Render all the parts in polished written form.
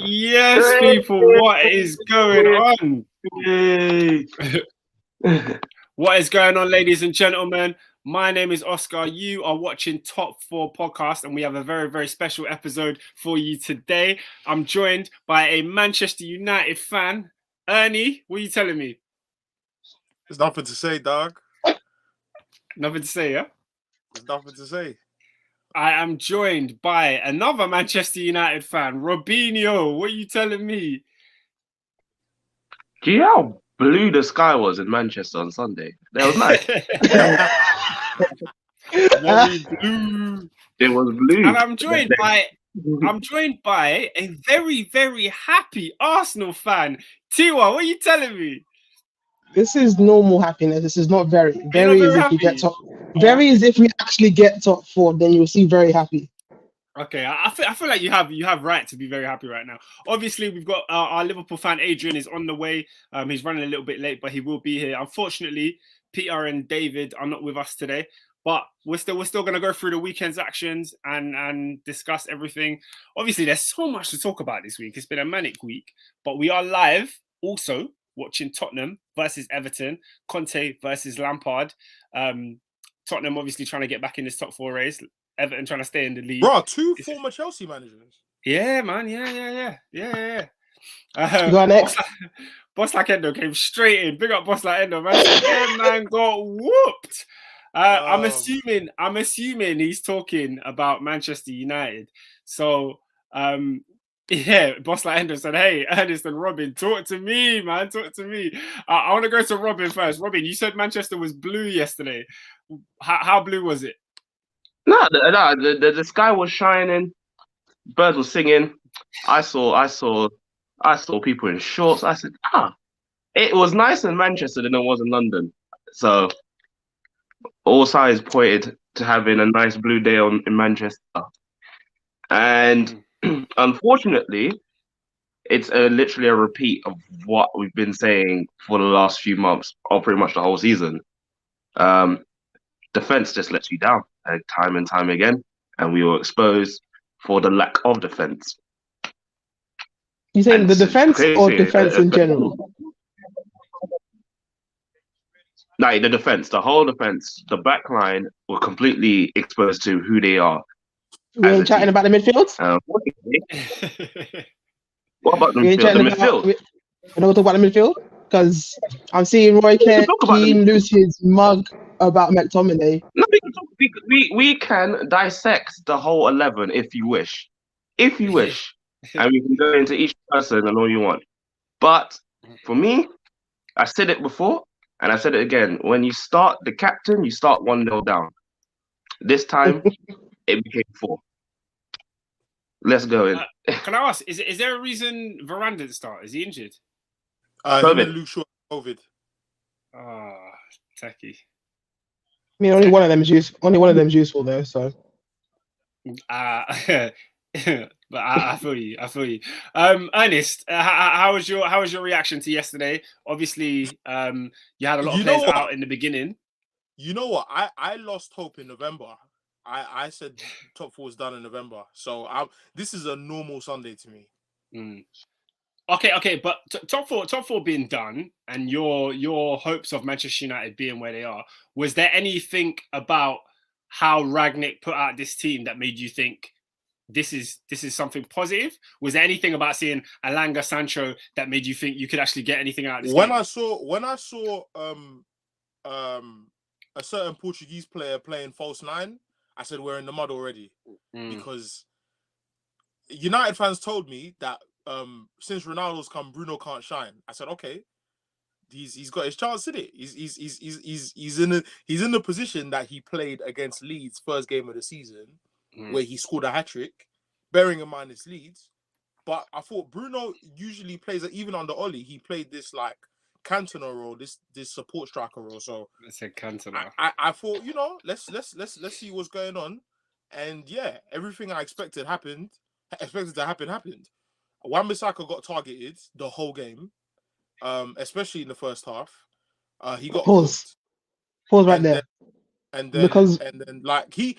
Yes, people, what is going on? What is going on, ladies and gentlemen? My name is Oscar. You are watching Top 4 Podcast, and we have a very, very special episode for you today. I'm joined by a Manchester United fan. Ernie, what are you telling me? There's nothing to say, dog. Nothing to say, yeah? There's nothing to say. I am joined by another Manchester United fan, Robinho. What are you telling me? Do you know how blue the sky was in Manchester on Sunday? That was nice. Blue. It was blue. And I'm joined by a very, very happy Arsenal fan. Tiwa, what are you telling me? This is normal happiness. This is not very. Very not is very if you get happy? top. Very is if you actually get top 4, then you'll see very happy. Okay, I feel like you have right to be very happy right now. Obviously, we've got our Liverpool fan Adrian is on the way. He's running a little bit late, but he will be here. Unfortunately, Peter and David are not with us today, but we're still going to go through the weekend's actions and discuss everything. Obviously, there's so much to talk about this week. It's been a manic week, but we are live also watching Tottenham versus Everton, Conte versus Lampard. Tottenham obviously trying to get back in this top 4 race. Everton trying to stay in the league. Bro, two former Chelsea managers. Yeah, man. Yeah. Go on next. Boss like Endo came straight in. Big up Boss like Endo, man. Yeah, man got whooped. I'm assuming he's talking about Manchester United. So yeah, Boss like Endo said, "Hey, Ernest and Robin, talk to me, man. Talk to me." I want to go to Robin first. Robin, you said Manchester was blue yesterday. How blue was it? No, the sky was shining, birds were singing. I saw people in shorts. I said, it was nice in Manchester than it was in London. So all signs pointed to having a nice blue day in Manchester. And unfortunately, it's literally a repeat of what we've been saying for the last few months, or pretty much the whole season. Defense just lets you down time and time again, and we were exposed for the lack of defense. You saying the defense or defense in general? No, the defense, the whole defense, the back line were completely exposed to who they are. We ain't chatting about the midfield? What about the midfield? We don't talk about the midfield? Because I'm seeing Roy Keane lose his mug about McTominay. No, we can dissect the whole 11 if you wish. If you wish. And we can go into each person and all you want. But for me, I said it before, and I said it again. When you start the captain, you start 1-0 down. This time, it became 4. Let's go in. Can I ask, is there a reason Varane didn't start? Is he injured? COVID. Techie. I mean, only one of them is useful though. So, but I feel you. Ernest, how was your reaction to yesterday? Obviously, you had a lot of players out in the beginning. You know what? I lost hope in November. I said top 4 was done in November. So this is a normal Sunday to me. Okay, but top four being done, and your hopes of Manchester United being where they are, was there anything about how Rangnick put out this team that made you think this is something positive? Was there anything about seeing Alanga, Sancho that made you think you could actually get anything out of this when game? When I saw a certain Portuguese player playing false 9, I said we're in the mud already, because United fans told me that since Ronaldo's come, Bruno can't shine. I said, okay, he's got his chance in it. He's in the position that he played against Leeds first game of the season, where he scored a hat-trick, bearing in mind it's Leeds. But I thought Bruno usually plays, even under Oli, he played this like Cantona role, this support striker role. So Let's say Cantona. I thought, let's see what's going on. And yeah, everything I expected to happen. Wan-Bissaka got targeted the whole game, especially in the first half. He got pause right there. And then like he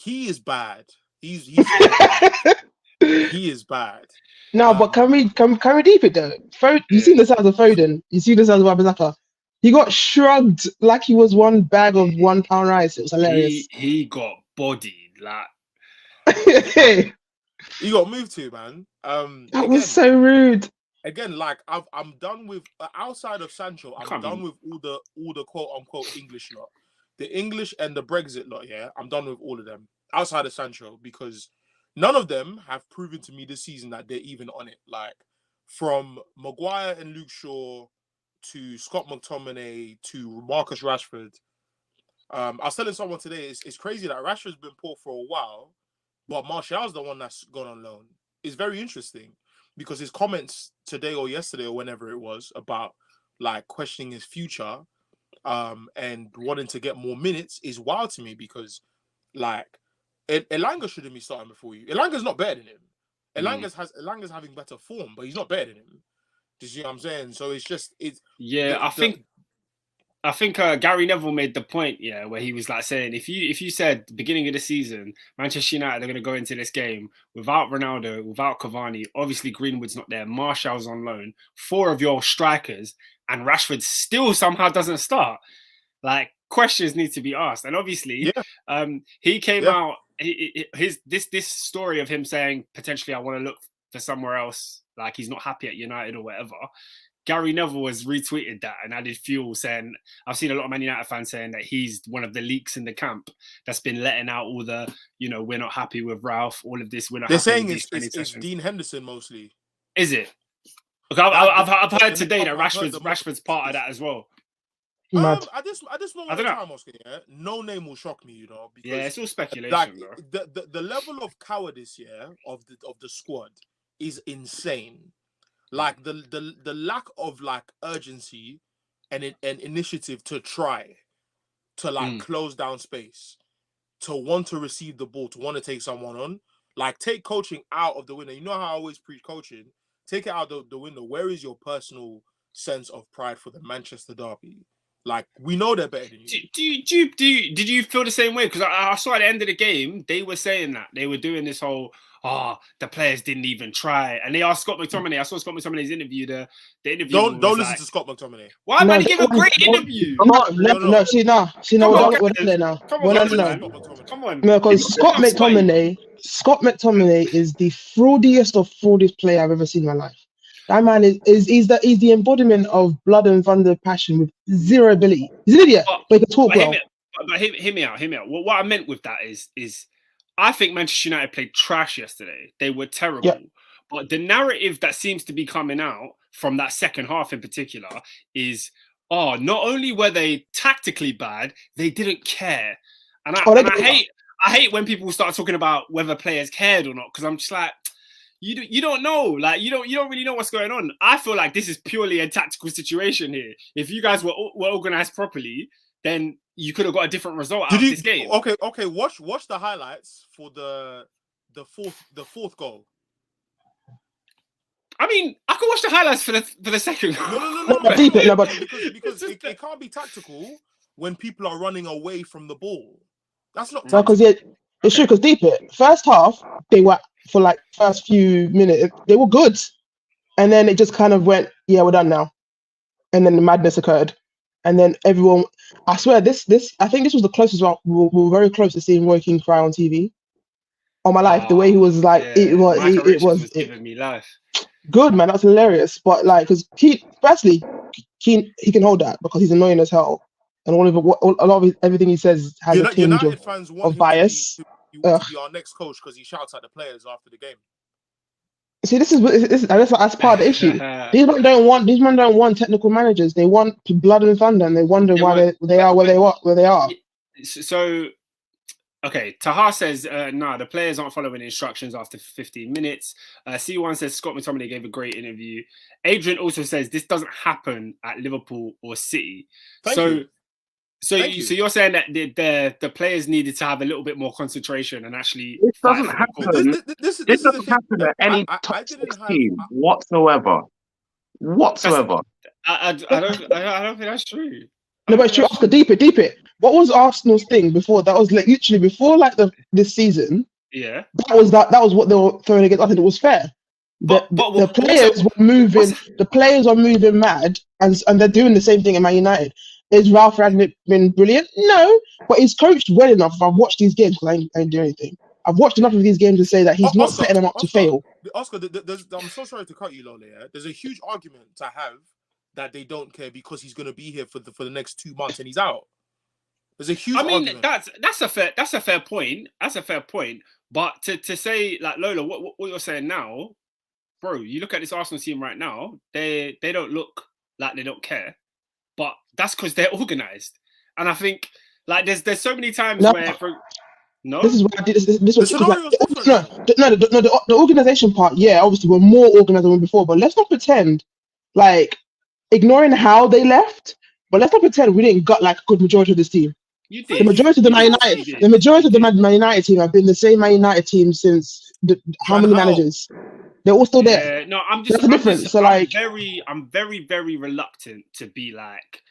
is bad. He's bad. He is bad. No, but can we deep it though? You seen the size of Foden? You see the size of Wan-Bissaka? He got shrugged like he was one bag of £1 rice. It was hilarious. He got bodied like. He got moved to, man. That was so rude. Again, like I'm done with outside of Sancho. I'm done with all the quote unquote English lot, the English and the Brexit lot. Yeah, I'm done with all of them outside of Sancho because none of them have proven to me this season that they're even on it. Like from Maguire and Luke Shaw to Scott McTominay to Marcus Rashford. I was telling someone today, it's crazy that Rashford's been poor for a while, but Martial's the one that's gone on loan. It's very interesting because his comments today or yesterday or whenever it was about like questioning his future and wanting to get more minutes is wild to me because like Elanga shouldn't be starting before you. Elanga's not better than him. Elanga's having better form, but he's not better than him. Do you see what I'm saying? So I think Gary Neville made the point, where he was like saying, if you said beginning of the season, Manchester United are going to go into this game without Ronaldo, without Cavani, obviously Greenwood's not there, Martial's on loan, 4 of your strikers, and Rashford still somehow doesn't start. Like questions need to be asked, and obviously, he came out. This story of him saying potentially I want to look for somewhere else, like he's not happy at United or whatever. Gary Neville has retweeted that and added fuel, saying, I've seen a lot of Man United fans saying that he's one of the leaks in the camp that's been letting out all the, we're not happy with Ralph, all of this. They're saying it's Dean Henderson mostly. Is it? Look, I've heard today that Rashford's part of that as well. At this moment in time, Oscar, no name will shock me, because it's all speculation. Like, the level of cowardice of the squad is insane. Like the lack of like urgency and initiative to try to like close down space, to want to receive the ball, to want to take someone on, like take coaching out of the window. You know how I always preach coaching. Take it out of the window. Where is your personal sense of pride for the Manchester derby? Like we know they're better than you. Did you feel the same way? Because I saw at the end of the game they were saying that they were doing this whole the players didn't even try, and they asked Scott McTominay. I saw Scott McTominay's interview. The interview. Don't listen to Scott McTominay. Why man? He gave a great interview. No. See now. We're there now. Come on. No, because Scott McTominay is the fraudest player I've ever seen in my life. That man he's the embodiment of blood and thunder passion with zero ability. He's an idiot, but he can talk well. But hear me out. What I meant with that is I think Manchester United played trash yesterday. They were terrible. Yeah. But the narrative that seems to be coming out from that second half in particular is, not only were they tactically bad, they didn't care. And I hate when people start talking about whether players cared or not, because I'm just like, you don't know, like you don't really know what's going on. I feel like this is purely a tactical situation here. If you guys were organized properly, then you could have got a different result out of this game. Okay. Watch the highlights for the fourth goal. I mean, I could watch the highlights for the second goal. No. Because it can't be tactical when people are running away from the ball. That's not. No, because it's true. Because deep it first half they were. For like first few minutes, they were good, and then it just kind of went, we're done now, and then the madness occurred, and then everyone. I swear, this I think this was the closest we were very close to seeing Roy Keane cry on TV. On my life, the way he was like, it was giving me life. Good man, that's hilarious. But like, because Keane, he can hold that because he's annoying as hell, and a lot of everything he says has a tinge of bias. He wants to be our next coach because he shouts at the players after the game. See, that's part of the issue. These men don't want technical managers. They want blood and thunder, and they wonder why they are where they are. So, okay, Taha says no, the players aren't following instructions after 15 minutes. C1 says Scott McTominay gave a great interview. Adrian also says this doesn't happen at Liverpool or City. So you're saying that the players needed to have a little bit more concentration and actually. It doesn't happen. This doesn't happen at any top 6 team whatsoever. I don't think that's true. No, but it's true. Oscar, deep it. What was Arsenal's thing before? That was like literally before like this season. Yeah. That was what they were throwing against us, and it was fair. The players were moving. The players are moving mad, and they're doing the same thing in Man United. Is Ralph Rangnick been brilliant? No, but he's coached well enough. I've watched these games because I ain't doing anything. I've watched enough of these games to say that he's not setting them up to fail. Oscar, I'm so sorry to cut you, Lola. Yeah? There's a huge argument to have that they don't care because he's going to be here for the next 2 months and he's out. There's a huge argument. That's a fair point. That's a fair point. But to say, like, Lola, what you're saying now, bro, you look at this Arsenal team right now, they don't look like they don't care. But that's because they're organised. And I think, like, there's so many times where... This is what I did. This was the organisation part. Yeah, obviously we're more organised than before, but let's not pretend, like, ignoring how they left, but let's not pretend we didn't got like a good majority of this team. You did. The majority of the Man United team have been the same Man United team since how many managers? They're all still there. No, I'm very, very reluctant to be like,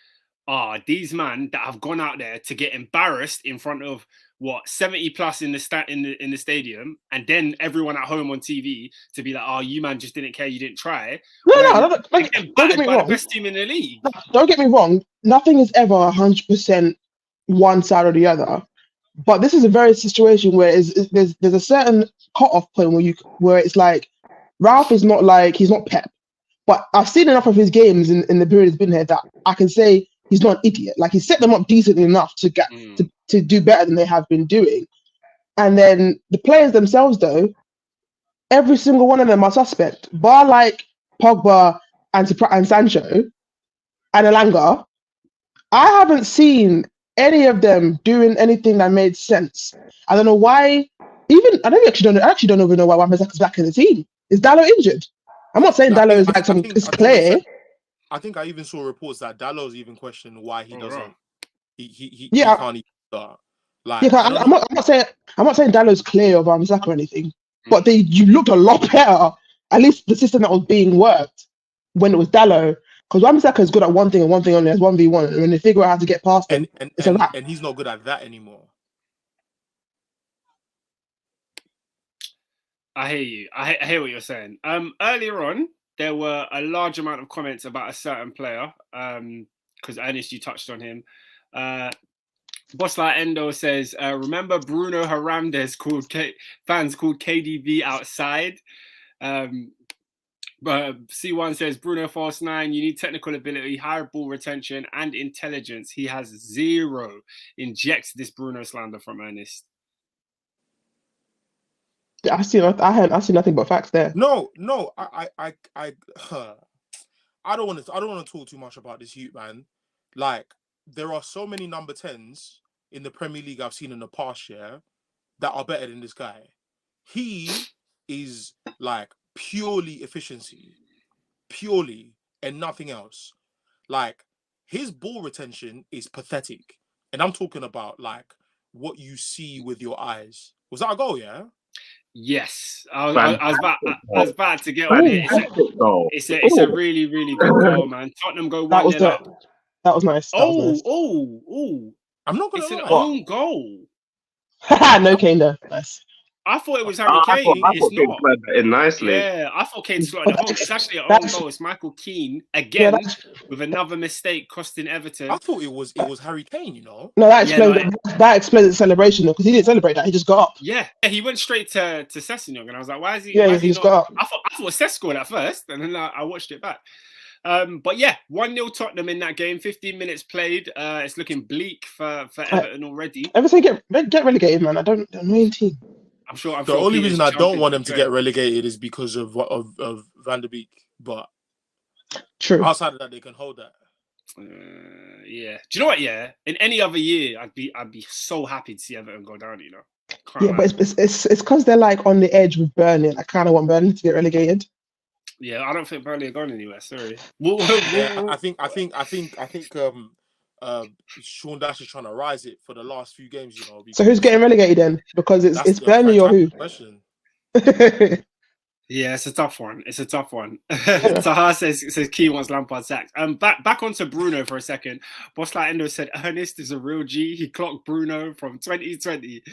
these men that have gone out there to get embarrassed in front of 70 plus in the stadium, and then everyone at home on TV to be like, you man just didn't care, you didn't try. Don't get me wrong. The best team in the league. Don't get me wrong. Nothing is ever 100% one side or the other. But this is a very situation where there's a certain cut-off point where it's like Ralph is not like, he's not Pep. But I've seen enough of his games in the period he's been here that I can say he's not an idiot. Like, he set them up decently enough to get to do better than they have been doing. And then the players themselves, though, every single one of them are suspect. Bar like Pogba and Sancho and Elanga, I haven't seen any of them doing anything that made sense. I don't know why. I actually don't even know why Wan-Bissaka's back in the team. Is Dalot injured? I'm not saying Dalot is like some. It's clear. I think I even saw reports that Dalot's even questioned why he doesn't. He can't even start. Like, I'm not saying Dalot's clear of Wan-Bissaka or anything, but you looked a lot better. At least the system that was being worked when it was Dalot, because Wan-Bissaka is good at one thing and one thing only, as 1v1, and when they figure out how to get past him, and he's not good at that anymore. I hear you. I hear what you're saying. Earlier on, there were a large amount of comments about a certain player. Because Ernest, you touched on him. Bosslight Endo says, remember Bruno Hernandez fans called KDB outside. But C1 says Bruno false 9. You need technical ability, high ball retention, and intelligence. He has 0. Injects this Bruno slander from Ernest. I see nothing but facts there. No, I don't want to talk too much about this youth, man. Like, there are so many number 10s in the Premier League I've seen in the past year that are better than this guy. He is like purely efficiency, and nothing else. Like, his ball retention is pathetic, and I'm talking about like what you see with your eyes. Was that a goal? Yeah. Yes, I was about to get on it. It's a really, really good goal, man. Tottenham go 1-0 up. That was nice. I'm not gonna lie. It's an own goal. No Kane there. Nice. I thought it was Harry Kane. It's not. It in nicely. Yeah, I thought Kane slotted it home. It's actually an own goal. It's Michael Keane again with another mistake costing Everton. I thought it was Harry Kane. You know. No, that explains the celebration though, because he didn't celebrate that. He just got up. Yeah, he went straight to Sessegnon, and I was like, "Why is he?" Yeah, he just got up. I thought Sess scored at first, and then I watched it back. But yeah, 1-0 Tottenham in that game. 15 minutes played. It's looking bleak for Everton already. Everton get relegated, man. The main team. I'm sure. The only reason I don't want them to get relegated is because of Van der Beek. But true. Outside of that, they can hold that. Yeah. Do you know what? Yeah. In any other year, I'd be so happy to see Everton go down. You know. But it's because they're like on the edge with Burnley. I kind of want Burnley to get relegated. Yeah, I don't think Burnley are going anywhere. Sorry. I think Sean Dash is trying to rise it for the last few games, you know. So who's getting relegated then? Because it's Burnley or who? Question. Yeah, it's a tough one. Taha says Key wants Lampard sacked. Back onto Bruno for a second. Bosslight Endo said Ernest is a real G. He clocked Bruno from 2020.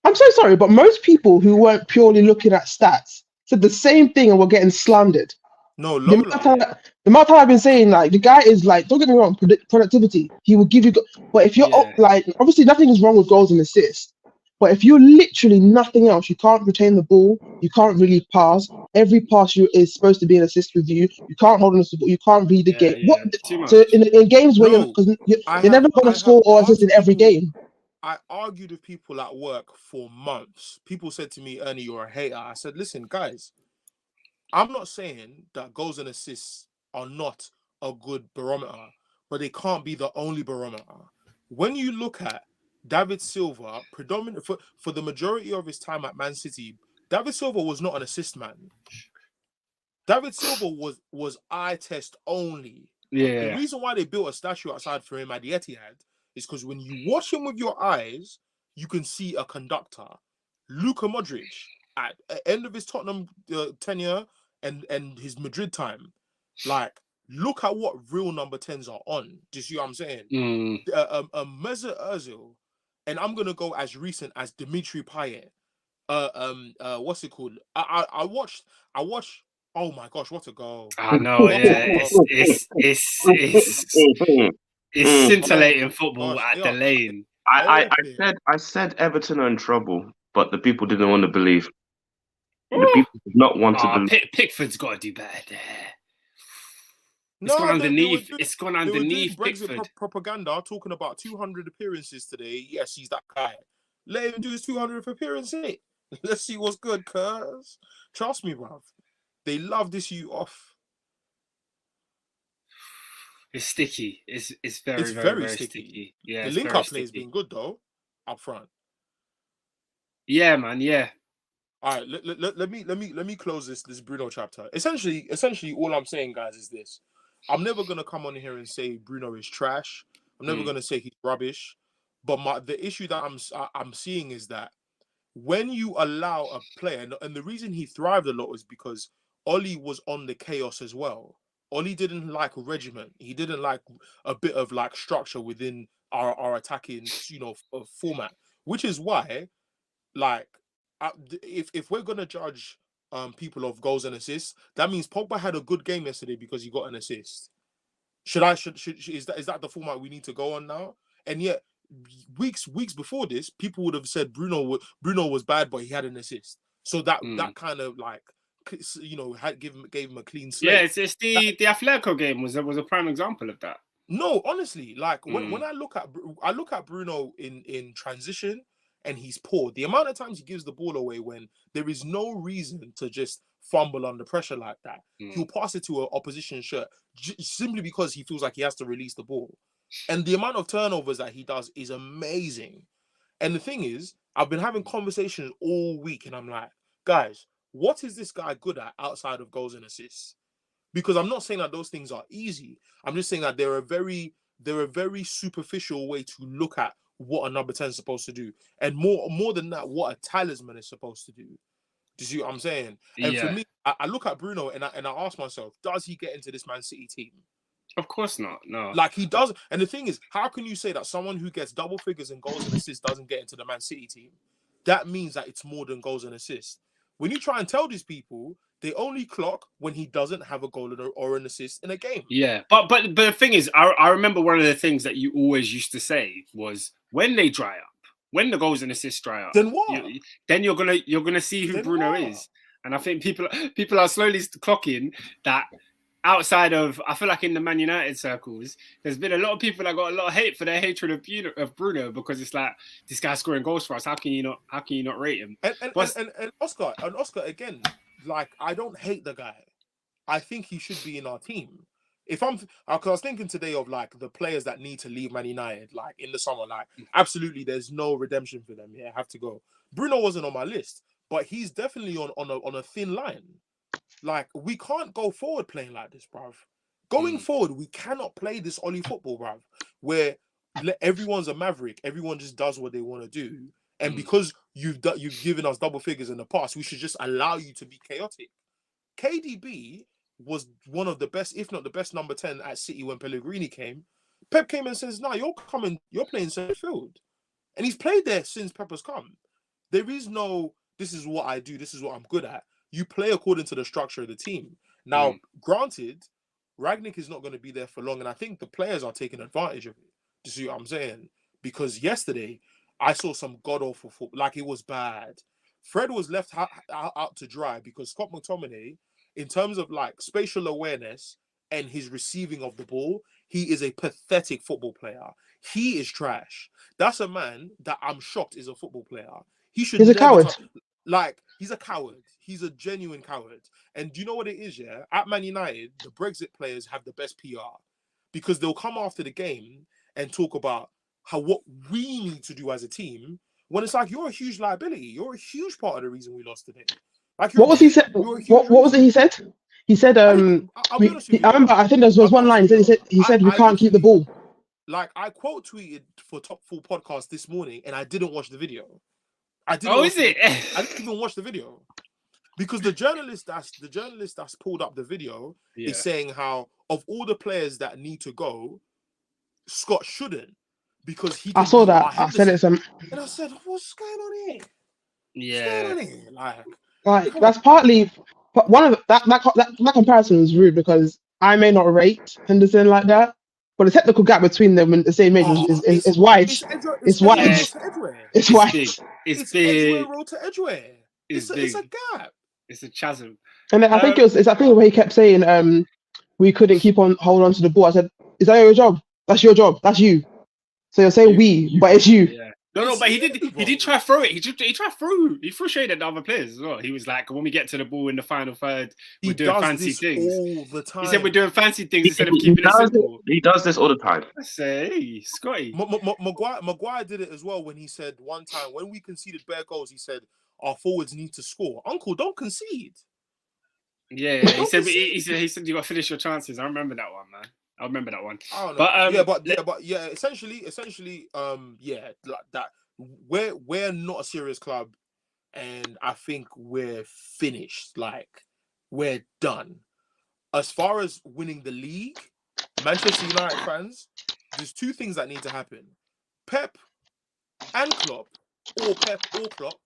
I'm so sorry, but most people who weren't purely looking at stats said the same thing and were getting slandered. No, The amount, Lola. of, the amount of time I've been saying, like, the guy is like, don't get me wrong, productivity. He will give you, but if you're like, obviously nothing is wrong with goals and assists. But if you're literally nothing else, you can't retain the ball, you can't really pass. Every pass you is supposed to be an assist with you. You can't hold on to the ball, you can't read the game. What? Too much. So in games where No, you're never going to score or assist in every game. I argued with people at work for months. People said to me, Ernie, you're a hater. I said, listen, guys, I'm not saying that goals and assists are not a good barometer, but they can't be the only barometer. When you look at David Silva, predominant for the majority of his time at Man City, David Silva was not an assist man. David Silva was eye test only. Yeah. The reason why they built a statue outside for him at the Etihad is because when you watch him with your eyes, you can see a conductor. Luka Modric, at the end of his Tottenham tenure and his Madrid time, like, look at what real number 10s are on. Do you see what I'm saying? Mesut Ozil, and I'm gonna go as recent as Dimitri Payet. What's it called? I watched. Oh my gosh, what a goal! I know, yeah. It's scintillating football at the lane. I said Everton are in trouble, but the people didn't want to believe. The people did not want to believe. Pickford's got to do better there. It's gone underneath. It's gone underneath Brexit Pickford. propaganda talking about 200 appearances today. Yes, he's that guy. Let him do his 200th appearance, innit? Let's see what's good, cuz. Trust me, bruv. They love this you off. It's sticky. It's very sticky. Yeah, the link-up play has been good, though, up front. Yeah, man, yeah. All right, let me close this Bruno chapter. Essentially, all I'm saying, guys, is this. I'm never gonna come on here and say Bruno is trash. I'm never gonna say he's rubbish. But the issue that I'm seeing is that when you allow a player, and the reason he thrived a lot is because Oli was on the chaos as well. Oli didn't like regiment. He didn't like a bit of like structure within our attacking, format. Which is why, like, if we're gonna judge people of goals and assists, that means Pogba had a good game yesterday because he got an assist. Is that the format we need to go on now? And yet, weeks before this, people would have said Bruno was bad, but he had an assist. So that kind of like, gave him a clean slate. Yeah, it's the Atletico game was a prime example of that. No, honestly, like when I look at Bruno in transition and he's poor, the amount of times he gives the ball away when there is no reason to just fumble under pressure like that. He'll pass it to an opposition shirt simply because he feels like he has to release the ball. And the amount of turnovers that he does is amazing. And the thing is, I've been having conversations all week and I'm like, guys, what is this guy good at outside of goals and assists? Because I'm not saying that those things are easy. I'm just saying that they're a very superficial way to look at what a number 10 is supposed to do. And more than that, what a talisman is supposed to do. Do you see what I'm saying? And for me, I look at Bruno and I ask myself, does he get into this Man City team? Of course not. No. Like, he does. And the thing is, how can you say that someone who gets double figures in goals and assists doesn't get into the Man City team? That means that it's more than goals and assists. When you try and tell these people, they only clock when he doesn't have a goal or an assist in a game. Yeah, but the thing is, I remember one of the things that you always used to say was when they dry up, when the goals and assists dry up, then what? Then you're gonna see who Bruno is. And I think people are slowly clocking that. Outside of, I feel like in the Man United circles, there's been a lot of people that got a lot of hate for their hatred of Bruno because it's like, this guy's scoring goals for us. How can you not rate him? And Oscar again, like, I don't hate the guy. I think he should be in our team. Because I was thinking today of like the players that need to leave Man United, like in the summer, like absolutely, there's no redemption for them. Yeah, have to go. Bruno wasn't on my list, but he's definitely on a thin line. Like, we can't go forward playing like this, bruv. Going forward, we cannot play this Oli football, bruv, where everyone's a maverick. Everyone just does what they want to do. And because you've given us double figures in the past, we should just allow you to be chaotic. KDB was one of the best, if not the best, number 10 at City when Pellegrini came. Pep came and says, "No, you're playing center field." And he's played there since Pep has come. There is no, this is what I do, this is what I'm good at. You play according to the structure of the team. Now, granted, Ragnick is not going to be there for long, and I think the players are taking advantage of it. Do you see what I'm saying? Because yesterday, I saw some god-awful football. Like, it was bad. Fred was left out to dry because Scott McTominay, in terms of, like, spatial awareness and his receiving of the ball, he is a pathetic football player. He is trash. That's a man that I'm shocked is a football player. He's a coward. He's a coward. He's a genuine coward. And do you know what it is, yeah? At Man United, the Brexit players have the best PR because they'll come after the game and talk about what we need to do as a team when it's like, you're a huge liability. You're a huge part of the reason we lost today. Like, what was he said? What was it he said? He said, I'll be honest with you, I remember, I think there was one line. He said we can't keep the ball. Like, I quote tweeted for Top 4 podcast this morning and I didn't watch the video. I didn't even watch the video. Because the journalist that's pulled up the video is saying how of all the players that need to go, Scott shouldn't, because he. I saw that. I said it. And I said, "What's going on here? Yeah, what's going on here? Like that's partly, but one of that comparison was rude because I may not rate Henderson like that, but the technical gap between them in the same age is wide. It's wide. It's wide. It's big. Edgeware road to Edgeware. It's a gap. It's a chasm. And then I think it's I think where he kept saying we couldn't keep on holding on to the ball. I said, is that your job? That's your job. That's you. So you're saying we, but it's you. Yeah. No, but he did try to throw it. He tried through. He frustrated the other players as well. He was like, when we get to the ball in the final third, we're doing fancy things all the time. He said we're doing fancy things instead of keeping it simple. He does this all the time. I say, Scotty. Maguire did it as well when he said one time when we conceded bare goals, he said our forwards need to score. Uncle, don't concede. Yeah, he said you got to finish your chances. I remember that one, man. I remember that one. I don't know. But essentially, like that. We're not a serious club, and I think we're finished. Like, we're done. As far as winning the league, Manchester United fans, there's two things that need to happen. Pep and Klopp, or Pep or Klopp,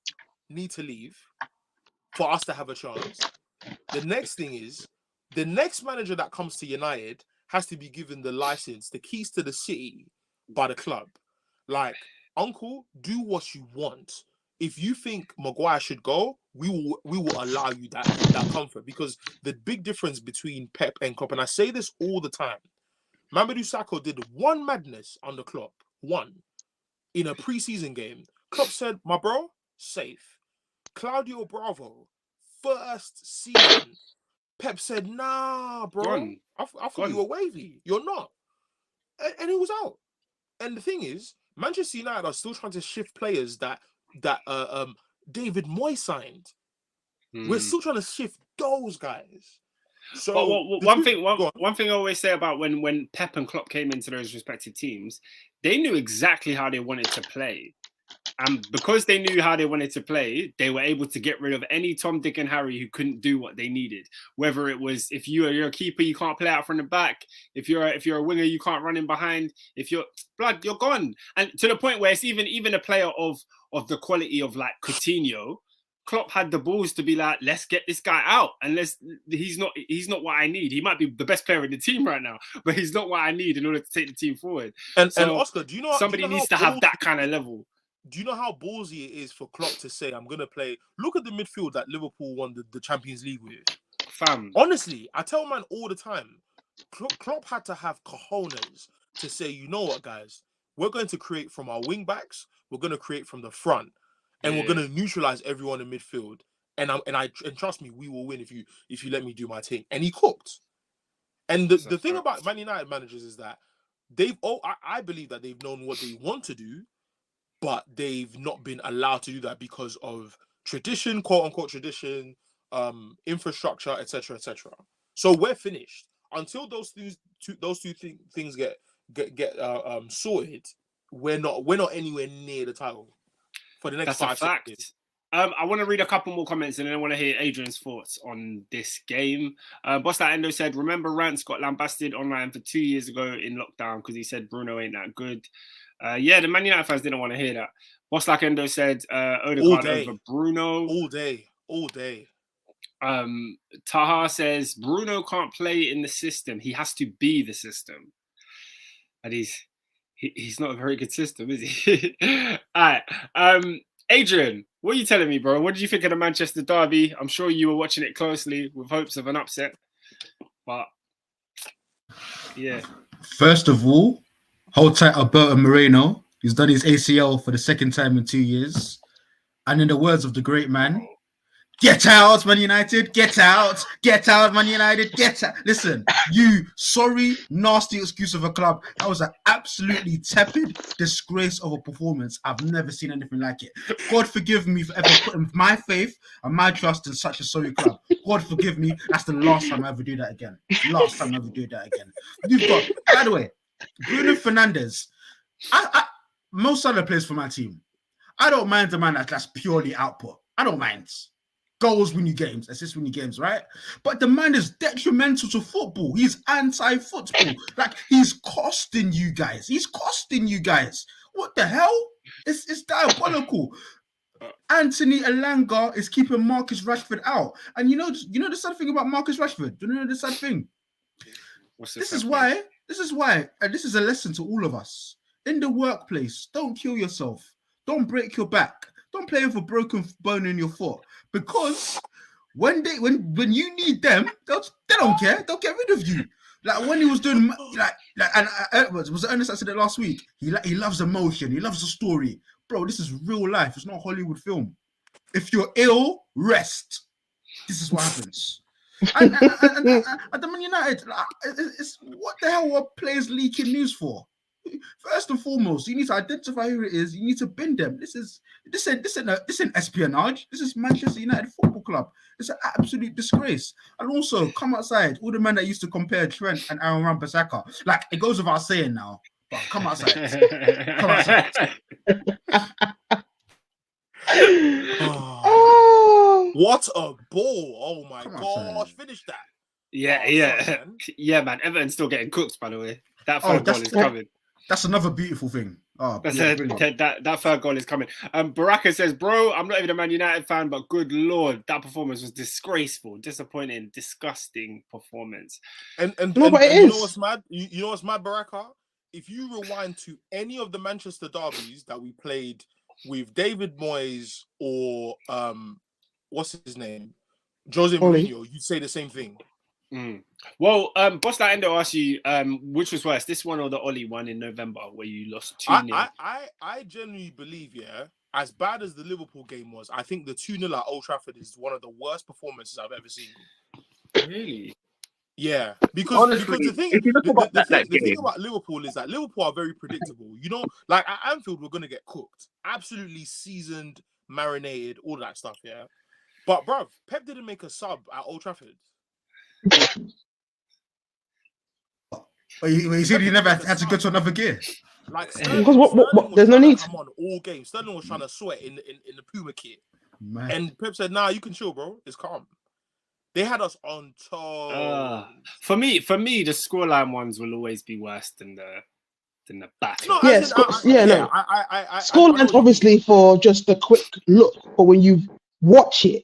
need to leave for us to have a chance. The next thing is, the next manager that comes to United has to be given the license, the keys to the city by the club. Like, Uncle, do what you want. If you think Maguire should go, we will allow you that comfort, because the big difference between Pep and Klopp, and I say this all the time, Mamadou Sakho did one madness under Klopp, one, in a preseason game. Klopp said, my bro, safe. Claudio Bravo, first season, Pep said, nah, bro, I thought you were wavy. You're not. And he was out. And the thing is, Manchester United are still trying to shift players that David Moyes signed. We're still trying to shift those guys. So one thing I always say about when Pep and Klopp came into those respective teams, they knew exactly how they wanted to play. And because they knew how they wanted to play, they were able to get rid of any Tom, Dick, and Harry who couldn't do what they needed. Whether it was, if you're a keeper, you can't play out from the back. If you're a winger, you can't run in behind. If you're gone. And to the point where it's even a player of the quality of like Coutinho, Klopp had the balls to be like, let's get this guy out, and he's not what I need. He might be the best player in the team right now, but he's not what I need in order to take the team forward. And Oscar, do you know somebody needs to have that kind of level? Do you know how ballsy it is for Klopp to say, I'm going to play... Look at the midfield that Liverpool won the Champions League with. Fam. Honestly, I tell man all the time, Klopp had to have cojones to say, you know what, guys? We're going to create from our wing-backs. We're going to create from the front. And we're going to neutralize everyone in midfield. And trust me, we will win if you let me do my thing. And he cooked. And the thing about Man United managers is that I believe that they've known what they want to do, but they've not been allowed to do that because of tradition, quote unquote tradition, infrastructure, etc., etc. So we're finished until those two things get sorted. We're not anywhere near the title for the next 5 years. I want to read a couple more comments and then I want to hear Adrian's thoughts on this game. Boss That Endo said, remember Rance got lambasted online for 2 years ago in lockdown because he said Bruno ain't that good. Yeah, the Man United fans didn't want to hear that. Boss Like Endo said All Odegaard day. over Bruno. All day. Taha says Bruno can't play in the system. He has to be the system. And he's not a very good system, is he? All right. Adrian, what are you telling me, bro? What did you think of the Manchester derby? I'm sure you were watching it closely with hopes of an upset. But yeah. First of all, hold tight Alberto Moreno. He's done his ACL for the second time in 2 years. And in the words of the great man, get out, Man United, get out, Man United, get out. Listen, you sorry, nasty excuse of a club. That was an absolutely tepid disgrace of a performance. I've never seen anything like it. God forgive me for ever putting my faith and my trust in such a sorry club. God forgive me. That's the last time I ever do that again. You've got, by the way, Bruno Fernandes. Most other players for my team. I don't mind the man that's purely output. I don't mind. Goals win you games, assists win you games, right? But the man is detrimental to football. He's anti-football. Like, he's costing you guys. What the hell? It's diabolical. Anthony Elanga is keeping Marcus Rashford out. And you know the sad thing about Marcus Rashford? Do you know the sad thing? This is why, and this is a lesson to all of us. In the workplace, don't kill yourself. Don't break your back. Don't play with a broken bone in your foot. Because when you need them, they don't care. They'll get rid of you. Like when he was doing was it Ernest that said it last week? He loves emotion. He loves the story. Bro, this is real life. It's not a Hollywood film. If you're ill, rest. This is what happens. and at the Man United, it's what the hell are players leaking news for? First and foremost, you need to identify who it is. You need to bin them. This isn't espionage. This is Manchester United Football Club. It's an absolute disgrace. And also, come outside. All the men that used to compare Trent and Aaron Wan-Bissaka, like it goes without saying now. But come outside. Come outside. Oh, what a ball! Oh my gosh! Finish that. Yeah, man. Everton's still getting cooked, by the way. That third goal is coming. That's another beautiful thing. That third goal is coming. Baraka says, bro, I'm not even a Man United fan, but good Lord, that performance was disgraceful, disappointing, disgusting performance. And you know what's mad? You know what's mad, Baraka? If you rewind to any of the Manchester derbies that we played with David Moyes or what's his name? Jose Mourinho, you'd say the same thing. Well, Boss Like Endo asked you, which was worse, this one or the Ollie one in November where you lost 2-0? I genuinely believe, as bad as the Liverpool game was, I think the 2-0 at Old Trafford is one of the worst performances I've ever seen. Really? Yeah, because the thing about Liverpool is that Liverpool are very predictable. You know, like at Anfield, we're going to get cooked. Absolutely seasoned, marinated, all that stuff, yeah? But, bruv, Pep didn't make a sub at Old Trafford. Well, you said he never had to go to another gear. Like because what there's no need. I'm on all games. Sterling was trying to sweat in the Puma kit, Man. and Pep said, "Nah, you can chill, bro. It's calm." They had us on toes. For me, the scoreline ones will always be worse than the battle. No, Scoreline's obviously for just a quick look, but when you watch it,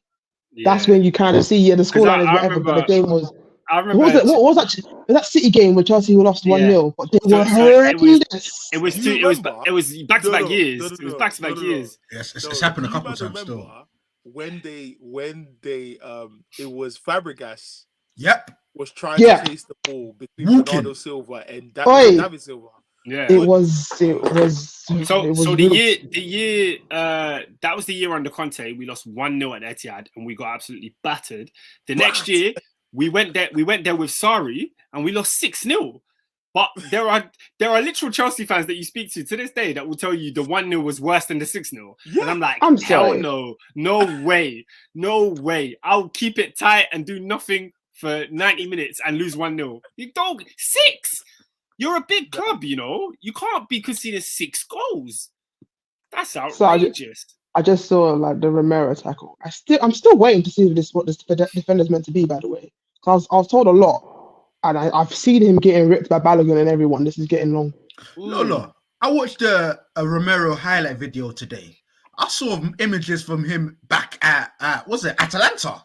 that's when you kind of see the scoreline is whatever. But the game was. I remember. What was that City game where Chelsea lost 1-0, but they were horrendous. It was back to back years. It was back to back years. Yes, it's happened a couple of times still. When they it was Fabregas. Yep. Was trying to chase the ball between Bernardo Silva and David Silva. Yeah, it was. So the year that was the year under Conte. We lost 1-0 at Etihad and we got absolutely battered. The next year we went there with Sarri and we lost 6-0. But there are literal Chelsea fans that you speak to this day that will tell you the 1-0 was worse than the 6-0. Yeah. And I'm like, hell no way. I'll keep it tight and do nothing for 90 minutes and lose 1-0. You don't 6. You're a big club, you know. You can't be conceding 6 goals. That's outrageous. So I just saw like the Romero tackle. I'm still waiting to see what this defender's meant to be. By the way, because I was told a lot, and I've seen him getting ripped by Balogun and everyone. This is getting long. No. I watched a Romero highlight video today. I saw images from him back at was it Atalanta?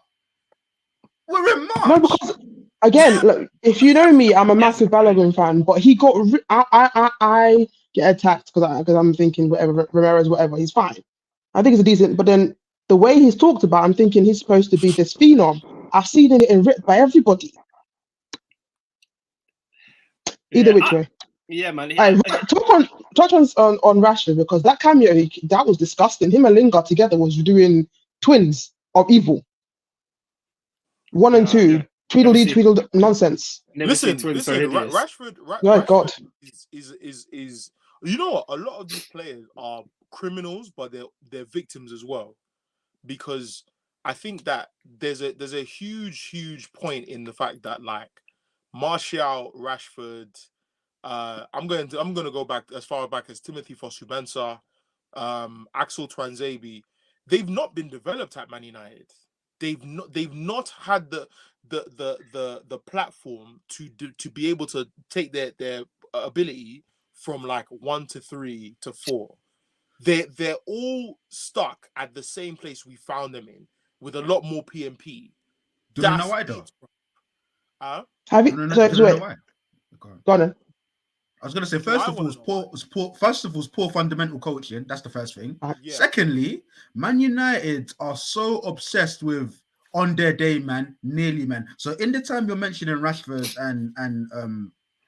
We're in March. No, because again, look, if you know me, I'm a massive Balogun fan, but he got. I get attacked because I'm thinking whatever Ramirez, whatever, he's fine. I think he's a decent, but then the way he's talked about, I'm thinking he's supposed to be this phenom. I've seen it getting ripped by everybody. Either which way. Yeah, man. Touch on Rashford, because that cameo that was disgusting. Him and Lingard together was doing twins of evil. 1 and 2, tweedledee nonsense. Listen, Rashford. Rashford God. is you know what? A lot of these players are criminals, but they're victims as well, because I think that there's a huge point in the fact that like Martial, Rashford. I'm gonna go back as far back as Timothy Fosu-Mensah, Axel Tuanzebe. They've not been developed at Man United. They've not had the platform to be able to take their ability from like 1 to 3 to 4. They're all stuck at the same place we found them in, with a lot more PMP. Do you know why though? Have you? Why? Go on then. I was gonna say first of all, poor fundamental coaching. That's the first thing. Yeah. Secondly, Man United are so obsessed with on their day, man, nearly, man. So in the time you're mentioning Rashford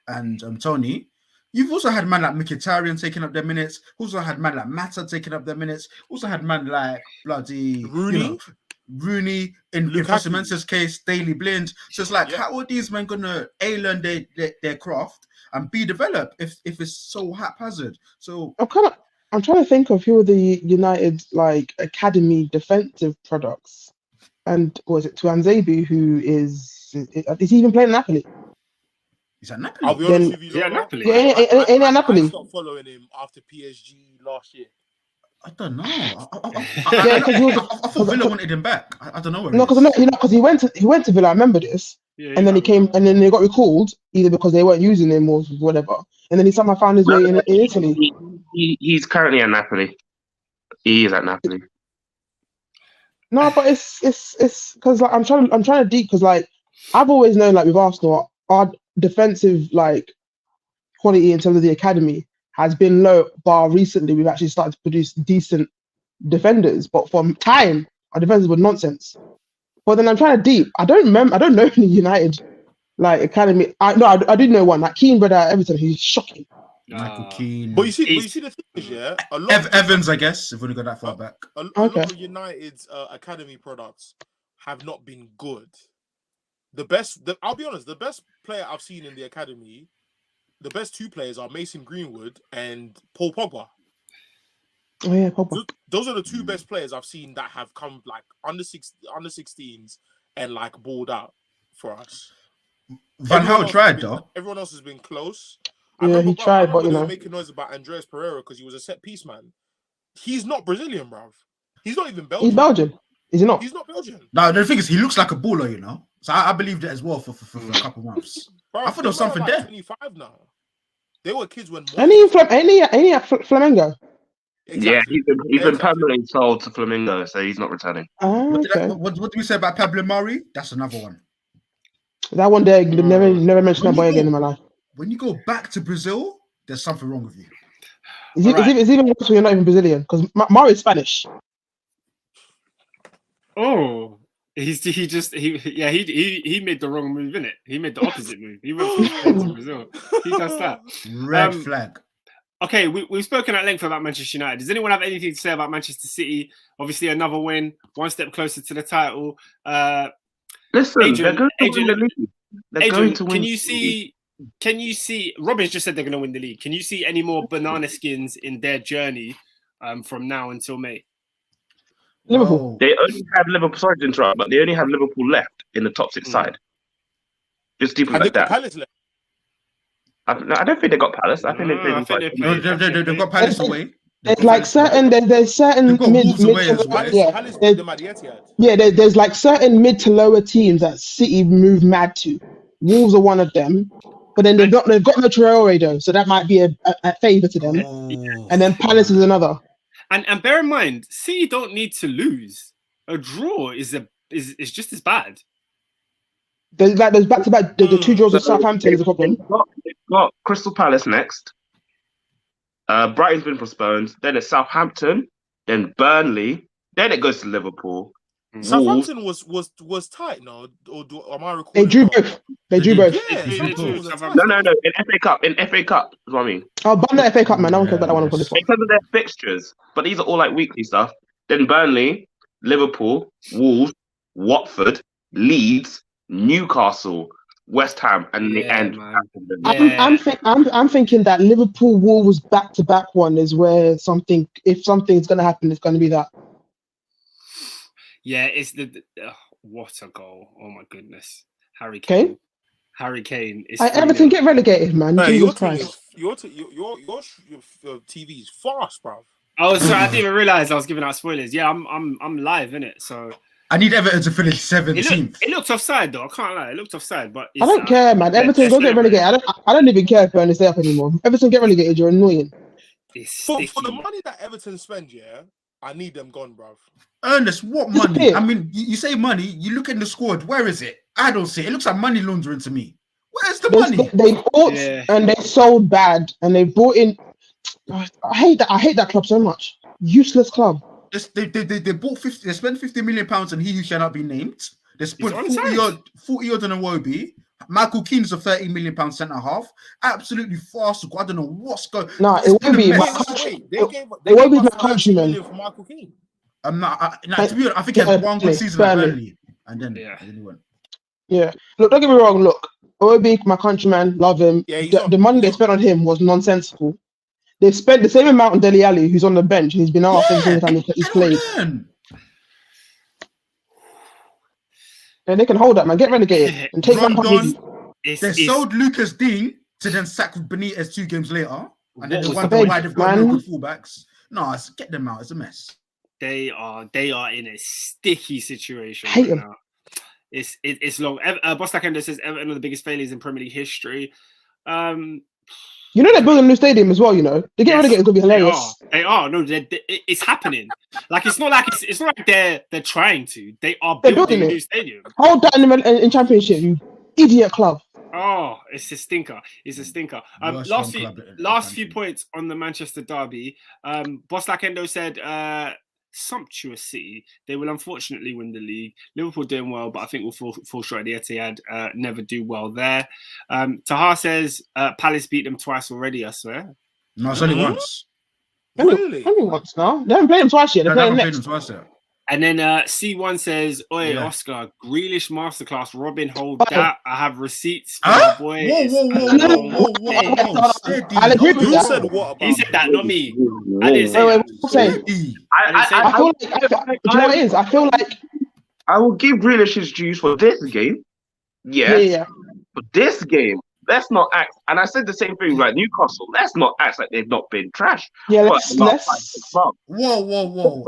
and Tony, you've also had man like Mkhitaryan taking up their minutes. Also had man like Mata taking up their minutes. Also had man like bloody Rooney in Fosu-Mensah's case, Daley Blind. So it's like, how are these men gonna learn their craft and be developed if it's so haphazard? So I'm trying to think of who are the United like academy defensive products. And was it Tuanzebe, who is he even playing Napoli? He's at Napoli. I'll be honest with you, Napoli. Ain't Napoli? I stopped following him after PSG last year. I don't know. I because thought Villa wanted him back. I don't know. Because he went to Villa. I remember this, and then he came, and then they got recalled either because they weren't using him or whatever, and then he somehow found his way in Italy. He's currently at Napoli. He is at Napoli. No, but it's because like I'm trying to deep because like I've always known like with Arsenal our defensive like quality in terms of the academy has been low, bar recently we've actually started to produce decent defenders, but from time our defenders were nonsense. But then I'm trying to deep. I don't know any United like academy. I do know one, like Keane brother at Everton. He's shocking. Michael Keane. But you see the thing is, yeah, a lot Evans, I guess, if we go that far back. A lot of United's academy products have not been good. I'll be honest, the best player I've seen in the academy, the best 2 players are Mason Greenwood and Paul Pogba. Oh yeah, Pogba. Those are the 2 best players I've seen that have come like under 16s and like balled out for us. Van Gaal tried though. Everyone else has been close. He tried, but you know, making noise about Andreas Pereira because he was a set piece man. He's not Brazilian, bruv. He's not even Belgian. He's Belgian. Is he not? He's not Belgian. No, the thing is, he looks like a baller, you know. So I believed it as well for a couple months. Bruv, I thought there was something like there. 25 now. They were kids when. Any at Flamengo. Exactly. Yeah, he's been permanently sold to Flamengo, so he's not returning. What do we say about Pablo Mari? That's another one. That one day, never mention that boy again in my life. When you go back to Brazil, there's something wrong with you. It's even worse when you're not even Brazilian, because Mari is Spanish. Oh, he made the wrong move, innit? He made the opposite move. He went from Spain to Brazil. He does that. Red flag. Okay, we've spoken at length about Manchester United. Does anyone have anything to say about Manchester City? Obviously, another win, one step closer to the title. Listen, Adrian, they're going to win the league. They're going to win. Can you see? Robin's just said they're going to win the league. Can you see any more banana skins in their journey from now until May? Liverpool. They only have Liverpool. Sorry to interrupt, but they only have Liverpool left in the top 6 side. Just deep like that. Palace left. I don't think they got Palace. I think they've got Palace away. There's like certain there's certain mid there's like certain mid to lower teams that City move mad to. Wolves are one of them. but then they've got no Traore though, so that might be a favour to them. Oh, And then Palace is another. And bear in mind, City don't need to lose. A draw is just as bad. There's back-to-back. The 2 draws with Southampton is a problem. They've got Crystal Palace next. Brighton's been postponed. Then it's Southampton. Then Burnley. Then it goes to Liverpool. Southampton was tight, no? Or am I recording? They drew both. They drew both. Yeah, Southampton was a tight. No. In FA Cup. In FA Cup is what I mean. Oh, ban the FA Cup, man. No one cares about that one on this one. Because of their fixtures. But these are all like weekly stuff. Then Burnley, Liverpool, Wolves, Watford, Leeds, Newcastle, West Ham, and the end. I'm thinking that Liverpool Wolves back-to-back one is where if something's going to happen, it's going to be that. Yeah, it's what a goal! Oh my goodness, Harry Kane. Okay. Harry Kane is. Everton get relegated, man. Hey, Jesus Christ. Your TV is fast, bro. Oh, sorry, I didn't even realize I was giving out spoilers. Yeah, I'm live in it, so. I need Everton to finish 17th. It looked offside though. I can't lie. It looked offside, but I don't care, man. Everton go get relegated. I don't even care if Burnley stay up anymore. Everton get relegated. You're annoying. For the money that Everton spend, yeah, I need them gone, bro. Ernest, what money? I mean, you say money. You look in the squad. Where is it? I don't see it. It looks like money laundering to me. Where's the money? They bought and they sold bad, and they brought in. I hate that club so much. Useless club. They bought 50. They spent £50 million on he who shall not be named. They spent 40 odd on a Wobie. Michael Keane's a £30 million centre half. Absolutely farcical. I don't know what's going. No, it won't be my country. They won't be my countryman. For Michael Keane. I'm not. To be honest, I think he had one good season at Burnley, and then he went. Yeah. Look, don't get me wrong. Look, Obi, my countryman, love him. Yeah, the money they spent on him was nonsensical. They spent the same amount on Dele Alli, who's on the bench, and he's been out every single time he's played. And they can hold that, man. Get relegated and take one point. They sold Lucas Dean to then sack Benitez 2 games later, and then they wonder why they've got no good fullbacks. No, get them out. It's a mess. They are in a sticky situation Hate right them. now. It's long. Bostak Endo says Everton are the biggest failures in Premier League history. You know they're building a new stadium as well. You know they get relegated. It's gonna be hilarious. They are. No, it's happening. Like it's not like they're trying to. They are They're building a building new it. stadium. Hold that in Championship, you idiot club. Oh, it's a stinker. It's a stinker. Last few points on the Manchester derby. Bostak Endo said sumptuous City. They will unfortunately win the league. Liverpool doing well, but I think we'll fall short at the Etihad. Never do well there. Taha says Palace beat them twice already, I swear. No, it's only once. Really? Only once now. They haven't played them twice yet. They're playing next. Twice yet. And then C1 says, "Oi, Oscar, Grealish masterclass. Robin, hold that. I have receipts for the boy." Whoa. I'll agree with Who that. said what about He said that, not me. I didn't say Wait, that. I feel like, do you know what it is? I feel like I will give Grealish his dues for this game. yeah. But this game, let's not act. And I said the same thing about Newcastle. Let's not act like they've not been trash. Yeah, But Whoa.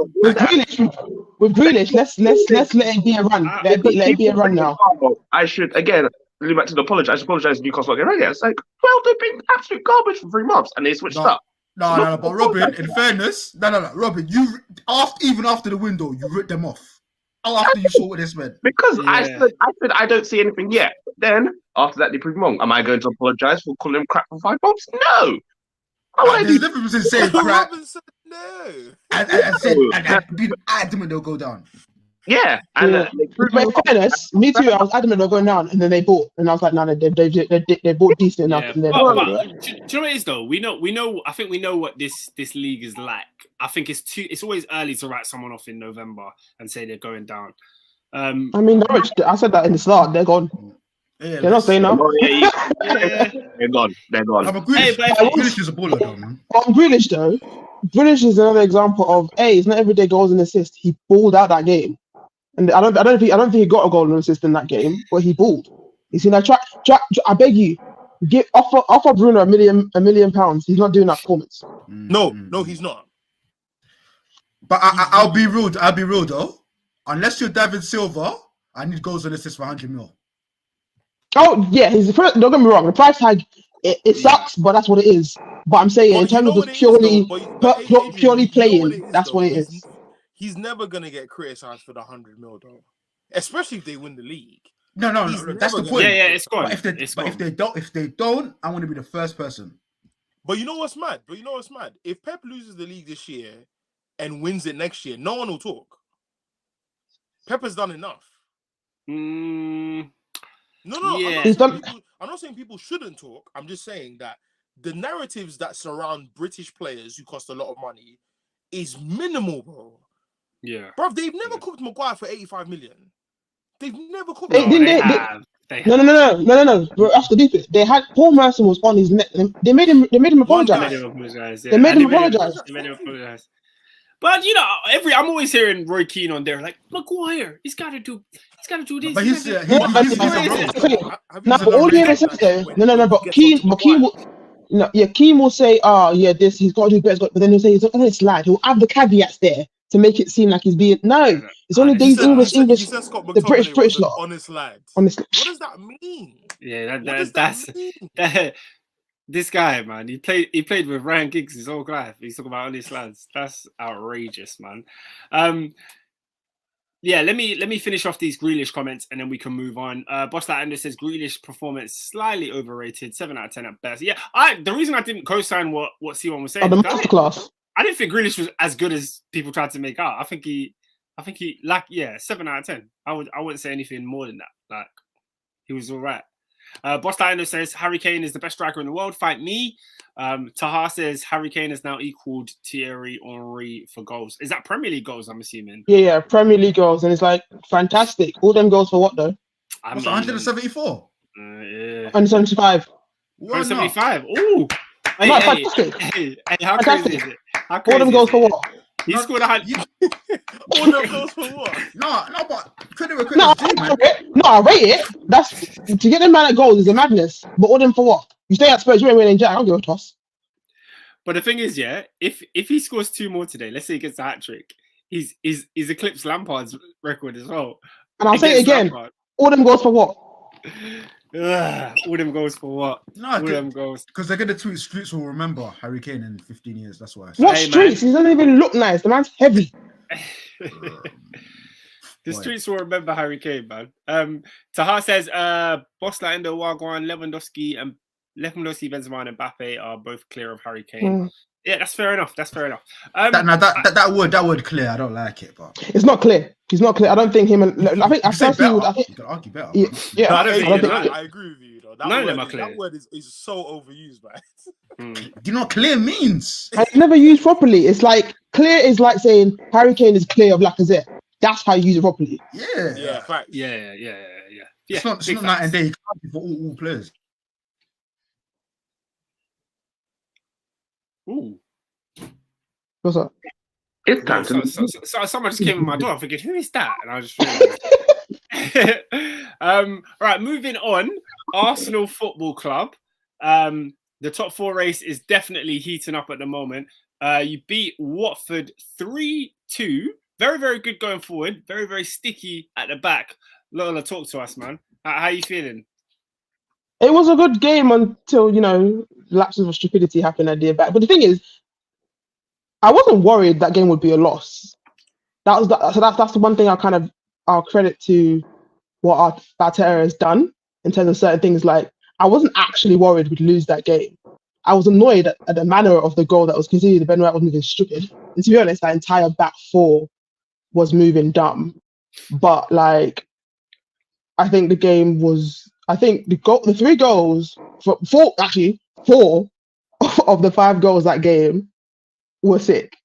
With Grealish, let's let it be a run. Let it be a run now. I should again. Going back to the apology, I should apologize to Newcastle again. It's like, well, they've been absolute garbage for 3 months, and they switched up. No, but Robin, in fairness, Robin, even after the window, you ripped them off. After you saw what this meant. Because I said I don't see anything yet. But then after that, they proved wrong. Am I going to apologize for calling them crap for 5 months? No. There's difference in saying crap. Robin said no. And being adamant they'll go down. Yeah, and But in fairness, me too. I was adamant they're going down, and then they bought, and I was like, no, they bought decent enough. Yeah. And Do you know what it is though? We know. I think we know what this league is like. I think it's always early to write someone off in November and say they're going down. I mean, I said that in the start. They're gone. Yeah, They're not saying now. They're gone. I'm a Grealish is a baller though, man. On Grealish though, Grealish is another example of it's not everyday goals and assists. He balled out that game. And I don't think he got a goal and assist in that game, but he balled. You see, now try, I beg you, offer Bruno £1 million. He's not doing that performance. No, he's not. But I'll be real though. Unless you're David Silva, I need goals and assists for 100 mil. Oh yeah, don't get me wrong. The price tag it sucks, but that's what it is. But I'm saying in But you terms know of what just it is, though. But Adrian, purely you know what playing, it is, that's though. what it is. He's never gonna get criticized for the 100 mil, though. Especially if they win the league. No, He's that's never the gonna point. Yeah, get yeah, it's gone. But if they don't, I want to be the first person. But you know what's mad? If Pep loses the league this year and wins it next year, no one will talk. Pep has done enough. No, Yeah. I'm not saying people shouldn't talk. I'm just saying that the narratives that surround British players who cost a lot of money is minimal, bro. Yeah. Bro, they've never cooked Maguire for 85 million. They've never cooked No, him. they have. No. Bro, after deep it, they had Paul Merson was on his neck. They made him One apologize. guy. They made him apologize. Yeah. They made And him apologize. They made him apologize. But I'm always hearing Roy Keane on there like Maguire. He's got to do this. But he's No, a but all he ever says though, no. But Keane will say, he's got to do better. But then he'll say he's not going to slide. He'll add the caveats there to make it seem like he's being It's only these English. He said Scott the British was an lot. honest lad. Honestly, what does that mean? Yeah, That mean? This guy, man. He played with Ryan Giggs his whole life. He's talking about honest lads. That's outrageous, man. Yeah, let me finish off these Grealish comments and then we can move on. Boss Ender says Grealish performance slightly overrated, 7 out of 10 at best. Yeah, the reason I didn't co-sign what C1 was saying. The masterclass. I didn't think Grealish was as good as people tried to make out. I think he 7 out of 10. I wouldn't say anything more than that. Like, he was all right. Boss Ender says Harry Kane is the best striker in the world. Fight me. Taha says Harry Kane has now equaled Thierry Henry for goals. Is that Premier League goals? I'm assuming. Yeah, Premier League goals, and it's like fantastic. All them goals for what though? What's 174? Yeah. 175. 175. Ooh. Hey, how crazy is it? All them goals for what? He scored 100. All them goals for what? No, but credit due, man. I rate it. That's to get them man at goals is a madness. But all them for what? You stay at Spurs, you ain't winning Jack. I don't give a toss. But the thing is, if he scores 2 more today, let's say he gets a hat trick, he's eclipsed Lampard's record as well. And I'll say it again. Lampard. All them goals for what? All them goals for what? No, all them goals. Because they're gonna tweet streets will remember Harry Kane in 15 years. That's why. What streets? He doesn't even look nice. The man's heavy. The streets will remember Harry Kane, man. Taha says, Boss Laendo, Wagwan, Lewandowski, Benzema, and Mbappe are both clear of Harry Kane. Yeah, that's fair enough. That word clear. I don't like it, but it's not clear. He's not clear. I don't think him. I think you can argue better. Yeah, I agree with you. Though. That word is so overused, man. Do you know what clear means? It's never used properly. It's like clear is like saying Harry Kane is clear of Lacazette. That's how you use it properly. Yeah, facts. Yeah. It's not night and day. You can't be for all players. Ooh. What's up? It's time to. So someone just came in my door. I'm thinking, who is that? And I just realized. Right, moving on. Arsenal Football Club. The top 4 race is definitely heating up at the moment. You beat Watford 3-2. Very, very good going forward. Very, very sticky at the back. Lola, talk to us, man. How are you feeling? It was a good game until, lapses of stupidity happened at the back. But the thing is, I wasn't worried that game would be a loss. That's the one thing I'll credit to what BANTER has done in terms of certain things. Like, I wasn't actually worried we'd lose that game. I was annoyed at the manner of the goal that was conceded. Ben White was moving stupid. And to be honest, that entire back 4 was moving dumb. But I think the game was. I think the 3 goals, 4 of the 5 goals that game were sick.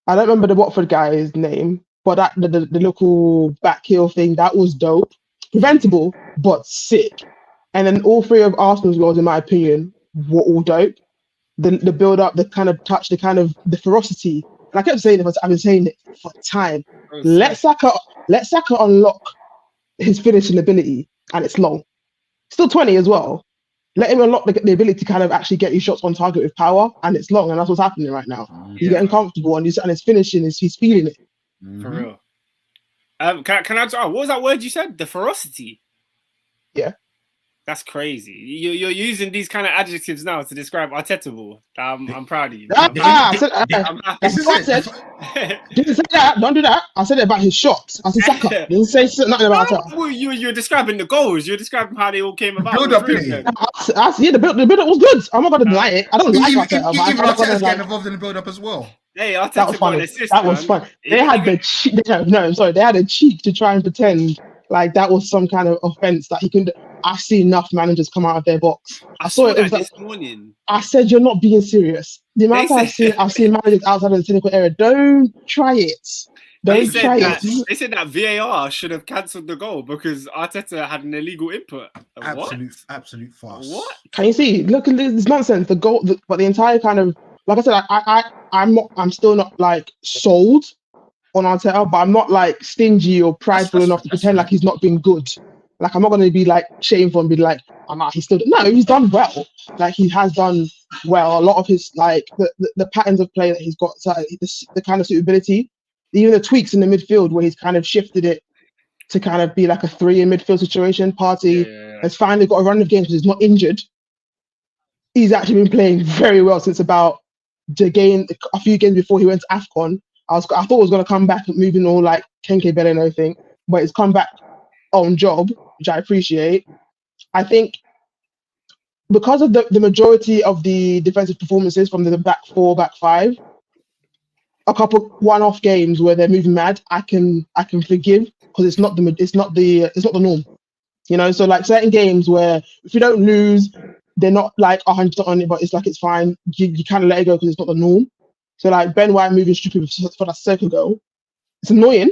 I don't remember the Watford guy's name, but that the local back heel thing, that was dope. Preventable, but sick. And then all 3 of Arsenal's goals, in my opinion, were all dope. The build up, the kind of touch, the ferocity. And I kept saying it, but I've been saying it for time. Let Saka unlock his finishing ability, and it's long. Still 20 as well. Let him unlock the ability to kind of actually get his shots on target with power, and it's long, and that's what's happening right now. He's getting comfortable, and his finishing he's feeling it. For real. Can I? What was that word you said? The ferocity. Yeah. That's crazy. You're using these kind of adjectives now to describe Arteta ball. I'm proud of you. I said, I'm that's happy. what I said. Didn't say that. Don't do that. I said it about his shots. I said Saka. Didn't say nothing about Arteta. Well, you're describing the goals. You're describing how they all came about. build-up, all three of innit? them. Yeah, the build was good. I'm not gonna deny it. I don't like Even Arteta. but I'm not Arteta's gonna, getting involved in the build-up as well. Hey, that was Arteta got an funny. assist, That was man. fun. They had the cheek. No, sorry. They had a cheek to try and pretend like that was some kind of offense that he could. I've seen enough managers come out of their box. I saw it that was like, this morning. I said, you're not being serious. The amount I've seen managers outside of the technical area. Don't try it. They Don't try it. They said that VAR should have cancelled the goal because Arteta had an illegal input. Absolute farce. What? Can you see? Look at this nonsense. The goal, but the entire kind of, like I said, I'm still not like sold on Arteta, but I'm not like stingy or prideful enough to pretend like he's not been good. Like I'm not going to be like shameful and be like, he's still. No, he's done well. Like he has done well. A lot of his like the patterns of play that he's got, so the kind of suitability, even the tweaks in the midfield where he's kind of shifted it to kind of be like a 3 in midfield situation. Partey has finally got a run of games because he's not injured. He's actually been playing very well since about a few games before he went to AFCON. I thought it was going to come back moving all like Kenke Bell and everything, but it's come back on job, which I appreciate. I think because of the majority of the defensive performances from the back 4, back 5, a couple one-off games where they're moving mad, I can forgive because it's not the norm. You know, so like certain games where if you don't lose, they're not like 100% on it, but it's like it's fine. You kind of let it go because it's not the norm. So like Ben White moving stupid for that second goal, it's annoying,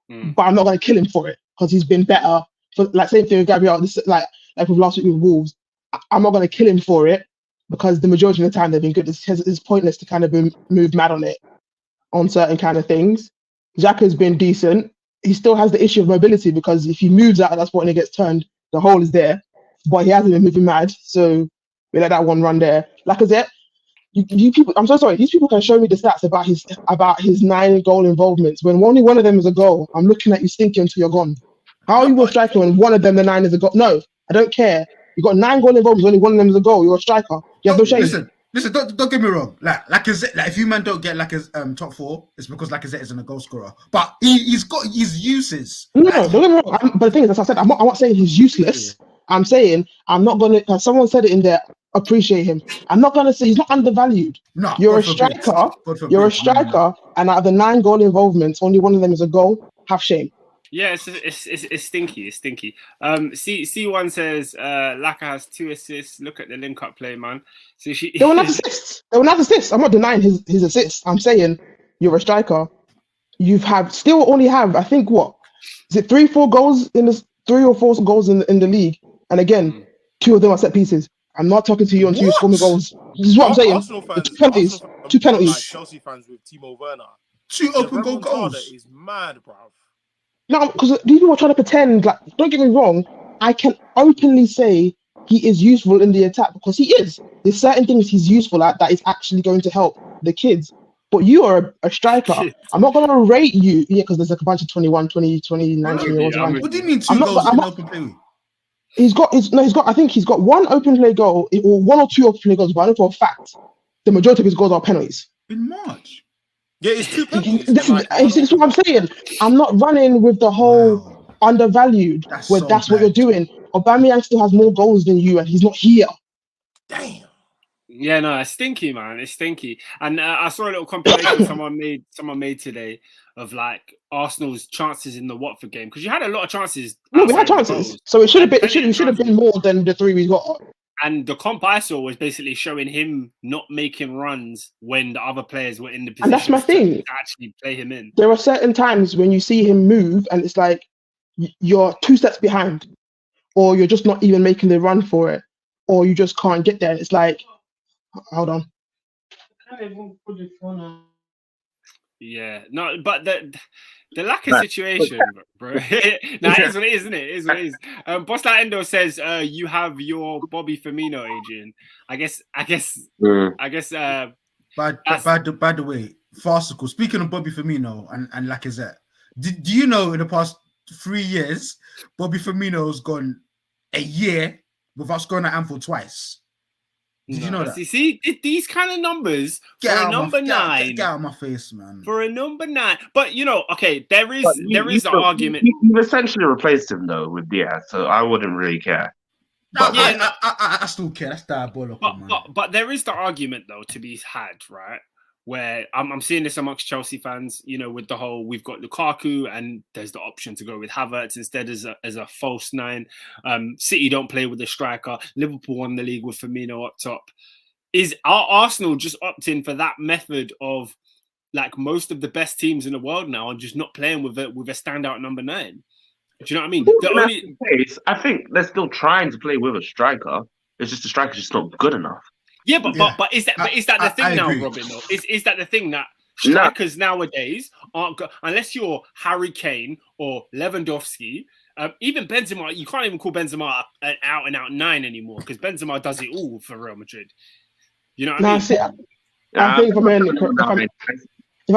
but I'm not going to kill him for it because he's been better. For like same thing with Gabriel, like with last week with Wolves, I'm not going to kill him for it because the majority of the time they've been good. It's pointless to kind of move mad on it on certain kind of things. Xhaka's been decent. He still has the issue of mobility because if he moves out at that spot and it gets turned, the hole is there. But he hasn't been moving mad, so we let that one run there. Lacazette, you people, I'm so sorry. These people can show me the stats about his 9 goal involvements. When only one of them is a goal, I'm looking at you stinking until you're gone. How are you a striker when one of them, the 9 is a goal? No, I don't care. You got 9 goal involvements, only one of them is a goal. You're a striker. You have no shame. Listen, don't get me wrong. Lacazette, if you man don't get top 4, it's because Lacazette isn't a goal scorer. But he's got his uses. No, don't get me wrong. But the thing is, as I said, I'm not saying he's useless. I'm saying I'm not gonna. Someone said it in there. Appreciate him. I'm not gonna say he's not undervalued. No, you're a striker. You're a striker, and out of the 9 goal involvements, only one of them is a goal. Have shame. Yeah, it's stinky. It's stinky. C1 says Laka has 2 assists. Look at the link up play, man. So They were not assists. I'm not denying his assists. I'm saying you're a striker. Still only have I think what is it 3-4 goals in this 3 or 4 goals in the league, and again 2 of them are set pieces. I'm not talking to you until you score me goals. This is what I'm saying. Arsenal fans, 2 penalties. 2 penalties. Like Chelsea fans with Timo Werner. 2 open goal goals. Is mad, bruv. No, because these people are trying to pretend. Like, don't get me wrong. I can openly say he is useful in the attack because he is. There's certain things he's useful at that is actually going to help the kids. But you are a striker. I'm not going to rate you. Yeah, because there's like a bunch of 21, 20, 19 year olds around. What do you mean 2 goals in open play? I think he's got 1 open play goal or 1 or 2 open play goals, but I know for a fact the majority of his goals are penalties. In March. Yeah, it's 2 penalties. This is what I'm saying. I'm not running with the whole undervalued that's what you're doing. Aubameyang still has more goals than you, and he's not here. Damn. Yeah, no, it's stinky, man. It's stinky. And I saw a little compilation someone made today of like Arsenal's chances in the Watford game because you had a lot of chances. No, we had chances, so it should have been more than the 3 we got. And the comp I saw was basically showing him not making runs when the other players were in the position. And that's my thing. To actually play him in. There are certain times when you see him move, and it's like you're 2 steps behind, or you're just not even making the run for it, or you just can't get there. It's like, hold on. I can't even put the phone on. Yeah, no, but the lack of situation, bro. No, it is what it is, isn't it? It is what it is. Boss Light Endo says you have your Bobby Firmino, Adrian. I guess. By the way, farcical. Speaking of Bobby Firmino and Lacazette, do you know in the past 3 years, Bobby Firmino's gone a year without scoring at Anfield twice. Did you know that? You see, these kind of numbers for a number 9. Get out of my face, man. For a number 9. But, okay, there is the argument. You've essentially replaced him, though, with Diaz, so I wouldn't really care. But I still care. That's diabolical, man. But there is the argument, though, to be had, right? Where I'm seeing this amongst Chelsea fans, with the whole, we've got Lukaku and there's the option to go with Havertz instead as a false 9. City don't play with a striker. Liverpool won the league with Firmino up top. Is our Arsenal just opting for that method of like most of the best teams in the world now and just not playing with a standout number 9? Do you know what I mean? I think they're still trying to play with a striker. It's just the striker's just not good enough. Yeah, but is that the thing now, agree. Robin? Though is that the thing that strikers nowadays aren't unless you're Harry Kane or Lewandowski, even Benzema. You can't even call Benzema an out and out 9 anymore because Benzema does it all for Real Madrid. You know what I mean? See, I think if I'm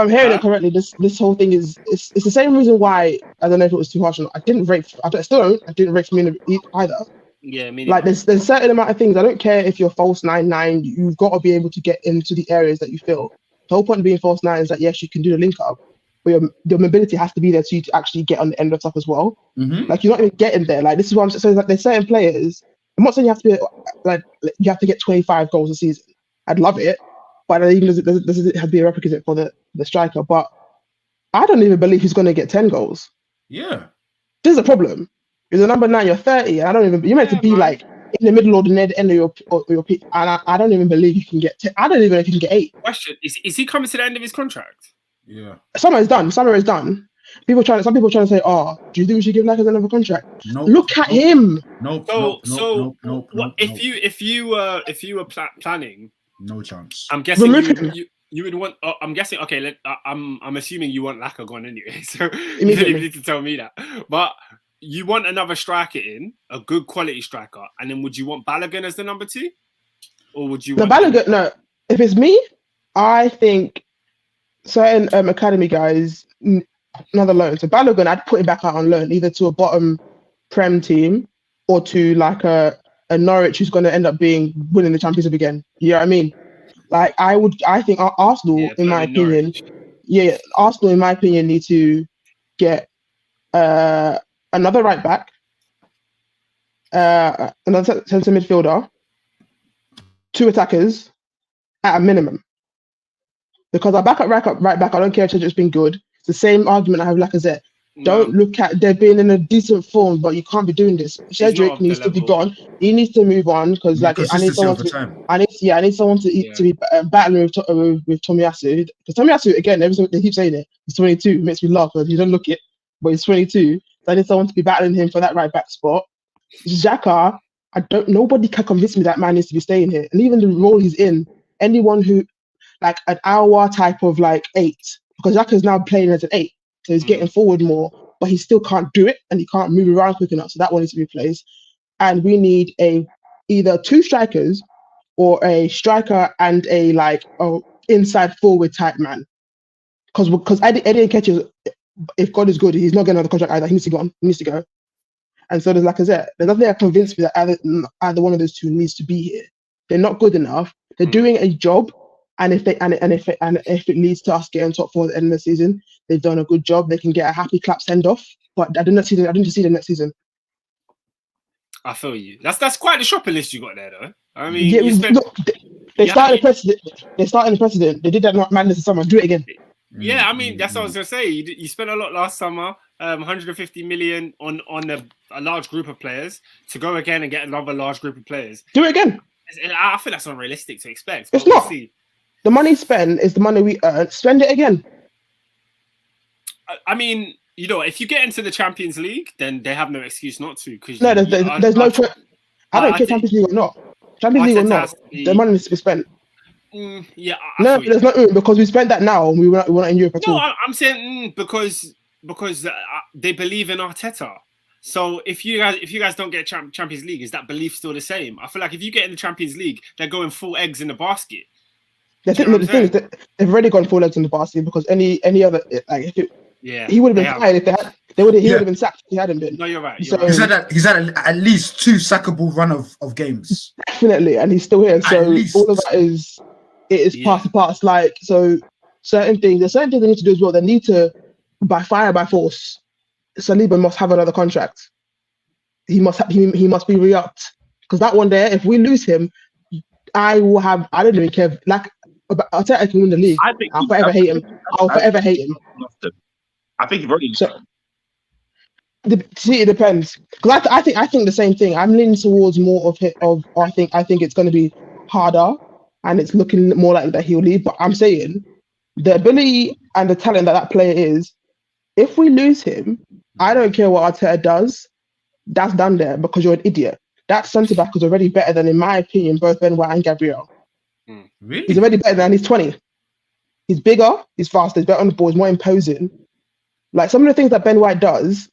hearing it correctly, this whole thing is it's the same reason why I don't know if it was too harsh or not. I didn't rate Firmino either. Yeah, like there's a certain amount of things. I don't care if you're false 9-9. You've got to be able to get into the areas that you feel. The whole point of being false 9 is that yes, you can do the link up, but your mobility has to be there for you to actually get on the end of stuff as well. Mm-hmm. Like you're not even getting there. Like this is what I'm saying. Like there's certain players. I'm not saying you have to be like you have to get 25 goals a season. I'd love it, but even does it have to be a requisite for the striker? But I don't even believe he's going to get 10 goals. Yeah, this is a problem. You're the number 9, you're 30. You're meant to be like in the middle or the end of your peak. And I don't even believe you can get 10. I don't even know if you can get 8. Question: Is he coming to the end of his contract? Yeah. Summer is done. Some people trying to say, "Oh, do you think we should give Lacazette another contract?" No. Look at him. Nope. If you were planning, no chance. I'm guessing you would want. I'm guessing. Okay, I'm assuming you want Laka gone anyway. So you don't even need to tell me that. But you want another striker in, a good quality striker, and then would you want Balogun as the number 2, or would you? Balogun. No. If it's me, I think certain academy guys another loan. So Balogun, I'd put him back out on loan, either to a bottom Prem team or to like a Norwich who's going to end up winning the Champions League again. You know what I mean? Like I think Arsenal, in my opinion, Arsenal, in my opinion, need to get another right back, another centre midfielder, 2 attackers at a minimum. Because our backup right back, I don't care if it's been good. It's the same argument I have with Lacazette. Don't look at they've been in a decent form, but you can't be doing this. Shedrick needs to be gone. He needs to move on because I need someone to be battling with Tomiyasu. Because Tomiyasu, again, they keep saying it. He's 22. It makes me laugh because he don't look it, but he's 22. So I need someone to be battling him for that right back spot. Xhaka, nobody can convince me that man needs to be staying here. And even the role he's in, anyone who like an hour type of like 8, because Xhaka is now playing as an 8. So he's getting forward more, but he still can't do it and he can't move around quick enough. So that one needs to be replaced. And we need either 2 strikers or a striker and a inside forward type man. Because Eddie Nketiah, if God is good, he's not getting another contract either. He needs to go on. He needs to go. And so there's Lacazette. There's nothing that convinced me that either one of those 2 needs to be here. They're not good enough. They're doing a job. And if it leads to us getting top 4 at the end of the season, they've done a good job. They can get a happy clap send off. But I didn't see them next season. I feel you. That's quite the shopping list you got there, though. I mean, they started the precedent. They did that madness this summer. Do it again. Yeah, I mean that's what I was gonna say. You spent a lot last summer, 150 million on a large group of players to go again and get another large group of players. Do it again. I feel that's unrealistic to expect. It's not. See. The money spent is the money we earn. Spend it again. I mean, if you get into the Champions League, then they have no excuse not to. No, there's no choice. I don't care Champions League or not. Champions League or not, the money needs to be spent. There's not because we spent that now and we're not in Europe at all. No, I'm saying because they believe in Arteta. So if you guys don't get Champions League, is that belief still the same? I feel like if you get in the Champions League, they're going full eggs in the basket. The thing is that they've already gone full eggs in the basket because any other Yeah, he would have they been fired if they had. He would have been sacked if he hadn't been. No, you're right. So- He's had at least 2 sackable run of games. Definitely, and he's still here. So least. all of that is past the past. Like, so there's certain things they need to do as well. They need to, by fire by force, Saliba must have another contract. He must be re-upped, because that one there, if we lose him, I don't even care. Like, I'll tell you, I can win the league. I'll forever hate him. I think you've already. See, it depends, because I think the same thing. I'm leaning towards more of it. I think it's going to be harder, and it's looking more like that he'll leave. But I'm saying the ability and the talent that player is. If we lose him, I don't care what Arteta does. That's done there, because you're an idiot. That centre back is already better than, in my opinion, both Ben White and Gabriel. Really? He's already better than. He's 20. He's bigger. He's faster. He's better on the ball. He's more imposing. Like, some of the things that Ben White does.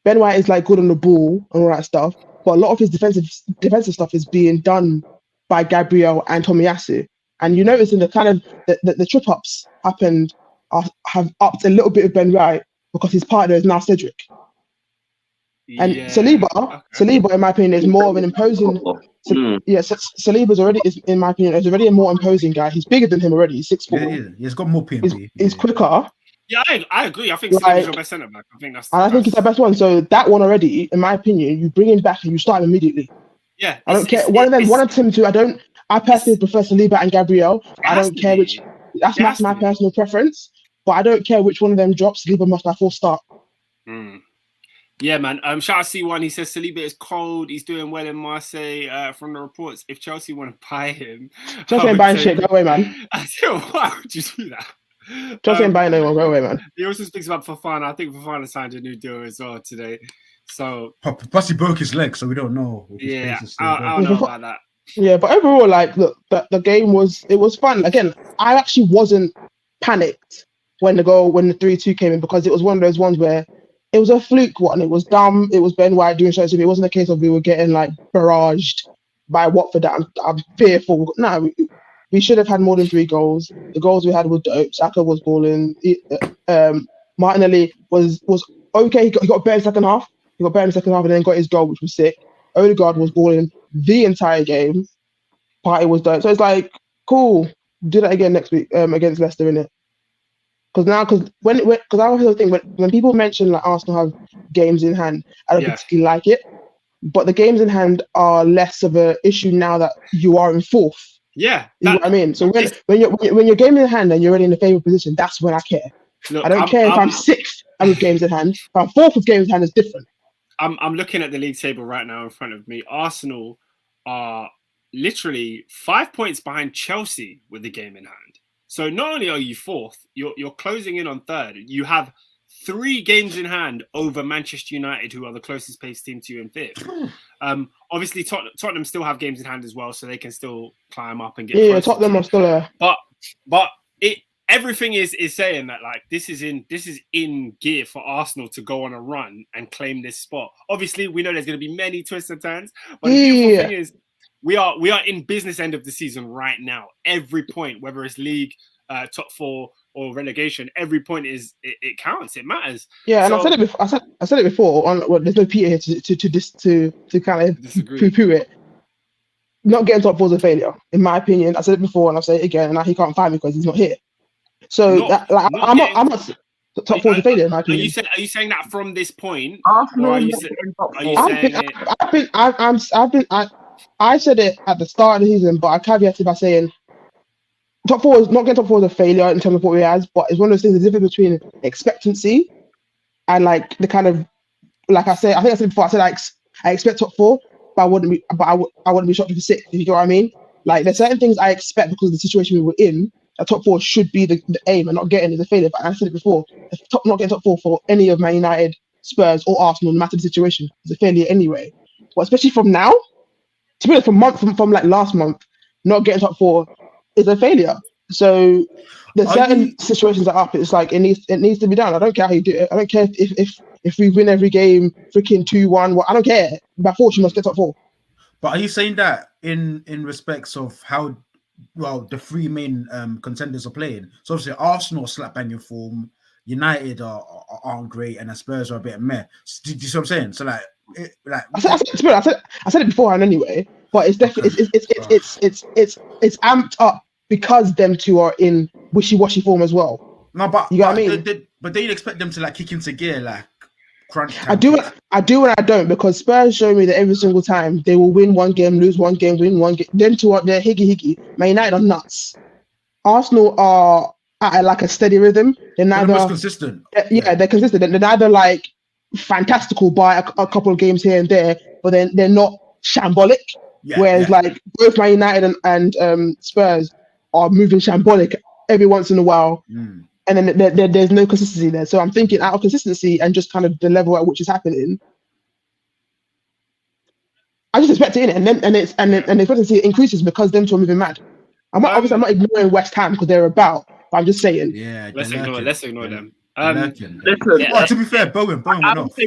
Ben White is like good on the ball and all that stuff, but a lot of his defensive stuff is being done by Gabriel and Tomiyasu. And you notice in the kind of the trip ups happened have upped a little bit of Ben White, because his partner is now Cedric. And Saliba, in my opinion, is more of an imposing. Saliba's already, in my opinion, is already a more imposing guy. He's bigger than him already. He's 6'4". Yeah, he's got more PMP. He's quicker. Yeah, I agree. I think Saliba's your best centre back. I think he's the best one. So that one already, in my opinion, you bring him back and you start him immediately. Yeah, I don't care. One of them two. I personally prefer Saliba and Gabriel. I don't care which. That's my personal preference. But I don't care which one of them drops. Saliba must by full start. Yeah, man. Shout out C1. He says Saliba is cold. He's doing well in Marseille. From the reports, if Chelsea want to buy him, Chelsea ain't buying shit. Go away, man. I said, why would you do that? Chelsea ain't buying anyone. Go away, man. He also speaks about Fofana. I think Fofana signed a new deal as well today. So plus he broke his leg, so we don't know. Yeah, I don't know about that. Yeah, but overall, like, look, the game was fun. Again, I actually wasn't panicked when the 3-2 came in, because it was one of those ones where it was a fluke one. It was dumb. It was Ben White doing something. It wasn't a case of we were getting like barraged by Watford. That I'm fearful. No, we should have had more than 3 goals. The goals we had were dope. Saka was balling. Martinelli was okay. He got better in the second half. And then got his goal, which was sick. Odegaard was balling the entire game. Partey was dope. So it's like, cool. Do that again next week against Leicester, innit? Because I also think when people mention like Arsenal have games in hand, I don't particularly like it. But the games in hand are less of an issue now that you are in fourth. Yeah, you know what I mean. So when you're game in hand and you're already in a favourite position, that's when I care. Look, I don't care if I'm sixth and with games in hand. If I'm fourth with games in hand, is different. I'm looking at the league table right now in front of me. Arsenal are literally 5 points behind Chelsea with the game in hand. So not only are you fourth, you're closing in on third. You have 3 games in hand over Manchester United, who are the closest paced team to you in fifth. Obviously, Tottenham still have games in hand as well, so they can still climb up and get. Yeah, Tottenham are still there. But everything is saying that like this is in gear for Arsenal to go on a run and claim this spot. Obviously, we know there's going to be many twists and turns, but the beautiful thing is we are in business end of the season right now. Every point, whether it's league, top 4 or relegation, every point it counts. It matters. Yeah, and I said it before. I said it before. There's no Peter here to kind of poo-poo it. Not getting top 4 is a failure, in my opinion. I said it before, and I'll say it again. And now he can't find me because he's not here. So I'm not top 4 is a failure, in my opinion. Are you saying that from this point? Arsenal, I said it at the start of the season, but I caveated by saying top 4 is not getting top 4 is a failure in terms of what we has, but it's one of those things. The difference between expectancy and like the kind of, like I said, I think I said before. I said I expect top 4, but I wouldn't be shocked if it's 6. If you get what I mean? Like there's certain things I expect because of the situation we were in. A top 4 should be the aim, and not getting is a failure. But I said it before. Not getting top 4 for any of Man United, Spurs, or Arsenal, no matter the situation, is a failure anyway. But especially from now, to be honest, from like last month, not getting top 4 is a failure. So there's certain situations that are up. It's like it needs to be done. I don't care how you do it. I don't care if we win every game, freaking 2-1. Well, I don't care. By fortune, must get top 4. But are you saying that in respects of how the 3 main contenders are playing? So obviously Arsenal slap bang in form, United aren't great and the Spurs are a bit meh. Do you see what I'm saying? So like, I said it beforehand anyway, but it's definitely it's amped up because them two are in wishy-washy form as well. No, but you know what I mean? But you'd expect them to like kick into gear like crunch time. I do and I don't, because Spurs show me that every single time they will win one game, lose one game, win one game. Them two are they're higgy. Man United are nuts. Arsenal are at like a steady rhythm. They're neither the most consistent. Yeah, they're consistent. They're neither like fantastical by a couple of games here and there, but then they're not shambolic. Whereas like both Man United and Spurs are moving shambolic every once in a while. And then there's no consistency there. So I'm thinking out of consistency and just kind of the level at which it's happening, I just expect it in it, and the expectancy increases because them two are moving mad. I'm not ignoring West Ham because they're about, but I'm just saying. Yeah, let's ignore them. Listen, to be fair, Bowen went off.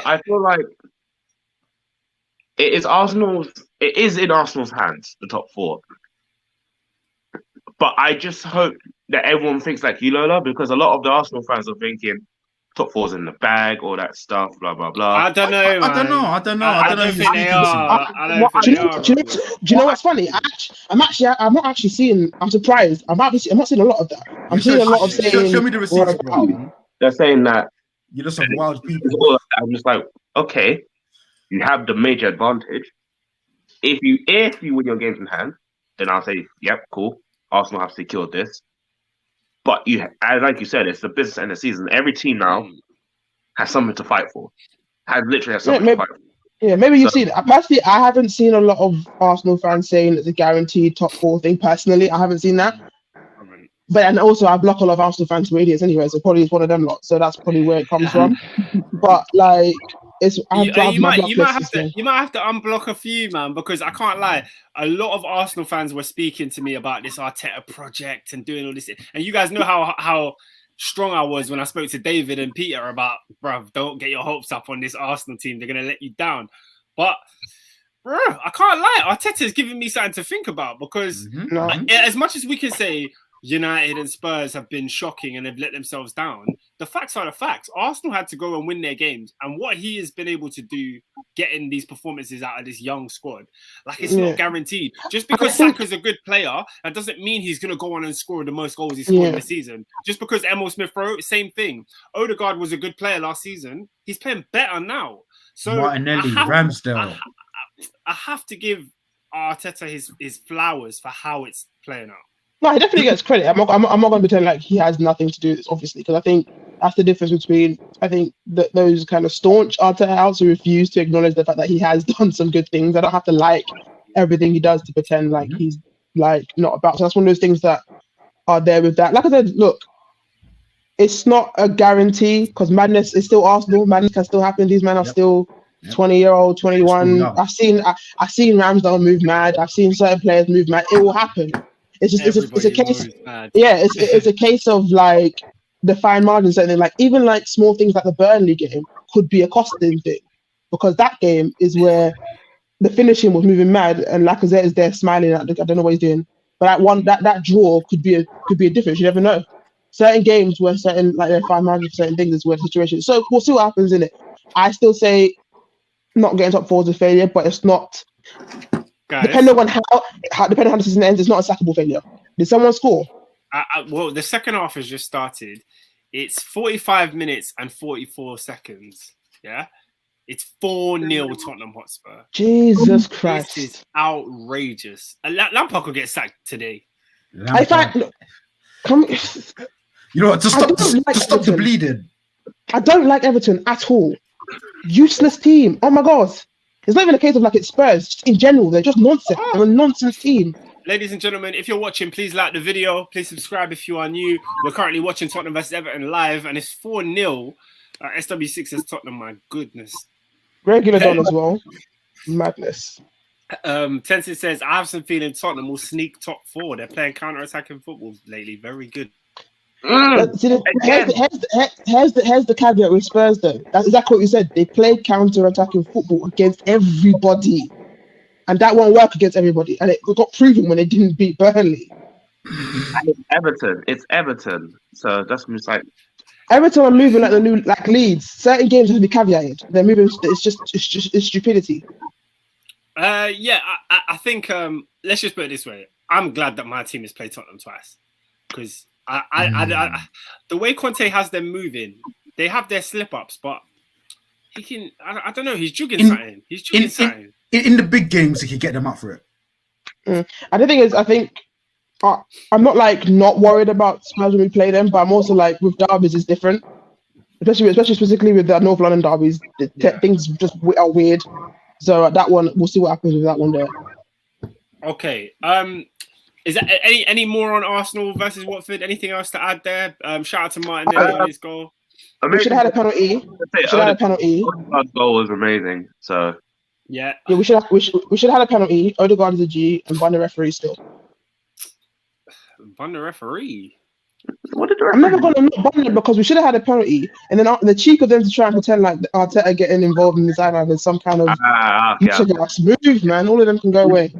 I feel like it is in Arsenal's hands, the top four. But I just hope that everyone thinks like you, Lola, because a lot of the Arsenal fans are thinking top four's in the bag, all that stuff, blah blah blah. I don't know. I don't know. I don't think they are. Do you know what's funny? I'm not actually seeing. I'm surprised. I'm not seeing a lot of that. I'm seeing a lot of saying. Show me the receipts, bro. They're saying that you're just some wild people. I'm just like, okay, you have the major advantage. If you win your games in hand, then I'll say, yep, cool. Arsenal have secured this. But like you said, it's the business end of the season. Every team now has something to fight for. To fight for. Yeah, maybe you've seen it. Personally, I haven't seen a lot of Arsenal fans saying it's a guaranteed top four thing. Personally, I haven't seen that. And also, I block a lot of Arsenal fans who are idiots anyway, so probably it's one of them lot. So that's probably where it comes from. But like, you might have to unblock a few, man, because I can't lie. A lot of Arsenal fans were speaking to me about this Arteta project and doing all this, and you guys know how strong I was when I spoke to David and Peter about, bruv, don't get your hopes up on this Arsenal team. They're gonna let you down. But bro, I can't lie. Arteta's giving me something to think about because as much as we can say United and Spurs have been shocking and they've let themselves down, the facts are the facts. Arsenal had to go and win their games, and what he has been able to do getting these performances out of this young squad, like it's not guaranteed. Just because Saka's a good player, that doesn't mean he's going to go on and score the most goals he scored in the season. Just because Emil Smith-Rowe, same thing. Odegaard was a good player last season. He's playing better now. So Martinelli, Ramsdale. I have to give Arteta his flowers for how it's playing out. No, he definitely gets credit. I'm not going to pretend like he has nothing to do with this, obviously, because I think that's the difference between those kind of staunch Arteta outs who refuse to acknowledge the fact that he has done some good things. I don't have to like everything he does to pretend like he's like not about. So that's one of those things that are there with that. Like I said, look, it's not a guarantee because madness is still Arsenal. Madness can still happen. These men are still 20-year-old, 21. I've seen Ramsdale move mad. I've seen certain players move mad. It will happen. It's a case. Yeah, it's a case of like the fine margins. Something like even like small things like the Burnley game could be a costing thing, because that game is where the finishing was moving mad and Lacazette is there smiling at. I don't know what he's doing, but that draw could be a difference. You never know. Certain games where certain like they're fine margins for certain things is where the situation. So we'll see what happens in it. I still say not getting top four is a failure, but it's not. Guys, depending on how the season ends, it's not a sackable failure. Did someone score? Well, the second half has just started. It's 45 minutes and 44 seconds. Yeah, it's 4-0 Tottenham Hotspur. Jesus Christ, this is outrageous. Lampard could get sacked today. In fact, look, you know what? To stop the bleeding. I don't like Everton at all. Useless team. Oh my God. It's not even a case of like it's Spurs. Just in general, they're just nonsense. They're a nonsense team. Ladies and gentlemen, if you're watching, please like the video. Please subscribe if you are new. We're currently watching Tottenham vs Everton live, and it's 4-0. SW6 is Tottenham. My goodness. Regular done as well. Madness. Tenzin says, I have some feeling Tottenham will sneak top four. They're playing counter-attacking football lately. Very good. Here's the caveat with Spurs though. That's exactly what you said. They play counter-attacking football against everybody, and that won't work against everybody. And it got proven when they didn't beat Burnley. It's Everton. So that's just like Everton are moving like the new like Leeds. Certain games have to be caveated. They're moving. It's stupidity. Yeah, I think let's just put it this way. I'm glad that my team has played Tottenham twice because the way Conte has them moving, they have their slip ups, but he can. I don't know. He's jugging something. He's jugging something. In the big games, he can get them up for it. And the thing is, I think I'm not like not worried about Spurs when we play them, but I'm also like with derbies it's different, especially specifically with the North London derbies. Things just are weird. So that one, we'll see what happens with that one there. Okay. Is there any more on Arsenal versus Watford? Anything else to add there? Shout out to Martinelli on his goal. We should have had a penalty. Odegaard's goal was amazing. So yeah, we should have had a penalty. Odegaard is a G, and Bun the referee still. Bun the referee. What did the I'm never gonna not bun it because we should have had a penalty, and then the cheek of them to try and pretend like Arteta getting involved in the sideline is some kind of move, man. All of them can go away.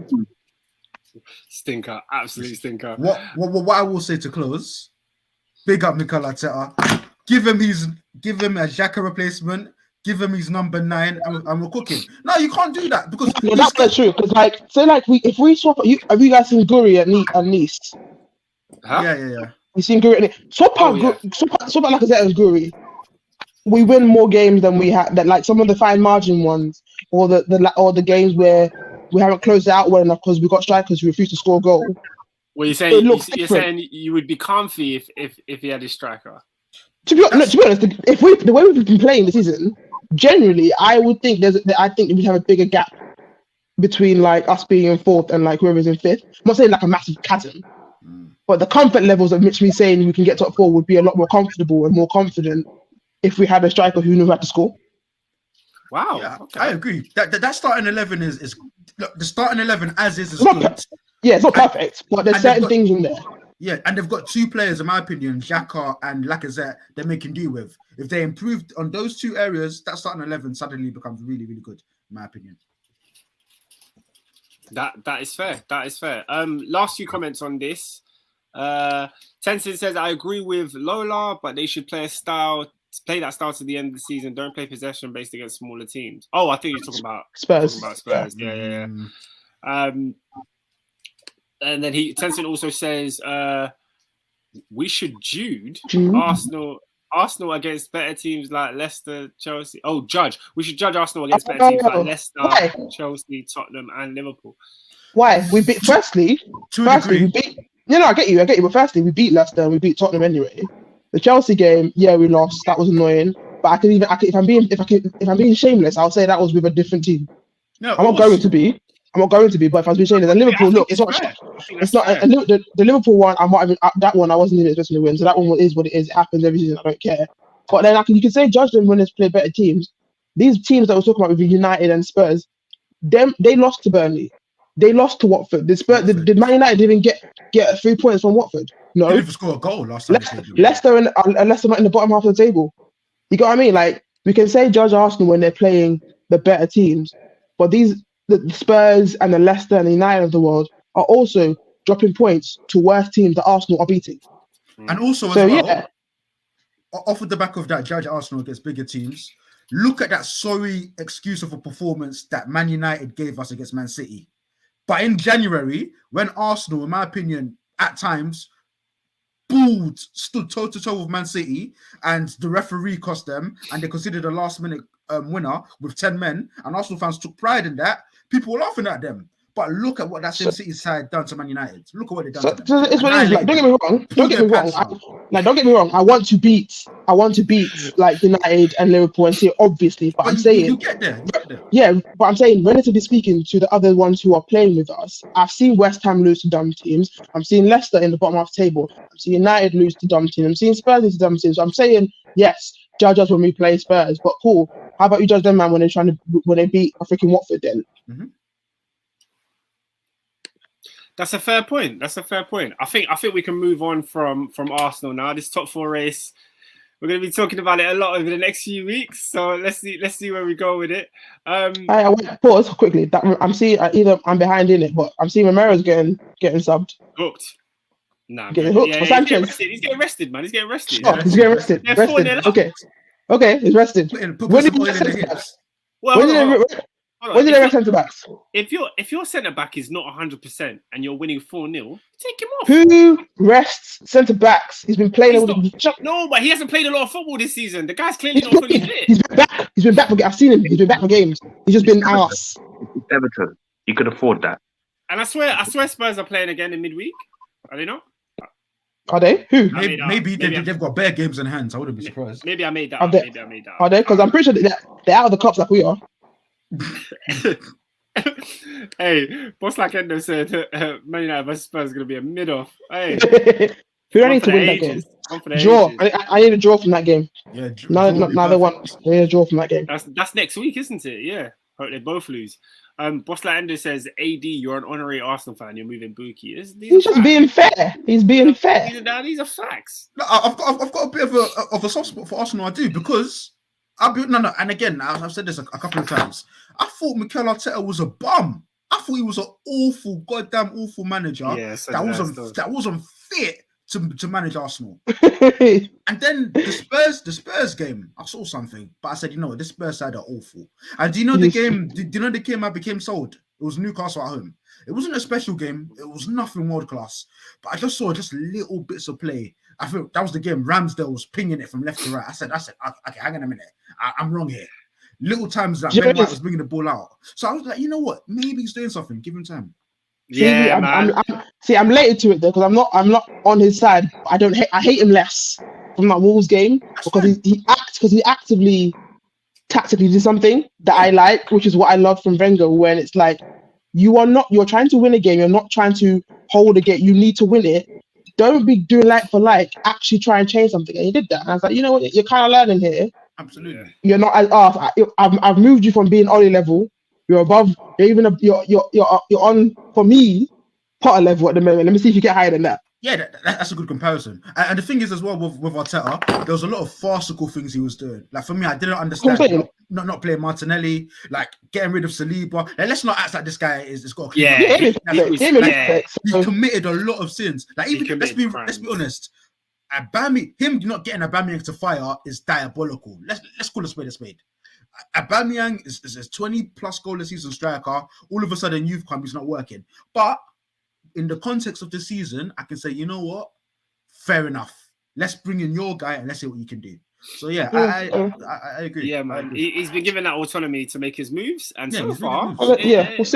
Stinker, absolute stinker. What I will say to close, big up Mikel Arteta. Give him a Xhaka replacement. Give him his number 9, and we're cooking. No, you can't do that because that's not true. Because if we swap, have you guys seen Guri at Nice? Huh? Yeah. You seen Guri? Swap out Lacazette and Guri. We win more games than we had. That like some of the fine margin ones, or the games where we haven't closed it out well enough because we got strikers who refuse to score a goal. Well, you're saying you would be comfy if he had his striker. To be honest, the way we've been playing this season, generally, I would think we have a bigger gap between like us being in 4th and like whoever's in 5th. I'm not saying like a massive chasm, but the comfort levels of which me saying we can get top 4 would be a lot more comfortable and more confident if we had a striker who knew how to score. Wow, yeah, okay. I agree. That starting 11 is look, the starting 11 as is good. It's not perfect, but there's certain things in there. Yeah, and they've got 2 players, in my opinion, Xhaka and Lacazette, they're making do with. If they improved on those 2 areas, that starting 11 suddenly becomes really, really good, in my opinion. That is fair. That is fair. Last few comments on this. Tencent says, I agree with Lola, but they should play that style to the end of the season. Don't play possession based against smaller teams. Oh, I think you're talking about Spurs. Yeah. And then Tencent also says we should Jude Arsenal against better teams like Leicester, Chelsea. We should judge Arsenal against better teams like Leicester, Chelsea, Tottenham, and Liverpool. Why? We beat firstly we beat. I get you. But firstly, we beat Leicester and we beat Tottenham anyway. The Chelsea game, we lost. That was annoying. But if I'm being shameless, I'll say that was with a different team. No, I'm not going to be. But if I was being shameless, and Liverpool, look, it's not. The Liverpool one. I might have that one. I wasn't even expecting to win. So that one is what it is. It happens every season. I don't care. But then you can say judge them when they play better teams. These teams that I was talking about with United and Spurs, they lost to Burnley. They lost to Watford. Did Man United even get 3 points from Watford? No. They didn't even score a goal last time. Leicester and Leicester in the bottom half of the table. You got what I mean? Like we can say judge Arsenal when they're playing the better teams, but the Spurs and the Leicester and the United of the world are also dropping points to worse teams that Arsenal are beating. And also off of the back of that, judge Arsenal against bigger teams. Look at that sorry excuse of a performance that Man United gave us against Man City. But in January, when Arsenal, in my opinion, at times stood toe to toe with Man City, and the referee cost them, and they considered a last-minute winner with 10 men, and Arsenal fans took pride in that. People were laughing at them. But look at what that same City side done to Man United. Look at what they've done to them. It's what it is. Like, don't get me wrong. I want to beat like United and Liverpool and say obviously, but I'm saying you get there. Yeah, but I'm saying relatively speaking to the other ones who are playing with us, I've seen West Ham lose to dumb teams. I'm seeing Leicester in the bottom half the table. I'm seeing United lose to dumb teams. I'm seeing Spurs lose to dumb teams. So I'm saying yes, judge us when we play Spurs, but cool. How about you judge them, man, when they beat a freaking Watford then? Mm-hmm. That's a fair point. I think we can move on from Arsenal now. This top 4 race, we're going to be talking about it a lot over the next few weeks. So let's see where we go with it. I want pause quickly. I'm seeing either I'm behind in it, but I'm seeing Romero's getting subbed. Booked. Nah, Getting bro. hooked for He's Sanchez. getting arrested. He's getting arrested, man. He's getting arrested. Oh, he's getting arrested. They're Rested. 4-0 up. Okay, he's rested. Put When some did oil you in the centre hips. backs? Well, When hold on. did they rest centre backs? If your centre back is not 100% and you're winning 4-0, take him off. Who rests centre backs? He's been playing all the. No, but he hasn't played a lot of football this season. The guy's clearly not fully fit. He's been back. He's been back for. I've seen him. He's been back for games. He's just been arse. Everton. You could afford that. And I swear Spurs are playing again in midweek. Are they not? Are they? Who? Maybe they've got bare games in hand. So I wouldn't be surprised. Maybe I made that. Are Up. they? Maybe I made that. Are they? Because I'm pretty sure they're out of the cups like we are. Hey, boss like Endo said, Man United versus Spurs is going to be a mid-off. Hey, We don't need to win that game. Draw. I need a draw from that game. Yeah. Now they want. We need a draw from that game. That's next week, isn't it? Yeah. Hope they both lose. Boss like Endo says, AD, you're an honorary Arsenal fan. You're moving Buki. He's just being fair. He's being fair. These are facts. No, I've got a bit of a soft spot for Arsenal. I do, because and again, I've said this a couple of times. I thought Mikel Arteta was a bum. I thought he was an goddamn awful manager. Yeah, that wasn't fit to manage Arsenal. And then the Spurs game, I saw something, but I said, you know what, the Spurs side are awful. And do you know the game? Do you know the game I became sold? It was Newcastle at home. It wasn't a special game. It was nothing world class. But I just saw just little bits of play. I feel that was the game. Ramsdale was pinging it from left to right. I said, okay, hang on a minute. I'm wrong here. Little times that Ben White was bringing the ball out. So I was like, you know what? Maybe he's doing something. Give him time. Yeah, I'm related to it though, because I'm not on his side. I hate him less from that Wolves game because he actively tactically did something that I like, which is what I love from Wenger, when it's like you're trying to win a game, you're not trying to hold a game, you need to win it. Don't be doing like for like, actually try and change something. And he did that. And I was like, you know what, you're kind of learning here. Absolutely. You're not as I've moved you from being Ollie level. You're above. You're on, for me, Potter level at the moment. Let me see if you get higher than that. Yeah, that's a good comparison. And the thing is as well with Arteta, there was a lot of farcical things he was doing. Like for me, I didn't understand not playing Martinelli, like getting rid of Saliba. Like, let's not act like this guy is got a clean he committed a lot of sins. Like even let's be honest. Him not getting Aubameyang to fire is diabolical. Let's call a spade. Aubameyang is a 20+ goal a season striker. All of a sudden, youth camp is not working. But in the context of the season, I can say, you know what? Fair enough. Let's bring in your guy and let's see what you can do. So yeah, I agree. Yeah, man. He's been given that autonomy to make his moves, and so far, it's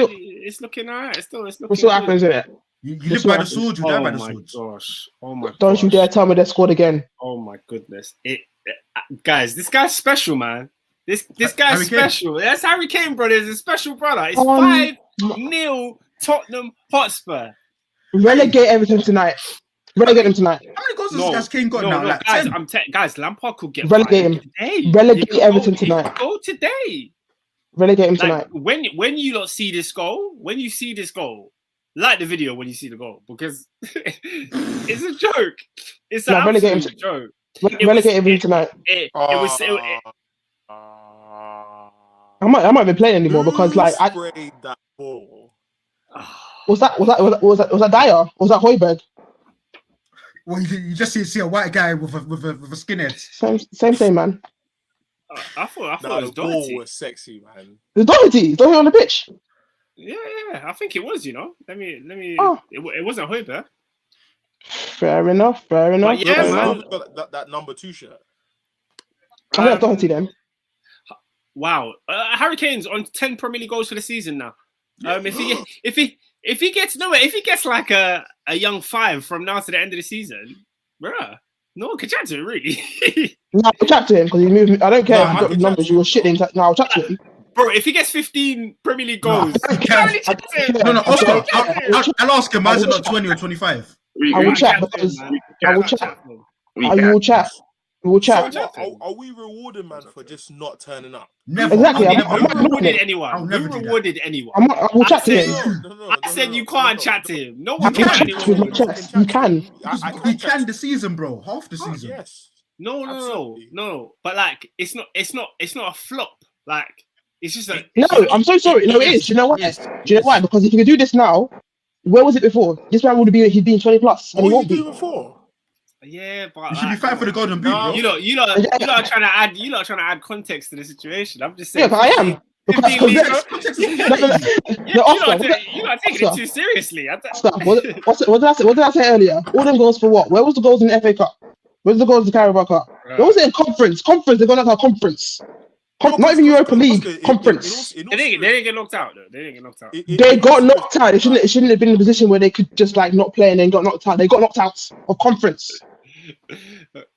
looking alright. It's looking. We'll see what happens in it. You live by the sword, you die by the sword. Oh my gosh. Don't you dare tell me they scored again. Oh my goodness. Guys, this guy's special, man. This guy's special. That's Harry Kane, brother. He's a special brother. It's 5-0 Tottenham Hotspur. Relegate everything tonight. Relegate him tonight. How many goals has Kane got now? Like guys, Lampard could get relegate him today. Relegate everything tonight. Go today. Relegate him tonight. When you lot see this goal, like the video when you see the goal, because it's a joke. It's an absolute joke. Relegate him tonight. I might be playing anymore because like I sprayed that ball. Was that Dyer? Was that Højbjerg? Well, you just see a white guy with a skinhead. Same thing, man. I thought it was Doherty. The ball was sexy, man. It was Doherty on the pitch. Yeah, I think it was. Let me. It wasn't Højbjerg. Fair enough. But yeah, man. That number 2 shirt. I got Doherty then. Wow, Harry Kane's on 10 Premier League goals for the season now. If he gets like a young 5 from now to the end of the season, bruh, no one can chat to him really. No, I'll chat to him because he moved me. I don't care if you got the numbers. You were shitting. No, I'll chat to him. Bro, if he gets 15 Premier League goals, Oscar, I'll ask him. Why is it not 20 or 25? I will chat because I will chat. I will chat. We'll chat. So are we rewarding man for just not turning up? Never. Exactly. Who rewarded anyone? I will chat to him. I said you can't chat to him. No one can can. You can. You can the season, bro. Half the season. Yes. No. But like, it's not a flop. Like, it's just a. No, I'm so sorry. No, it is. Do you know why? Because if you can do this now, Where was it before? This man would have been, he'd been 20 plus, and What he were you won't be. doing before? Yeah, but You should be fighting for the golden boot, Nah. bro. you lot are trying to add context to the situation. I'm just saying. Yeah, but I am. Because 15 leagues. Context is Yeah. no, no, reality. no, You Oscar, lot are taking it Oscar. too seriously. Oscar, what did I say earlier? All them goals for what? Where was the goals in the FA Cup? Where's the goals in the Carabao Cup? Where was it in conference? They're going to our conference. Not even Europa League, conference. They didn't get knocked out though. They didn't get knocked out. They got knocked out. It shouldn't have been in a position where they could just like not play and then got knocked out. They got knocked out of conference.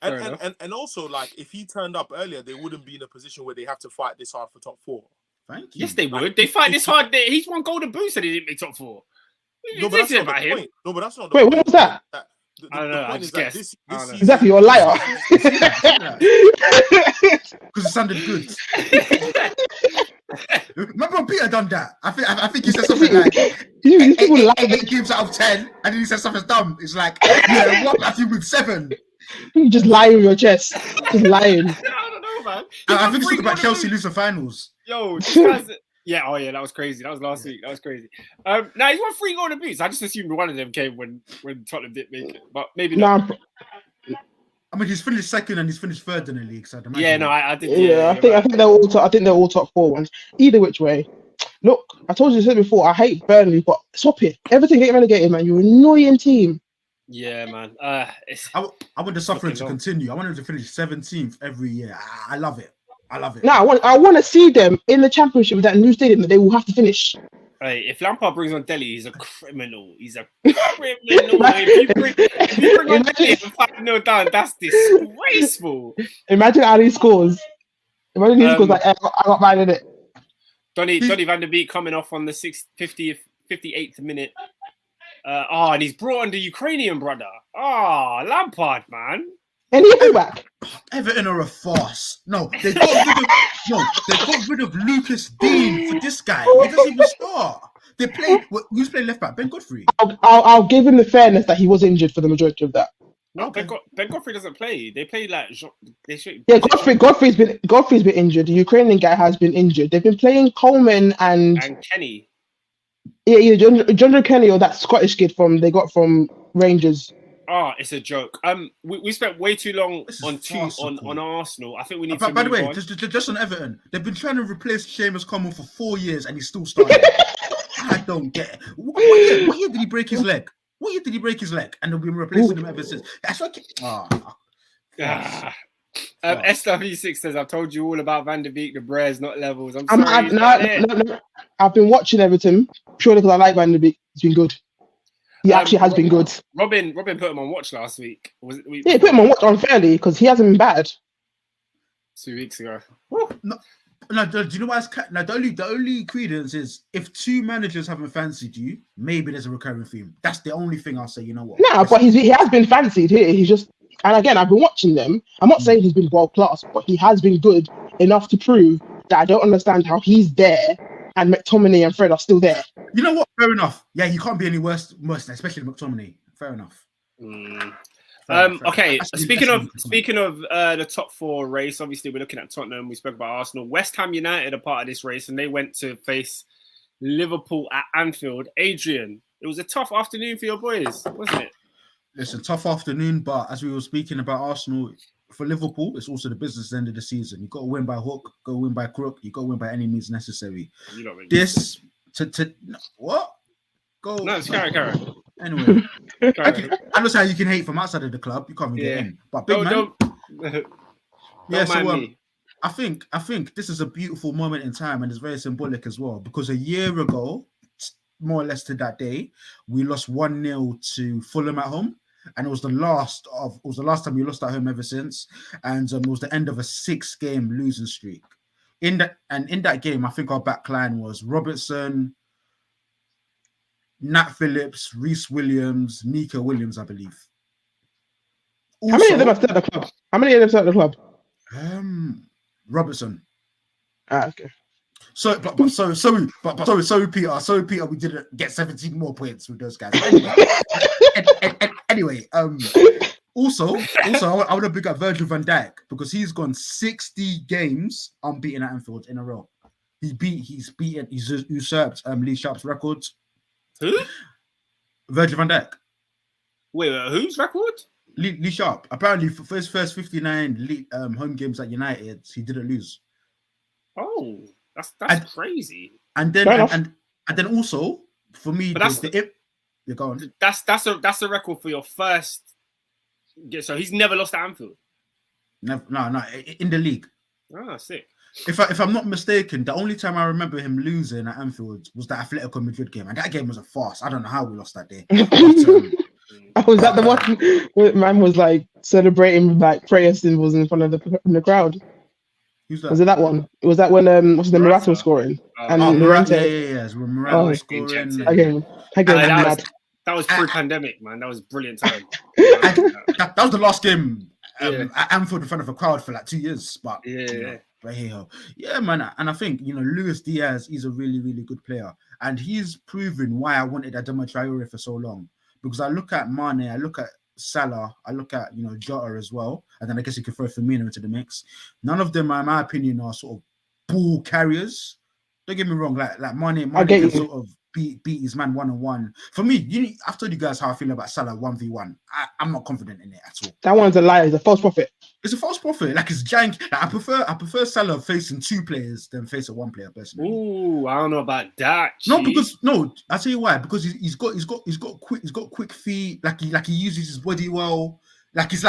And also, like, if he turned up earlier, they wouldn't be in a position where they have to fight this hard for top 4. Thank you. Yes, they would. They fight this hard. He's won golden boots and he didn't make top 4. No, but that's not the point. No, but that's not the Wait, point. what was that? I don't know. I The point just is that guessed. this I don't know. season, Exactly, you're a liar. Because it sounded good. Remember Peter done that? I think he said something like You people lie. 8 games out of 10, and then he said something dumb. It's like, yeah, what Matthew with 7? You just lying with your chest. Just lying. I don't know, man. I think it's talking about Chelsea losing finals. Yo, this guy's... Yeah, oh yeah, that was crazy. That was last week. That was crazy. Now he's won 3 golden boots. I just assumed one of them came when Tottenham didn't make it, but maybe not. Nah, I mean, he's finished second and he's finished third in the league. So I'd imagine. Yeah, no, I did. yeah, I think they're all top 4 ones. Either which way. Look, I told you this before. I hate Burnley, but stop it. Everything getting relegated, man. You're an annoying team. Yeah, man. I want the suffering to continue. I want him to finish 17th every year. I love it. I love it. Now I want to see them in the Championship with that new stadium that they will have to finish. Hey, if Lampard brings on Delhi, he's a criminal. He's a criminal. if you bring on Delhi and 5-0 down, that's disgraceful. Imagine how he scores. Imagine he scores like I got mine in it. Donny van der Beek coming off on the 58th minute. And he's brought on the Ukrainian brother. Lampard, man. And he go back. Everton are a farce. No, they got rid of Lucas Dean for this guy. He doesn't even start. They played. Who's playing left back? Ben Godfrey. I'll give him the fairness that he was injured for the majority of that. No, Ben Godfrey doesn't play. They played like Godfrey's been injured. The Ukrainian guy has been injured. They've been playing Coleman and Kenny. Yeah, either John Kenny or that Scottish kid they got from Rangers. It's a joke. We spent way too long on Arsenal. I think we need to. By the way, just on Everton, they've been trying to replace Seamus Coleman for 4 years, and he's still starting. I don't get it. What year did he break his leg? And they've been replacing him ever since. That's what. SW6 says, "I've told you all about Van der Beek. The Brairs, not levels." I'm sorry. No. I've been watching Everton purely because I like Van der Beek. It's been good. He actually has been good. Robin put him on watch last week. He put him on watch unfairly because he hasn't been bad. 2 weeks ago. No, do you know why? The only credence is if 2 managers haven't fancied you, maybe there's a recurring theme. That's the only thing I'll say. You know what? No, but he has been fancied here. He's just, and again, I've been watching them. I'm not saying he's been world class, but he has been good enough to prove that I don't understand how he's there and McTominay and Fred are still there. You know what? Fair enough. Yeah, he can't be any worse, especially McTominay. Fair enough. Okay. Speaking of the top 4 race, obviously we're looking at Tottenham. We spoke about Arsenal. West Ham United are part of this race, and they went to face Liverpool at Anfield. Adrian, it was a tough afternoon for your boys, wasn't it? It's a tough afternoon, but as we were speaking about Arsenal, for Liverpool, it's also the business end of the season. You got to win by hook, got to win by crook, you got to win by any means necessary. This what? Go. No, it's carry. Anyway, I understand you can hate from outside of the club. You can't even get in. But big man, yeah. So I think this is a beautiful moment in time, and it's very symbolic as well, because a year ago, more or less to that day, we lost 1-0 to Fulham at home. And it was the last time we lost at home ever since, and it was the end of a 6-game losing streak. In that game, I think our back line was Robertson, Nat Phillips, Reece Williams, Nico Williams, I believe. Also, how many of them are still at the club? Robertson. Okay. So Peter, we didn't get 17 more points with those guys. Anyway, also, I want to big up Virgil van Dijk because he's gone 60 games unbeaten at Anfield in a row. He's usurped Lee Sharp's records. Who? Virgil van Dijk. Wait, whose record? Lee Sharp. Apparently, for his first 59 home games at United, he didn't lose. Oh, that's crazy. And then also for me, But you're going. That's a record for your first. So he's never lost at Anfield. No, in the league. Ah, sick. If I'm not mistaken, the only time I remember him losing at Anfield was the Atletico Madrid game, and that game was a farce. I don't know how we lost that day. But, was that the one where man was like celebrating like prayer symbols in front of the crowd? Who's that? Was it that one? Was that when what's the Morata was scoring? And Morata, yeah. Morata was scoring. That was pre-pandemic, man. That was brilliant time. that was the last game at Anfield in front of a crowd for like 2 years. But yeah, man. And I think Luis Diaz, he's a really, really good player, and he's proven why I wanted Adama Traore for so long. Because I look at Mane, I look at Salah, I look at Jota as well, and then I guess you could throw Firmino into the mix. None of them, in my opinion, are sort of ball carriers. Don't get me wrong, like Mane can sort of beat his man 1-on-1. For me, I've told you guys how I feel about Salah 1v1. I'm not confident in it at all. That one's a lie. It's a false prophet. It's a false prophet. Like, it's jank. Like, I prefer Salah facing 2 players than facing 1 player personally. Ooh, I don't know about that. I'll tell you why. Because he's got quick feet. Like he uses his body well. Like he's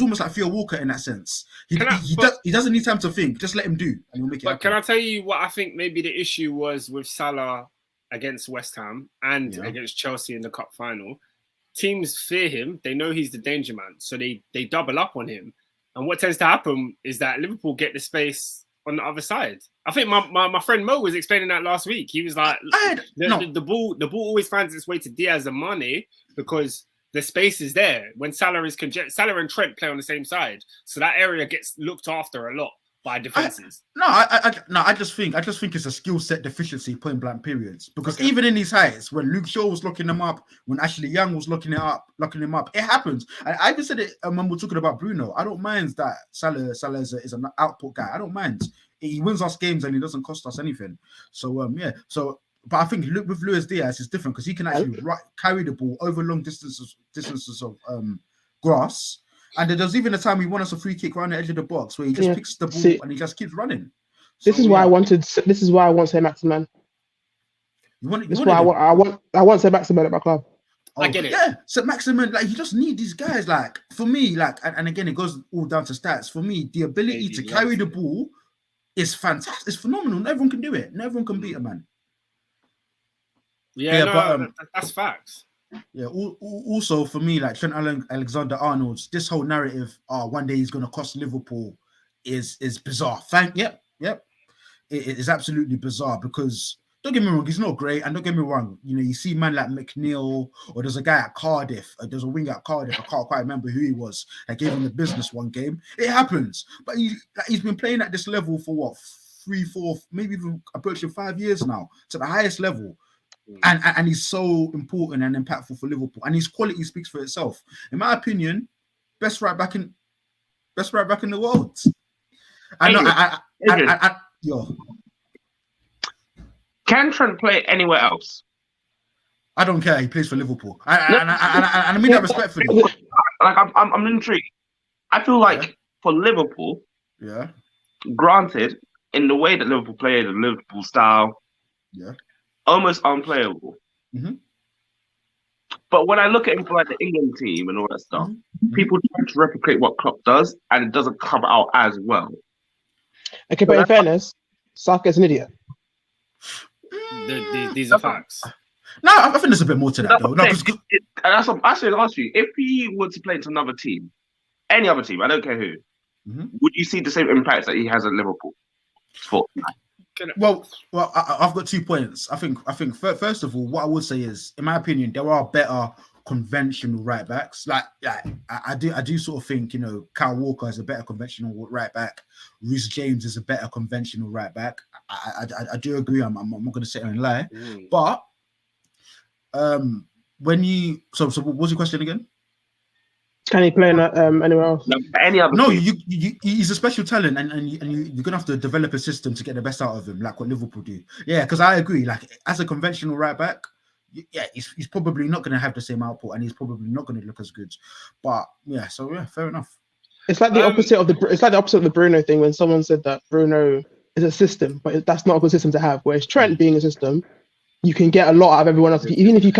almost like Theo Walker in that sense. He doesn't need time to think. Just let him do, and he'll make it happen. Can I tell you what I think maybe the issue was with Salah against West Ham and against Chelsea in the cup final? Teams fear him. They know he's the danger man, so they double up on him. And what tends to happen is that Liverpool get the space on the other side. I think my friend Mo was explaining that last week. He was like, the ball always finds its way to Diaz and Mane because the space is there. When Salah and Trent play on the same side, so that area gets looked after a lot by defenses. I just think it's a skill set deficiency, point blank periods. Because even in these heights, when Luke Shaw was locking them up, when Ashley Young was locking him up, it happens. And I just said it when we're talking about Bruno. I don't mind that Salah is an output guy. I don't mind. He wins us games and he doesn't cost us anything. So but I think with Luis Diaz, it's different because he can actually carry the ball over long distances of grass. And there's even a time he won us a free kick around the edge of the box where he just picks the ball and he just keeps running. This is why I want Saint-Maximin. This is why I want Saint-Maximin at my club. I get it. Yeah, Saint-Maximin, like, you just need these guys. Like, for me, like, and again, it goes all down to stats. For me, the ability to carry the ball is fantastic. It's phenomenal. No everyone can do it. No everyone can beat a man. But that's facts. Yeah. Also, for me, like Trent Alexander-Arnold's this whole narrative, one day he's going to cost Liverpool, is bizarre. Yep. It is absolutely bizarre because don't get me wrong, he's not great, and don't get me wrong, you see man like McNeil, or there's a guy at Cardiff, there's a winger at Cardiff, I can't quite remember who he was, that gave him the business one game. It happens, but he's been playing at this level for what, 3, 4, maybe even approaching 5 years now, to the highest level. And he's so important and impactful for Liverpool, and his quality speaks for itself. In my opinion, best right back in the world. Can Trent play anywhere else? I don't care. He plays for Liverpool, and I mean that respectfully. Like I'm intrigued. I feel like for Liverpool, granted, in the way that Liverpool play, the Liverpool style, almost unplayable. Mm-hmm. But when I look at him for like the England team and all that stuff, people try to replicate what Klopp does, and it doesn't come out as well. Okay, but in fairness, Southgate's an idiot. These are facts. No, I think there's a bit more to that, though. That's what I should ask you. If he were to play into another team, any other team, I don't care who, would you see the same impact that he has at Liverpool? Well, I've got 2 points. I think first of all, what I would say is, in my opinion, there are better conventional right backs. Like I do sort of think, Kyle Walker is a better conventional right back. Reece James is a better conventional right back. I do agree. I'm not going to sit here and lie. But when you so what was your question again? Can he play anywhere else? No, any other? No, he's a special talent, and you're gonna have to develop a system to get the best out of him, like what Liverpool do. Yeah, because I agree. Like, as a conventional right back, yeah, he's probably not going to have the same output, and he's probably not going to look as good. But yeah, so yeah, fair enough. It's like the opposite of the Bruno thing when someone said that Bruno is a system, but that's not a good system to have. Whereas Trent being a system, you can get a lot out of everyone else. Even if you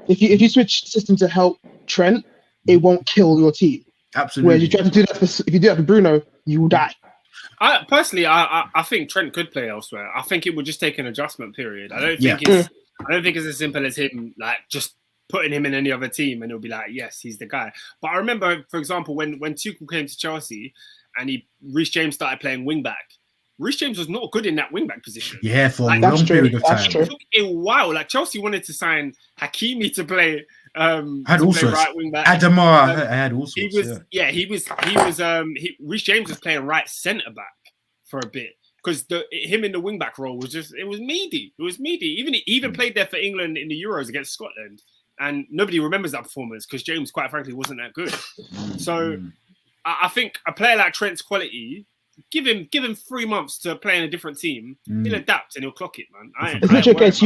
if you switch system to help Trent, it won't kill your team. Absolutely. Whereas you try to do that if you do that for Bruno, you will die. I think Trent could play elsewhere. I think it would just take an adjustment period. I don't think it's as simple as him like just putting him in any other team and it'll be like, yes, he's the guy. But I remember, for example, when Tuchel came to Chelsea and Reece James started playing wing back. Reece James was not good in that wing back position. Yeah, for a long period of time. It took a while. Like Chelsea wanted to sign Hakimi to play. Had all sorts. Right wing back. Adamar had all sorts. Reece James was playing right centre back for a bit because him in the wing back role was meaty. It was meaty. He even played there for England in the Euros against Scotland, and nobody remembers that performance because James, quite frankly, wasn't that good. So I think a player like Trent's quality. Give him 3 months to play in a different team. He'll adapt and he'll clock it, man. It's literally a case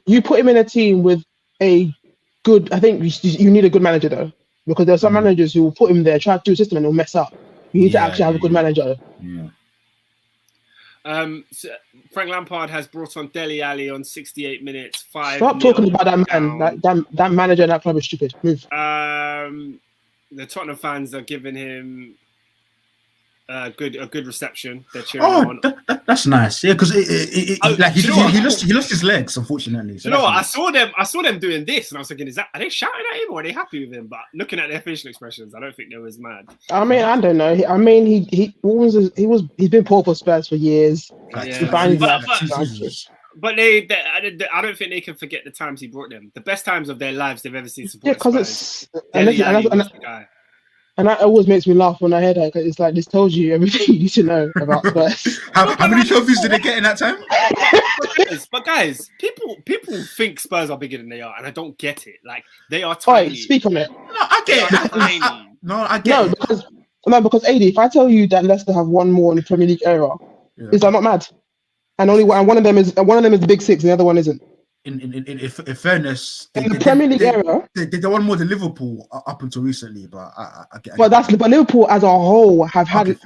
you put him in a team with a good. I think you need a good manager though, because there are some managers who will put him there, try to do a system, and he'll mess up. You need to actually have a good manager. Yeah. So Frank Lampard has brought on Dele Alli on 68 minutes. Stop talking about that man. That manager in that club is stupid. Move. The Tottenham fans are giving him a good reception. They're cheering him on. That's nice. Yeah, because he lost his legs, unfortunately. So you know what? I saw them doing this, and I was thinking, are they shouting at him or are they happy with him? But looking at their facial expressions, I don't think they was mad. I mean, I don't know. I mean, he's been poor for Spurs for years. But I don't think they can forget the times he brought them. The best times of their lives they've ever seen. Yeah, because and that always makes me laugh when I hear that. Cause it's like this tells you everything you need to know about Spurs. how many trophies did they get in that time? But guys, people think Spurs are bigger than they are, and I don't get it. Like they are tiny. Right, speak on it. No, I get it. Because AD, if I tell you that Leicester have one more in the Premier League era, is that not mad? And one of them is the Big Six, and the other one isn't. In fairness, in the Premier League era, they won more than Liverpool up until recently. But I get. But Liverpool as a whole have had in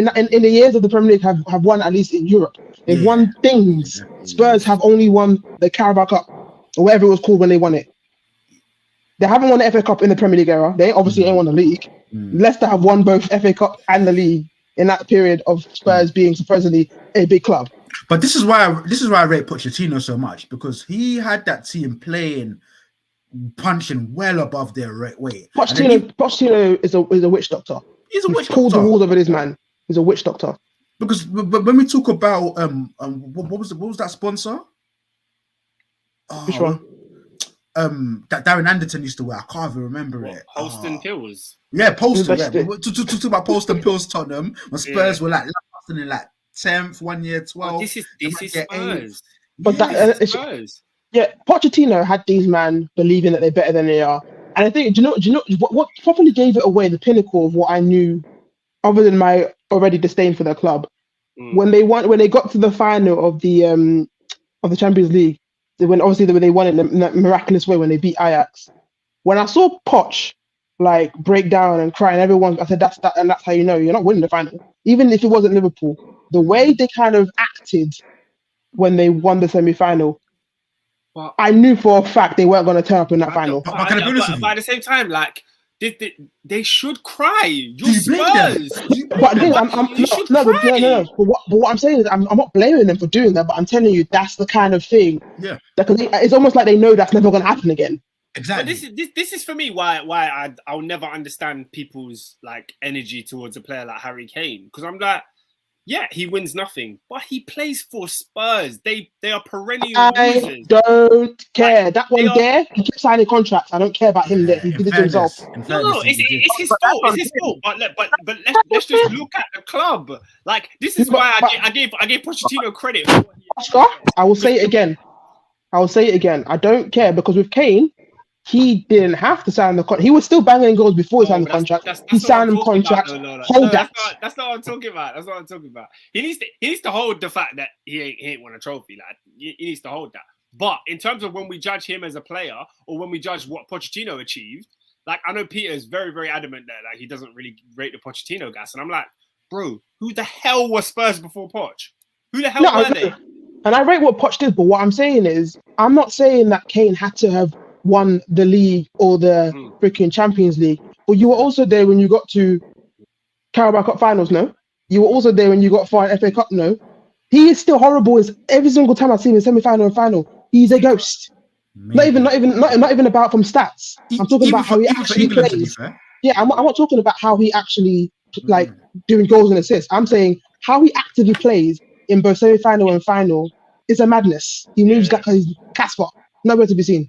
the years of the Premier League have won at least in Europe. They've won things. Spurs have only won the Carabao Cup or whatever it was called when they won it. They haven't won the FA Cup in the Premier League era. They obviously ain't won the league. Leicester have won both FA Cup and the league in that period of Spurs being supposedly a big club. But this is why I rate Pochettino so much, because he had that team playing, punching well above their weight. Pochettino is a witch doctor. He's a witch doctor. Pulled the wool over his man. He's a witch doctor. Because when we talk about what was that sponsor? Which one? That Darren Anderton used to wear. I can't even remember it. Holston Pills. Yeah, Polestar. Yeah. Talk about Polestar Pills, Tottenham. When Spurs were like 10th, 1 year, 12. This is Spurs. But Spurs. Yeah, Pochettino had these men believing that they're better than they are, and I think do you know what probably gave it away, the pinnacle of what I knew, other than my already disdain for their club, when they got to the final of the Champions League, when they won it in that miraculous way when they beat Ajax. When I saw Poch like break down and cry, and everyone, I said that's how you know you're not winning the final, even if it wasn't Liverpool. The way they kind of acted when they won the semi-final, I knew for a fact they weren't going to turn up in that final. But at the same time, like they should cry. You're Spurs. But what I'm saying is, I'm not blaming them for doing that, but I'm telling you that's the kind of thing. Yeah. Because it's almost like they know that's never going to happen again. Exactly. But this is for me why I'll never understand people's like energy towards a player like Harry Kane, because I'm like, yeah, he wins nothing, but he plays for Spurs. They are perennial losers. I don't care. That one there, he keeps signing contracts. I don't care about him there. He did it to himself. No, it's his fault. It's his fault. But let's just look at the club. Like, this is why I gave Pochettino credit. Oscar, I will say it again. I don't care, because with Kane, he didn't have to sign the contract. He was still banging goals before he signed the contract. He signed the contract. Hold that. That's not what I'm talking about. He needs to hold the fact that he ain't won a trophy. Like he needs to hold that. But in terms of when we judge him as a player or when we judge what Pochettino achieved, like I know Peter is very, very adamant that like he doesn't really rate the Pochettino gas. And I'm like, bro, who the hell was Spurs before Poch? Who the hell were they? And I rate what Poch did, but what I'm saying is, I'm not saying that Kane had to have won the league or the freaking Champions League, but you were also there when you got to Carabao Cup finals, no? You were also there when you got far in FA Cup, no? He is still horrible as every single time I see him in semi-final and final. He's a ghost. Not even about from stats. I'm talking about how he actually plays. Yeah, I'm not talking about how he actually like doing goals and assists. I'm saying how he actively plays in both semi-final and final is a madness. He moves like a Casper, nowhere to be seen.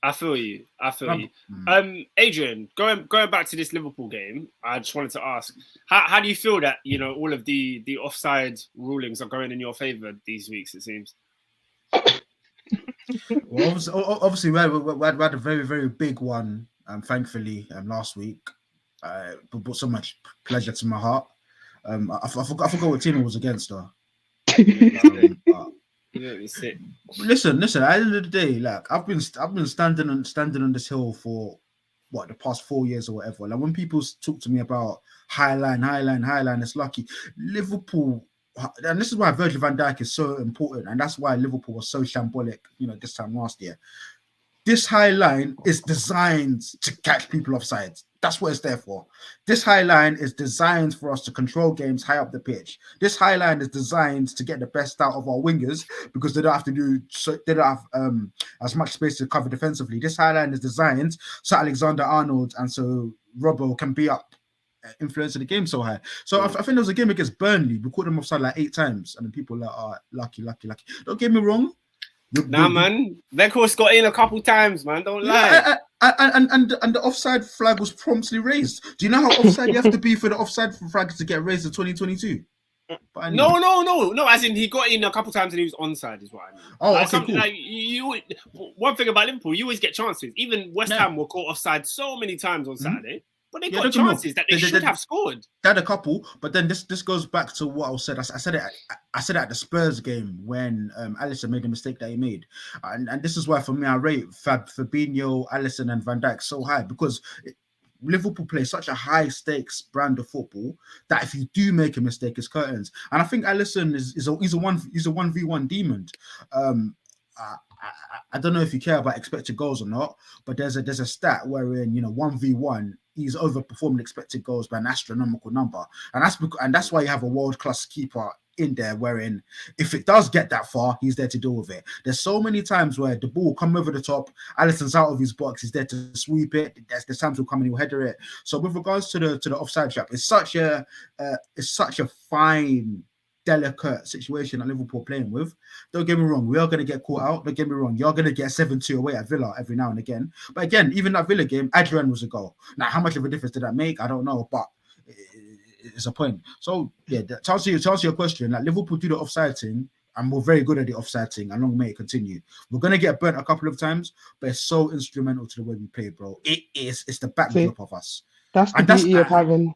I feel you. Adrian, going back to this Liverpool game, I just wanted to ask, how do you feel that all of the offside rulings are going in your favour these weeks? It seems. Well, obviously, we had a very, very big one, thankfully, last week. Brought so much pleasure to my heart. I forgot what team it was against, though. Listen. At the end of the day, like I've been standing on this hill for the past 4 years or whatever. Like when people talk to me about high line, it's lucky. Liverpool, and this is why Virgil van Dijk is so important, and that's why Liverpool was so shambolic, this time last year. This high line is designed to catch people offside. That's what it's there for. This high line is designed for us to control games high up the pitch. This high line is designed to get the best out of our wingers because they don't have as much space to cover defensively. This high line is designed so Alexander-Arnold and so Robbo can be up, influencing the game so high. So I think there was a game against Burnley. We caught them offside like 8 times, and then people are like, lucky. Don't get me wrong. Man, Weghorst got in a couple times, man. Don't lie. And the offside flag was promptly raised. Do you know how offside you have to be for the offside flag to get raised in 2022? Anyway. No. As in, he got in a couple times and he was onside, is what I mean. Oh, okay, cool. Like one thing about Liverpool, you always get chances. Even West Ham were caught offside so many times on Saturday. But they got chances that they should have scored. They had a couple, but then this goes back to what I said. I said it at the Spurs game when Alisson made the mistake that he made, and this is why for me I rate Fabinho, Alisson, and Van Dijk so high because Liverpool play such a high stakes brand of football that if you do make a mistake, it's curtains. And I think Alisson is a 1v1 demon. I don't know if you care about expected goals or not, but there's a stat wherein 1v1 he's overperformed expected goals by an astronomical number, and that's why you have a world-class keeper in there, wherein if it does get that far, he's there to deal with it. There's so many times where the ball will come over the top, Alisson's out of his box, he's there to sweep it. There's times he'll come and he'll header it. So with regards to the offside trap, it's such a fine, delicate situation that Liverpool are playing with. Don't get me wrong, we are going to get caught out. Don't get me wrong, you're going to get 7-2 away at Villa every now and again. But again, even that Villa game, Adrian was a goal. Now, how much of a difference did that make? I don't know, but it's a point. So, yeah, to answer your question, like Liverpool do the offside thing, and we're very good at the offside thing, and long may it continue. We're going to get burnt a couple of times, but it's so instrumental to the way we play, bro. It's the backdrop of us. That's the beauty of having...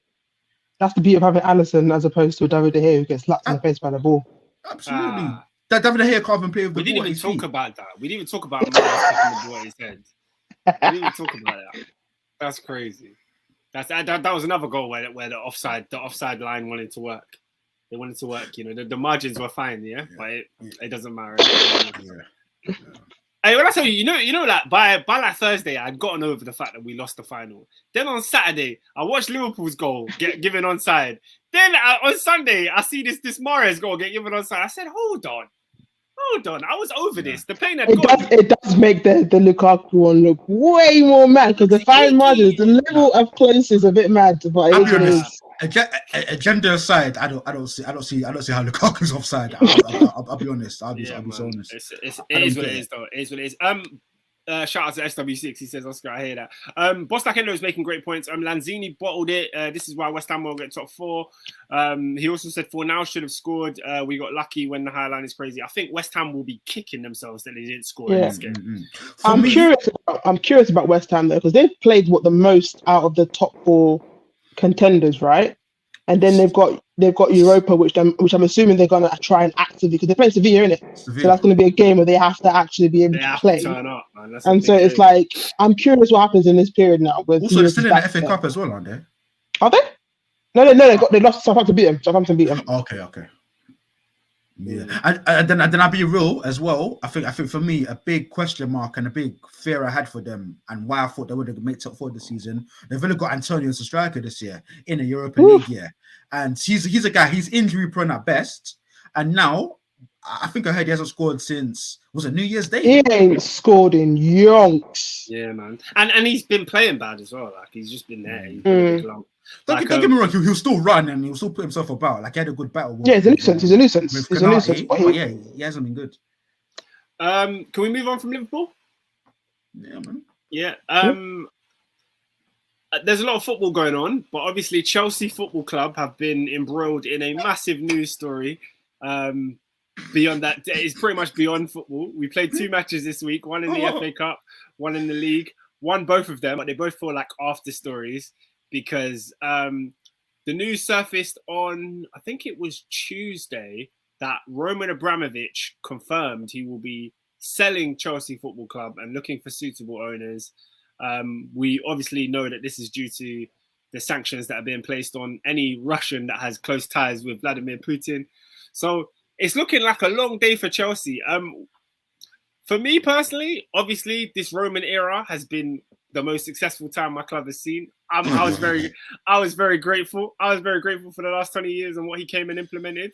That's the beauty of having Alisson as opposed to David De Gea who gets slapped in the face by the ball. Absolutely. That David De Gea can't even play with the ball. We didn't even talk about that. We didn't even talk about Morris kicking the ball at his head. We didn't even talk about that. That's crazy. That was another goal where the offside line wanted to work. They wanted to work. The margins were fine, but it doesn't matter. Hey, when I tell you, like by like Thursday, I'd gotten over the fact that we lost the final. Then on Saturday, I watched Liverpool's goal get given onside. Then on Sunday, I see this Mahrez goal get given onside. I said, hold on. I was over this. The pain it does make the Lukaku one look way more mad because the fine margins, the level of close is a bit mad. But it is. Agenda aside, I don't see how Lukaku's offside. I'll be honest. I'll be so honest. It is what it is, though. It is what it is. Shout out to SW6. He says, Oscar, I hear that. Bostakendo is making great points. Lanzini bottled it. This is why West Ham will get top 4. He also said Fornal should have scored. We got lucky when the high line is crazy. I think West Ham will be kicking themselves that they didn't score in this game. I'm curious about West Ham though, because they've played the most out of the top 4 contenders, right? And then they've got they've got Europa, which I'm assuming they're gonna try and actively, because they're playing Sevilla, innit? So that's going to be a game where they have to actually be able They to have play. to turn up, man. That's And so it's like, I'm curious what happens in this period now. Also, they're still in the FA Cup as well, aren't they? Are they? No, they lost. Southampton beat them. Okay. Yeah, and then I'll be real as well. I think for me, a big question mark and a big fear I had for them, and why I thought they would have made top 4 this season. They've only got Antonio as a striker this year in a Europa League year, and he's a guy. He's injury prone at best, and now I think I heard he hasn't scored since, was it New Year's Day? He ain't scored in yonks. Yeah, man, and he's been playing bad as well. Like he's just been there. He's been a big lump. Don't get me wrong, he'll still run and he'll still put himself about. Like he had a good battle. Yeah, he's a nuisance. He's a nuisance. But yeah, he hasn't been good. Can we move on from Liverpool? Yeah, man. Yeah. There's a lot of football going on, but obviously Chelsea Football Club have been embroiled in a massive news story. Beyond that, it's pretty much beyond football. We played 2 matches this week, one in the FA Cup, one in the league. Won both of them, but they both feel like after stories. Because the news surfaced on, I think it was Tuesday, that Roman Abramovich confirmed he will be selling Chelsea Football Club and looking for suitable owners. We obviously know that this is due to the sanctions that are being placed on any Russian that has close ties with Vladimir Putin. So it's looking like a long day for Chelsea. For me personally, obviously, this Roman era has been the most successful time my club has seen. I was very grateful. I was very grateful for the last 20 years and what he came and implemented.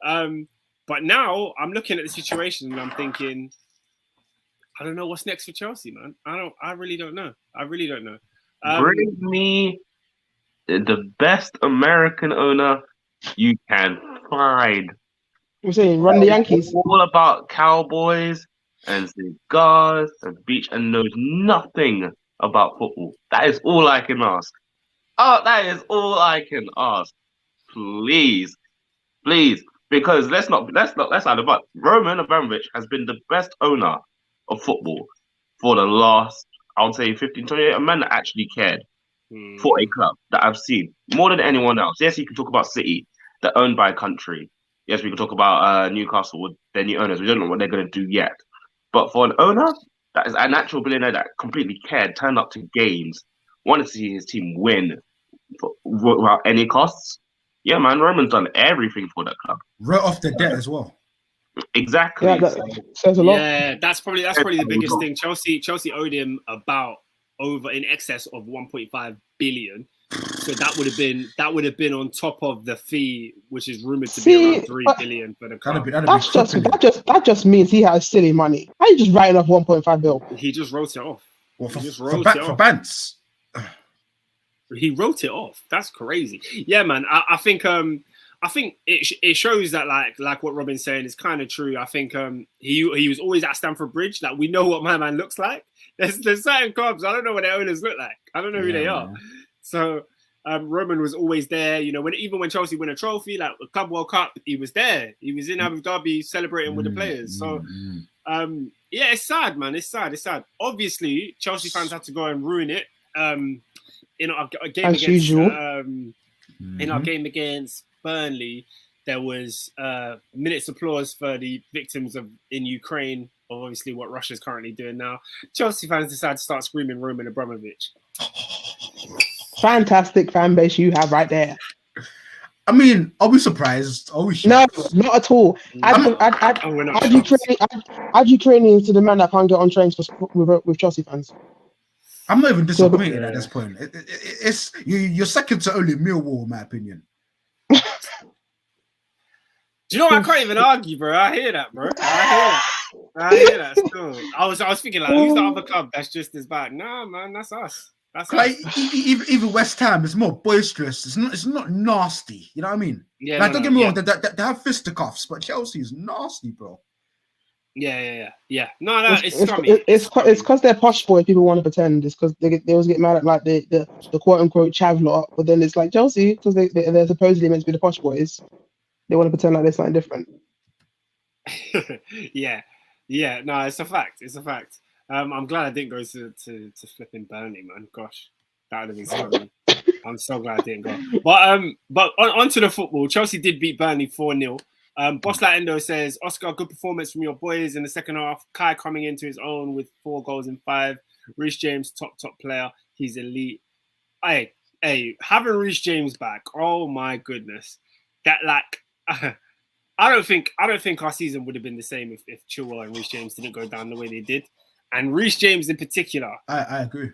But now I'm looking at the situation and I'm thinking, I don't know what's next for Chelsea, man. I really don't know. Bring me the best American owner you can find. I'm saying run the Yankees. All about cowboys and cigars and beach and knows nothing about football. That is all I can ask. Oh, that is all I can ask. Please, because let's not about Roman Abramovich has been the best owner of football for the last, I would say 15, 20 years. A man that actually cared for a club that I've seen more than anyone else. Yes, you can talk about City, they're owned by a country. Yes, we can talk about Newcastle with their new owners. We don't know what they're going to do yet. But for an owner that is an actual billionaire that completely cared, turned up to games, wanted to see his team win without any costs. Yeah, man, Roman's done everything for that club. Wrote off the debt as well. Exactly. Yeah, that says a lot. Yeah, that's probably the biggest thing. Chelsea owed him about in excess of 1.5 billion. So that would have been on top of the fee, which is rumored to be around 3 billion for the club. That just means he has silly money. How are you just writing off 1.5 bill? He just wrote it off. Well, for Bants. He wrote it off. That's crazy. Yeah, man. I think it shows that like what Robin's saying is kind of true. I think he was always at Stamford Bridge. Like we know what my man looks like. There's certain clubs I don't know what their owners look like. I don't know who they are. So Roman was always there. You know, even when Chelsea win a trophy, like the Club World Cup, he was there. He was in Abu Dhabi celebrating with the players. So yeah, it's sad, man. It's sad. Obviously, Chelsea fans had to go and ruin it. In our game as against usual. In our game against Burnley, there was minutes applause for the victims in Ukraine of obviously what Russia's currently doing now. Chelsea fans decided to start screaming Roman Abramovich. Fantastic fan base you have right there. I mean, I'll be surprised. No, not at all. Add Ukrainians to the man that can't get on trains with Chelsea fans. I'm not even disappointed at this point. It's you're second to only Millwall, in my opinion. Do you know what? I can't even argue, bro. I hear that, bro. I hear that still. I was thinking like, who's the other club that's just as bad? Nah, man, that's us. That's like us. Even West Ham is more boisterous. It's not nasty. You know what I mean? Yeah. Like, don't get me wrong. They have fisticuffs, but Chelsea is nasty, bro. Yeah. No, it's scummy. It's because they're posh boys. People want to pretend. It's because they always get mad at like the quote unquote chav lot, but then it's like Chelsea because they're supposedly meant to be the posh boys. They want to pretend like there's something different. Yeah. No, it's a fact. I'm glad I didn't go to flipping Burnley, man. Gosh, that would have been scummy. I'm so glad I didn't go. But on to the football. Chelsea did beat Burnley 4-0. Boss Latendo says, Oscar, good performance from your boys in the second half. Kai coming into his own with 4 goals in 5. Reece James, top player. He's elite. Hey, having Reece James back. Oh my goodness. That I don't think our season would have been the same if Chilwell and Reece James didn't go down the way they did. And Reece James in particular. I agree.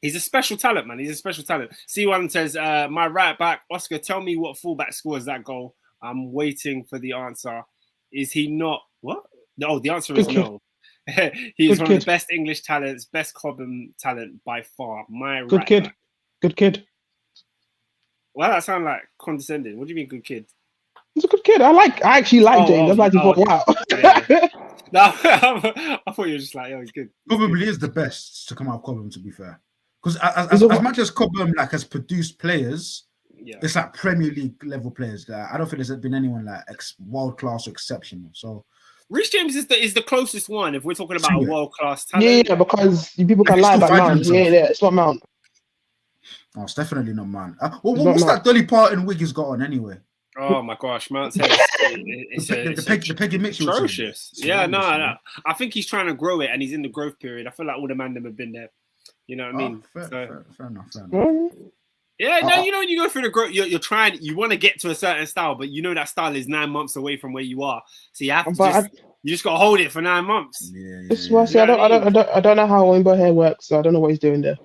He's a special talent, man. He's a special talent. C1 says, my right back, Oscar, tell me what fullback scores that goal. I'm waiting for the answer. Is he not? What? No, the answer is no. He is one of the best English talents, best Cobham talent by far. My good right kid. back. Good kid. Why does that sound like condescending? What do you mean, good kid? He's a good kid. I actually like James. I'd like to point out. Yeah. No, I thought you were just like, oh, he's good. Probably is the best to come out of Cobham, to be fair. Because as much as Cobham has produced players, it's like Premier League level players. I don't think there's been anyone like world class or exceptional. So Reece James is the closest one if we're talking about a world class talent. Yeah, because people can lie about Mount. Yeah, it's not Mount. Oh, it's definitely not Mount. What's that Dolly Parton wig he's got on anyway? Oh my gosh, Mount's head. The Peggy Mitchell. Atrocious. Yeah, no. I think he's trying to grow it, and he's in the growth period. I feel like all the man them have been there. You know what I mean? Fair enough. Yeah, no, you know when you go through the growth, you're trying. You want to get to a certain style, but you know that style is 9 months away from where you are. So you have to you just got to hold it for 9 months. That's why I don't know how Wimbo hair works, so I don't know what he's doing there.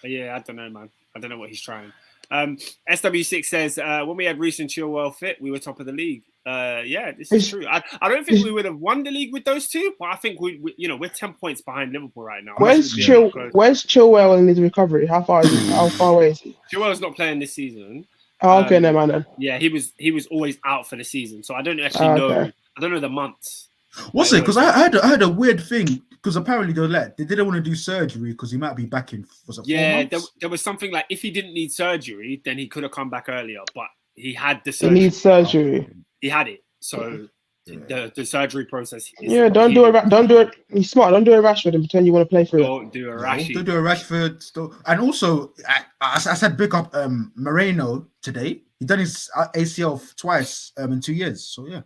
Yeah, I don't know, man. I don't know what he's trying. SW6 says, when we had Reece and Chilwell fit, we were top of the league. Yeah, this is true. I don't think we would have won the league with those two, but I think we're 10 points behind Liverpool right now. Where's Chilwell in his recovery? How far away is he? Chilwell's not playing this season. Oh, okay, no man. Then. Yeah, he was always out for the season, so I don't actually know. Okay. I don't know the months. What's it? Because I had a weird thing. Because apparently they didn't want to do surgery because he might be back in. Was it 4 months? There was something like if he didn't need surgery, then he could have come back earlier. But he had the surgery. He needs surgery. He had it. So the surgery process. Don't do it. Don't do it. He's smart. Don't do a Rashford and pretend you want to play for it. Don't do a Rashford. Don't do a Rashford. And also, I said big up Moreno today. He done his ACL twice in 2 years. So yeah.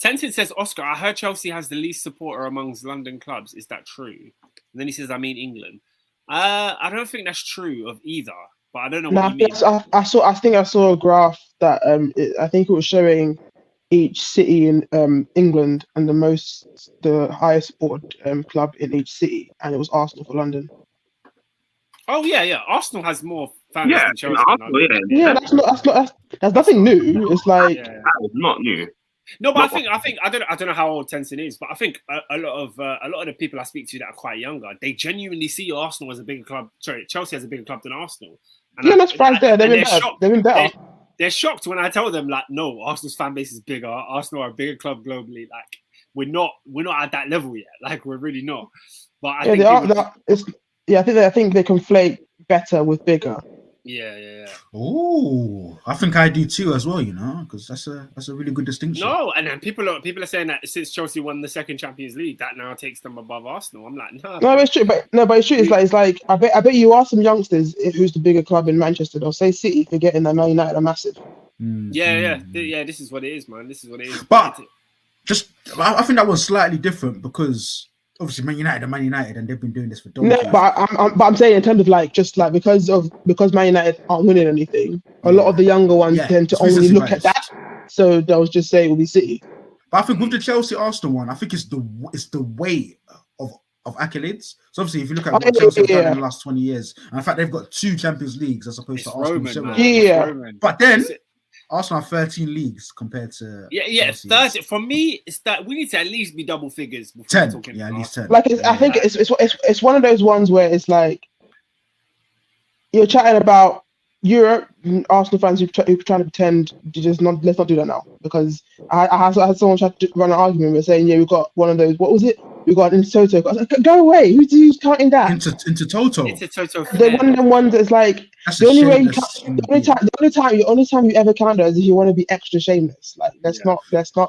Tenton says, Oscar, I heard Chelsea has the least supporter amongst London clubs. Is that true? And then he says, I mean England. I don't think that's true of either, but I don't know what you mean. I think I saw a graph that I think it was showing each city in England and the highest supported club in each city, and it was Arsenal for London. Oh yeah. Arsenal has more fans than Chelsea. That's nothing new. It's like that is not new. No, but I don't know how old Tenson is, but I think a lot of the people I speak to that are quite younger, they genuinely see Arsenal as a bigger club. Sorry, Chelsea as a bigger club than Arsenal. And not surprised there. They've been better. They're shocked when I tell them like, no, Arsenal's fan base is bigger. Arsenal are a bigger club globally. Like we're not at that level yet. Like we're really not. But I think I think they conflate better with bigger. Yeah. Oh, I think I do too as well. Because that's a really good distinction. No, and then people are saying that since Chelsea won the second Champions League, that now takes them above Arsenal. I'm like, no. No, it's true, but it's true. It's like I bet you ask some youngsters who's the bigger club in Manchester. They'll say City, forgetting that Man United are massive. Yeah. This is what it is, man. This is what it is. But I think that was slightly different because. Obviously, Man United, and they've been doing this for donkeys. No, but I'm saying in terms of because Man United aren't winning anything, a lot of the younger ones tend to only look at that. So they'll just say it will be City. But I think with the Chelsea Arsenal one, I think it's the weight of accolades. So obviously, if you look at what Chelsea have done in the last 20 years, and in fact they've got 2 Champions Leagues as opposed to Arsenal. But then. Arsenal have 13 leagues compared to 30. For me, it's that we need to at least be double figures. 10, at least 10. Like I think it's one of those ones where it's like you're chatting about Europe. Arsenal fans who trying to pretend to just not. Let's not do that now because I had someone try to run an argument with saying we've got one of those. What was it? we got Intertoto. I was like, go away. Who's counting that? Into Toto. It's a total. The one of them ones that's like That's the a only way you shameless count, human being. the only time you ever count that is if you want to be extra shameless. Like let's not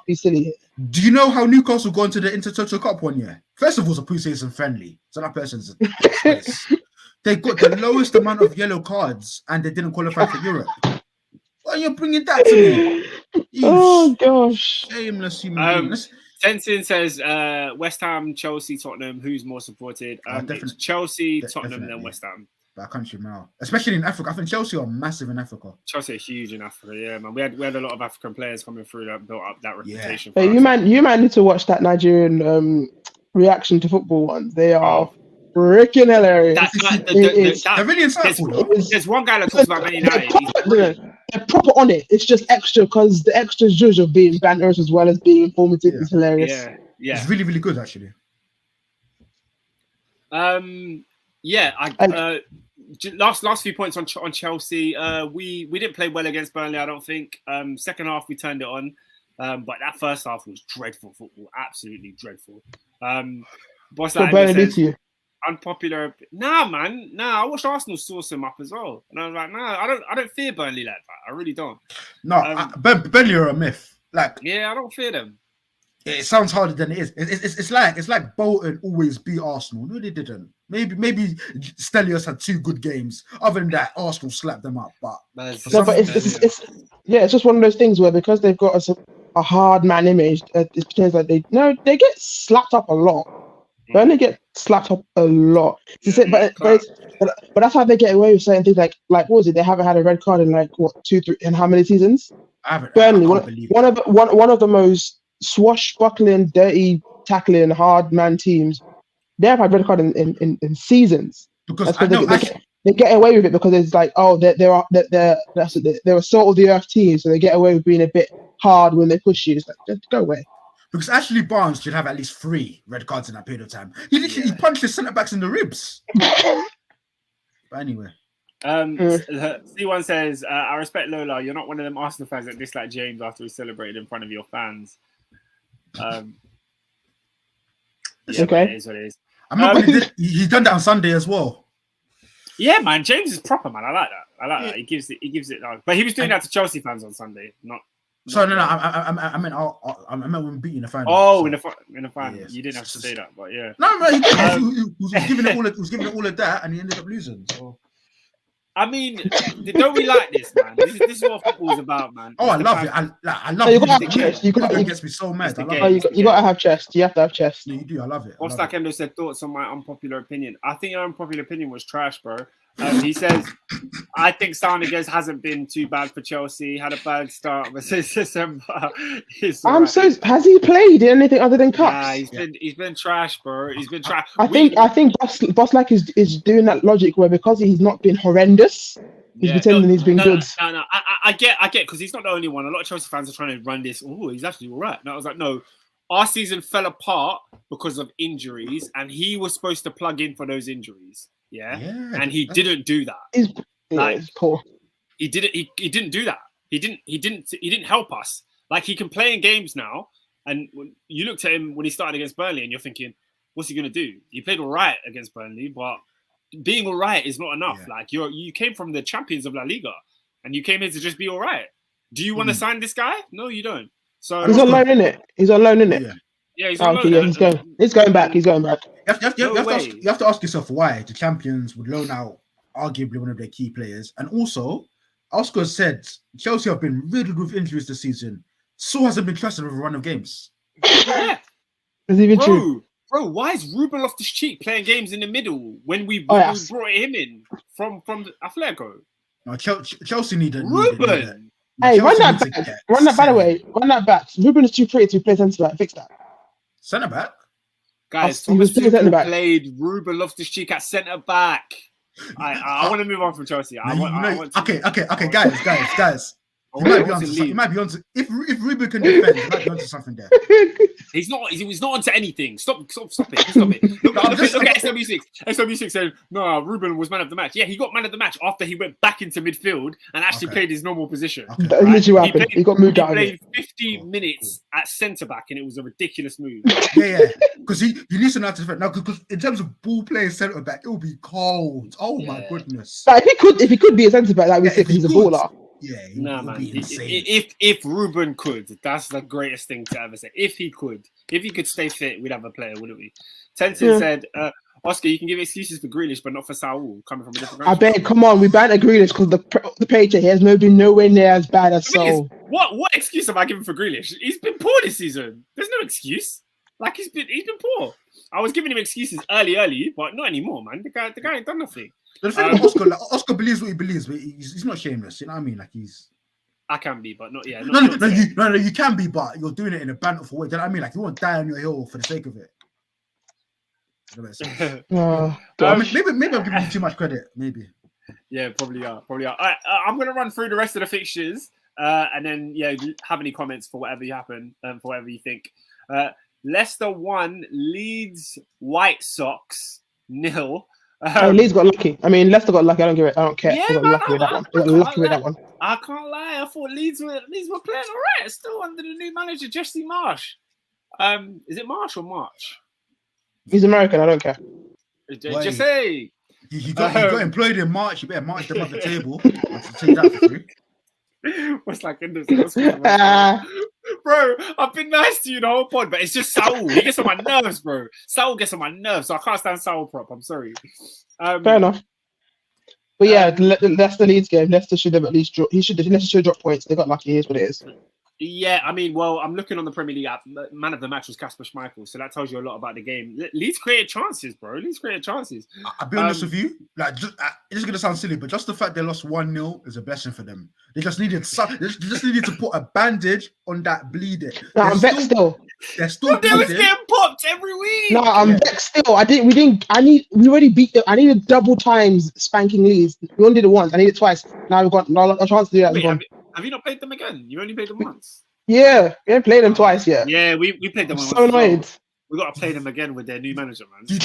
be silly here. Do you know how Newcastle got into the Intertoto Cup one year? First of all, it's a pre-season friendly, so that person's a disgrace. They got the lowest amount of yellow cards, and they didn't qualify for Europe. Why are you bringing that to me? Oh gosh. Shameless human being. Tenzin says West Ham, Chelsea, Tottenham. Who's more supported? It's Chelsea, Tottenham, then West Ham. By country mile, especially in Africa. I think Chelsea are massive in Africa. Chelsea are huge in Africa. Yeah, man. We had a lot of African players coming through that built up that reputation. But you might need to watch that Nigerian reaction to football ones. They are freaking hilarious. They're really insightful. There's one guy that talks about Man United. They're proper on it. It's just extra because the extra zhuzh of being banters as well as being informative is hilarious. Yeah. It's really, really good actually. Last few points on Chelsea. We didn't play well against Burnley, I don't think. Second half we turned it on, but that first half was dreadful football, absolutely dreadful. Boss like says, unpopular. Nah, man. Nah, I watched Arsenal sauce him up as well, and I was like, nah, I don't fear Burnley like that. I really don't. No, Burnley are a myth. Like, yeah, I don't fear them. It sounds harder than it is. It's like Bolton always beat Arsenal. No, they didn't. Maybe Stelios had 2 good games. Other than that, Arsenal slapped them up. But it's just one of those things where because they've got a hard man image, it pretends like they get slapped up a lot. They only get slapped up a lot. But that's how they get away with certain things. Like what was it? They haven't had a red card in 2, 3, in how many seasons? Burnley, one of the most swashbuckling, dirty, tackling, hard man teams. They have had red card in seasons. Because they get away with it because it's like, oh, they're a salt of the earth team, so they get away with being a bit hard when they push you. It's like, just go away. Because Ashley Barnes should have at least 3 red cards in that period of time. He punched his centre backs in the ribs. But anyway. C1 says, I respect Lola. You're not one of them Arsenal fans that dislike James after he celebrated in front of your fans. Okay. It is what it is. He's done that on Sunday as well. Yeah, man. James is proper, man. I like that. He gives it. But he was doing that to Chelsea fans on Sunday, not. So no. I meant when beating the final. Oh, in the final, yes. You didn't have to say that, but yeah. No, he was giving it all of that, and he ended up losing. So. I mean, don't we like this, man? This is what football's about, man. Oh, I love it. I love it. You gotta have chest. It gets me so mad. You gotta have chest. You have to have chest. No, you do. I love it. What's that? Kendo said thoughts on my unpopular opinion. I think your unpopular opinion was trash, bro. He says, I think Sarniguez hasn't been too bad for Chelsea. Had a bad start, but since December, has he played anything other than cups? Yeah, he's been trash, bro. He's been trash. I think Boss like is doing that logic where because he's not been horrendous, he's pretending he's been good. No. I get because he's not the only one. A lot of Chelsea fans are trying to run this. Oh, he's actually all right. And I was like, no. Our season fell apart because of injuries, and he was supposed to plug in for those injuries. Yeah, and he didn't do that. He's poor. He didn't do that. He didn't help us. Like, he can play in games now, and when you looked at him when he started against Burnley, and you're thinking, what's he gonna do? He played all right against Burnley, but being all right is not enough. Yeah. Like, you came from the champions of La Liga, and you came here to just be all right. Do you want to sign this guy? No, you don't. So he's on loan, innit? He's on loan, innit? Yeah, he's on loan. Yeah, he's going back. He's going back. You have to ask yourself why the champions would loan out arguably one of their key players. And also, Oscar said Chelsea have been riddled with injuries this season. So hasn't been trusted with a run of games. Yeah. Is even true? Bro, why is Ruben Loftus-Cheek playing games in the middle when we brought him in from Atletico? No, Chelsea need a Ruben. Hey, run that back. By the way, run that back. Ruben is too pretty to play centre back. Fix that. Centre back? Guys, Thomas Tuchel played Ruben Loftus-Cheek at centre back. I want to move on from Chelsea. Okay, guys. He might be onto something. He might be onto if Ruben can defend, he might be onto something there. He's not onto anything. Stop it. Look at SW6. SW6 said, no, Ruben was man of the match. Yeah, he got man of the match after he went back into midfield and actually played his normal position. Okay. That literally happened. He got moved out of it. He played 50 minutes at centre back and it was a ridiculous move. Yeah. Because he needs to know how to defend. Now, because in terms of ball playing centre back, it will be cold. Oh my goodness. Like, if he could be a centre back, that would be sick. He's a baller. Yeah, man. Be insane. If Ruben could, that's the greatest thing to ever say. If he could stay fit, we'd have a player, wouldn't we? Tenson said, Oscar, you can give excuses for Grealish, but not for Saul, coming from a different country. I bet, come on, we banter Grealish because the paycheck has been nowhere near as bad as Saul. What excuse have I given for Grealish? He's been poor this season. There's no excuse. Like he's been poor. I was giving him excuses early, but not anymore, man. The guy ain't done nothing. The thing about Oscar believes what he believes, but he's not shameless. You know what I mean? Like I can be, but not yeah. No, you can be, but you're doing it in a banterful way. Do you know what I mean? Like you won't die on your hill for the sake of it. Maybe I'm giving you too much credit. Maybe. Yeah, probably are. All right, I'm gonna run through the rest of the fixtures, and then have any comments for whatever happened, for whatever you think. Leicester 1, Leeds White Sox 0. Leeds got lucky. I mean, Leicester got lucky. I don't care. Yeah, they got lucky with that one. They got lucky with that one. I can't lie. I thought Leeds were playing all right. Still under the new manager, Jesse Marsh. Is it Marsh or March? He's American. I don't care. Jesse. You got employed in March. You better march them up the table. I'll take that for free. What's like in this? Bro, I've been nice to you the whole pod, but it's just Saul. He gets on my nerves, bro. Saul gets on my nerves, so I can't stand Saul prop. I'm sorry. Fair enough. But yeah, Leicester Leeds game. Leicester should have at least dropped. Leicester should have dropped points. They got lucky. Here's what it is. Yeah, I mean, well, I'm looking on the Premier League app. Man of the match was Kasper Schmeichel, so that tells you a lot about the game. Leeds created chances, bro. Leeds created chances. I'll be honest with you. Like, it's gonna sound silly, but just the fact they lost 1-0 is a blessing for them. They just needed to put a bandage on that bleeding. No, I'm vexed still. They're still. They was getting popped every week. No, I'm vexed still. We already beat them. I needed double times spanking Leeds. We only did it once. I need it twice. Now we've got a chance to do that. Wait, have you not played them again? You only played them once. Yeah, we haven't played them twice yet. Yeah, we played them once. So annoyed. We got to play them again with their new manager, man. Do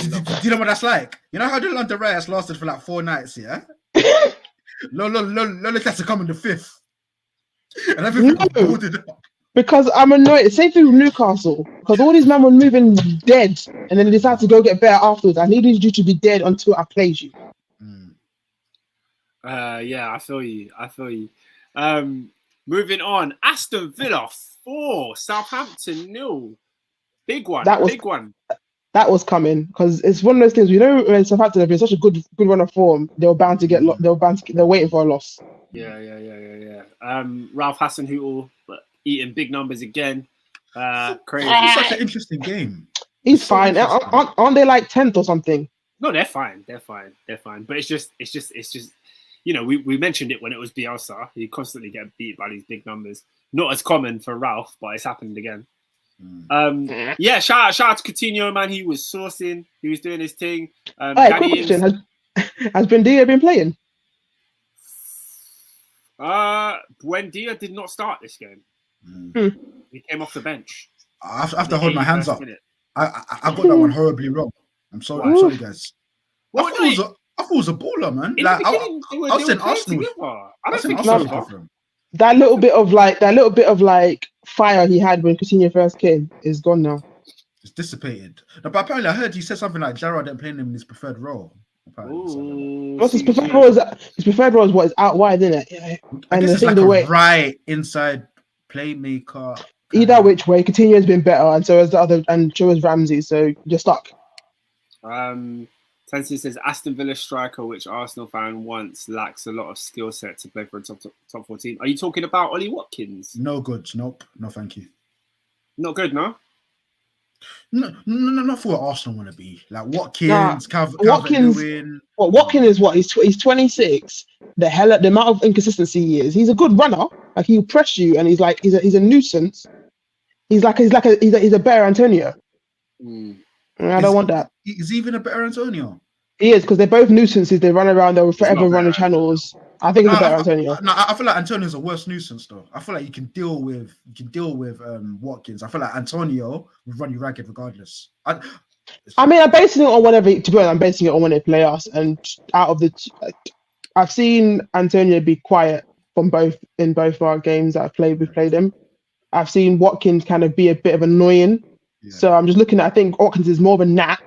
you know what that's like? You know how the London riots lasted for like 4 nights, yeah? Lola has to come in the 5th. And everything was boarded up. Because I'm annoyed. Same thing with Newcastle. Because all these men were moving dead, and then they decided to go get better afterwards. I needed you to be dead until I played you. Yeah, I feel you. Moving on, Aston Villa 4, Southampton 0. Big one. That was coming because it's one of those things. You know, when Southampton have been such a good run of form, they were bound to get. They're waiting for a loss. Yeah. Ralph Hasenhüttl eating big numbers again. Crazy. It's such an interesting game. He's fine. Aren't they like 10th or something? No, they're fine. But it's just. You know, we mentioned it when it was Bielsa. He constantly get beat by these big numbers. Not as common for Ralph, but it's happened again. Yeah, shout out to Coutinho, man. He was sourcing. He was doing his thing. Quick question. Has Buendia been playing? Buendia did not start this game. He came off the bench. I have to hold my hands up. I got that one horribly wrong. I'm sorry, guys. I thought it was a baller, man. In like, the beginning, I was in Arsenal. I don't think so. That little bit of fire he had when Coutinho first came is gone now. It's dissipated. No, but apparently, I heard he said something like Gerrard didn't play him in his preferred role. What's his preferred role? His preferred role is what is out wide, isn't it? Yeah. I guess it's like a right inside playmaker. Either which way, Coutinho has been better, and so has the other, and so has Ramsey. So you're stuck. Tensi says Aston Villa striker, which Arsenal fan wants, lacks a lot of skill set to play for a top 4 team. Are you talking about Ollie Watkins? No good. Nope. No, thank you. Not good, no? No, not for what Arsenal want to be. Like Watkins, Watkins. Watkins is what? He's 26. The amount of inconsistency he is. He's a good runner. Like he'll press you, and he's a nuisance. He's a better Antonio. I don't want that. Is he even a better Antonio? He is, because they're both nuisances. They run around. They'll forever run the channels. I think it's a better Antonio. No, I feel like Antonio's a worse nuisance though. I feel like you can deal with Watkins. I feel like Antonio will run you ragged regardless. I mean, I'm basing it on whenever. To be honest, I'm basing it on when they play us. And out of I've seen Antonio be quiet from both our games that we've played him. I've seen Watkins kind of be a bit of annoying. Yeah. So I'm just looking at. I think Watkins is more of a gnat,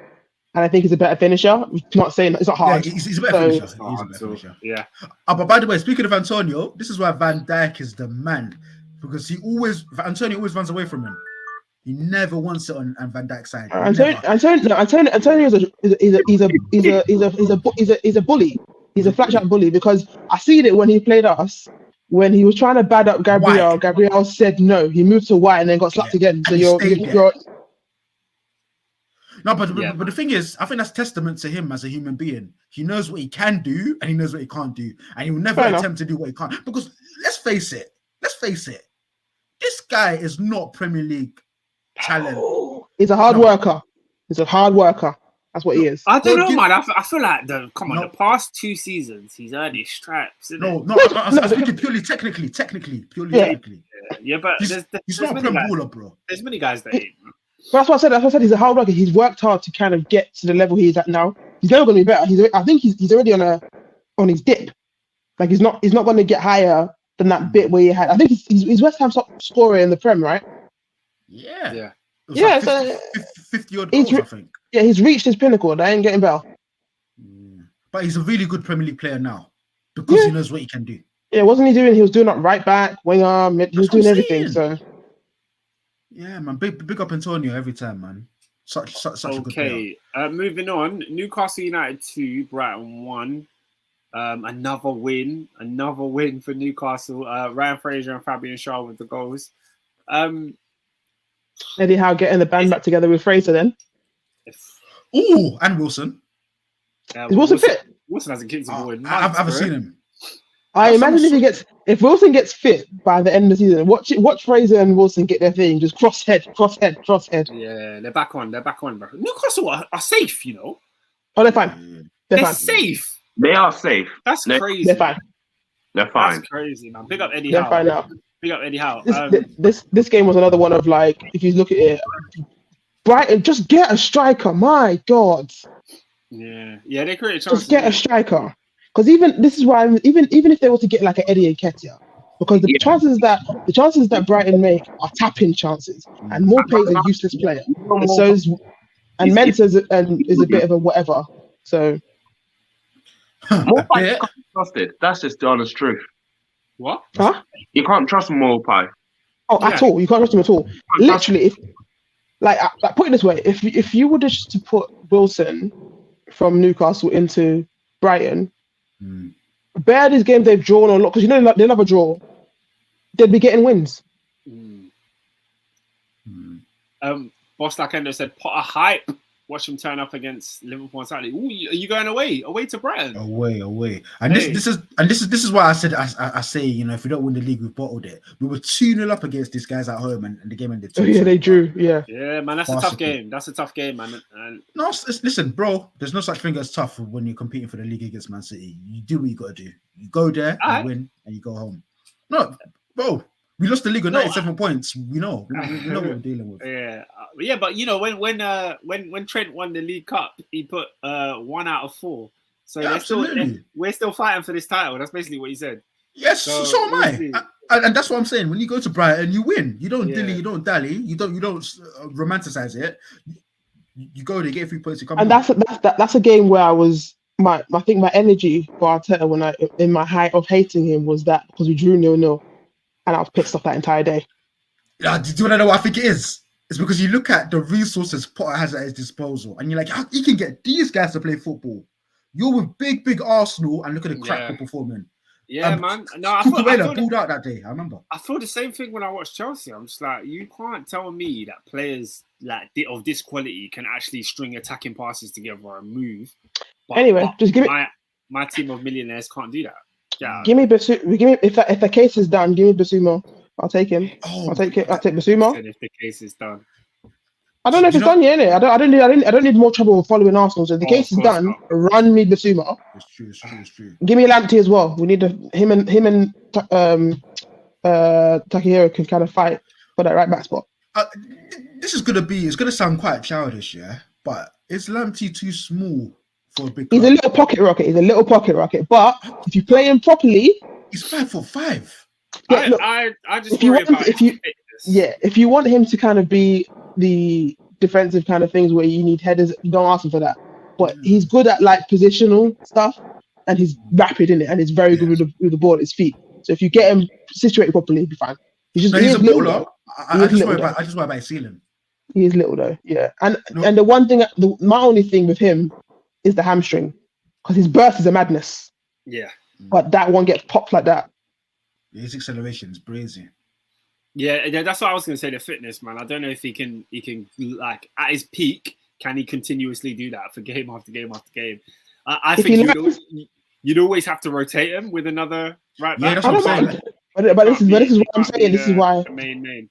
and I think he's a better finisher. I'm not saying it's not hard. Yeah, he's a better finisher. He's a better finisher. Yeah. But by the way, speaking of Antonio, this is why Van Dijk is the man, because Antonio always runs away from him. He never wants it on Van Dijk's side. Antonio is a bully. He's a flat chat bully, because I seen it when he played us. When he was trying to bad up Gabriel, White. Gabriel said no. He moved to White and then got slapped again. So you're No, but the thing is, I think that's testament to him as a human being. He knows what he can do and he knows what he can't do, and he will never attempt to do what he can't. Because let's face it, this guy is not Premier League talent. He's a hard worker. He's a hard worker. That's what he is. I don't know, man. I feel like the past 2 seasons he's earned his stripes. I'm speaking purely technically. Yeah, but he's not a Prem baller, bro. There's many guys that ain't. That's what I said. He's a hard worker. He's worked hard to kind of get to the level he's at now. He's never going to be better. I think he's already on his dip. Like he's not going to get higher than that bit where he had. I think he's West Ham's top scorer in the Prem, right? Yeah. Yeah. Like 50 odd goals, I think. Yeah, he's reached his pinnacle. They ain't getting better. But he's a really good Premier League player now because he knows what he can do. Yeah, wasn't he doing? He was doing that right back, winger, mid. He was doing everything. So. Yeah, man. Big up Antonio every time, man. Such a good player. Okay, moving on. Newcastle United 2, Brighton 1. Another win for Newcastle. Ryan Fraser and Fabian Schär with the goals. Eddie Howe getting the band back together with Fraser then. Ooh, and Wilson. Is Wilson fit? Wilson hasn't kicked a ball in months. I've seen him. I imagine if Wilson gets fit by the end of the season, watch Fraser and Wilson get their thing, just cross head. Yeah, they're back on, bro. Newcastle are safe, you know. Oh, they're fine. They're fine. Safe. They are safe. That's crazy. They're fine. That's crazy, man. Big up Eddie Howe. They're fine now. Big up Eddie Howe. This game was another one of, like, if you look at it, Brighton, just get a striker. My God. Yeah, they create chances. Just get a striker. Because even if they were to get like an Eddie Nketiah, because the chances that Brighton make are tap-in chances, and Morpay is a useless player, and Mensah is a bit of a whatever. So Morpay can't be trusted. That's just the honest truth. What? Huh? You can't trust Morpay. At all. You can't trust him at all. Literally, put it this way: if you were just to put Wilson from Newcastle into Brighton, bare these games they've drawn or not, because they love a draw, they'd be getting wins. Boss Lakendo said, Potter hype. Watch him turn up against Liverpool on Saturday. Ooh, are you going away to Brighton? Away. And this is why I say, you know, if we don't win the league, we've bottled it. We were 2-0 up against these guys at home, and the game ended 2-0. Yeah, they drew. Yeah, man, that's a tough game. That's a tough game, man. No, listen, bro. There's no such thing as tough when you're competing for the league against Man City. You do what you got to do. You go there, you win, and you go home. No, bro. We lost the league with 97 points. We know what we're dealing with. Yeah, but you know when Trent won the League Cup, he put 1 out of 4. So we're still fighting for this title. That's basically what he said. Yes, so am I. And that's what I'm saying. When you go to Brighton, you win. You don't dilly, you don't dally, you don't romanticize it. You go there, get 3 points. You come. And that's a game where I think my energy for Arteta when in my height of hating him was that because we drew 0-0. And I was pissed off that entire day. Yeah, do you want to know what I think it is? It's because you look at the resources Potter has at his disposal, and you're like, he can get these guys to play football. You're with big Arsenal, and look at the crap they're performing. Yeah, man. No, I pulled out that day. I remember. I feel the same thing when I watched Chelsea. I'm just like, you can't tell me that players like of this quality can actually string attacking passes together and move. But just give me my team of millionaires can't do that. Yeah. Give me Basuma. If the case is done, give me Basuma. I'll take him. I'll take Basuma. If the case is done. I don't know if it's done yet, innit? I don't need more trouble following Arsenal. So if the case is done, run me Basuma. It's true. Give me Lamptey as well. We need him and Takahiro can kind of fight for that right back spot. This is it's gonna sound quite childish, yeah. But is Lamptey too small for a big He's club? a little pocket rocket. But if you play him properly, He's 5'5". Yeah, look, I just worry about his fitness. Yeah, if you want him to kind of be the defensive kind of things where you need headers, you don't ask him for that. But he's good at like positional stuff, and he's rapid in it, and he's very good with the ball at his feet. So if you get him situated properly, he'll be fine. He's a baller. I just worry about his ceiling. He is little though, yeah. And the one thing, my only thing with him is the hamstring, because his burst is a madness. Yeah. But that one gets popped like that. His acceleration is brazy. Yeah, that's what I was going to say. The fitness, man. I don't know if he can like at his peak. Can he continuously do that for game after game after game? I think you'd always have to rotate him with another right back. Yeah, that's what I'm saying. But this is what I'm saying. This is why. Main.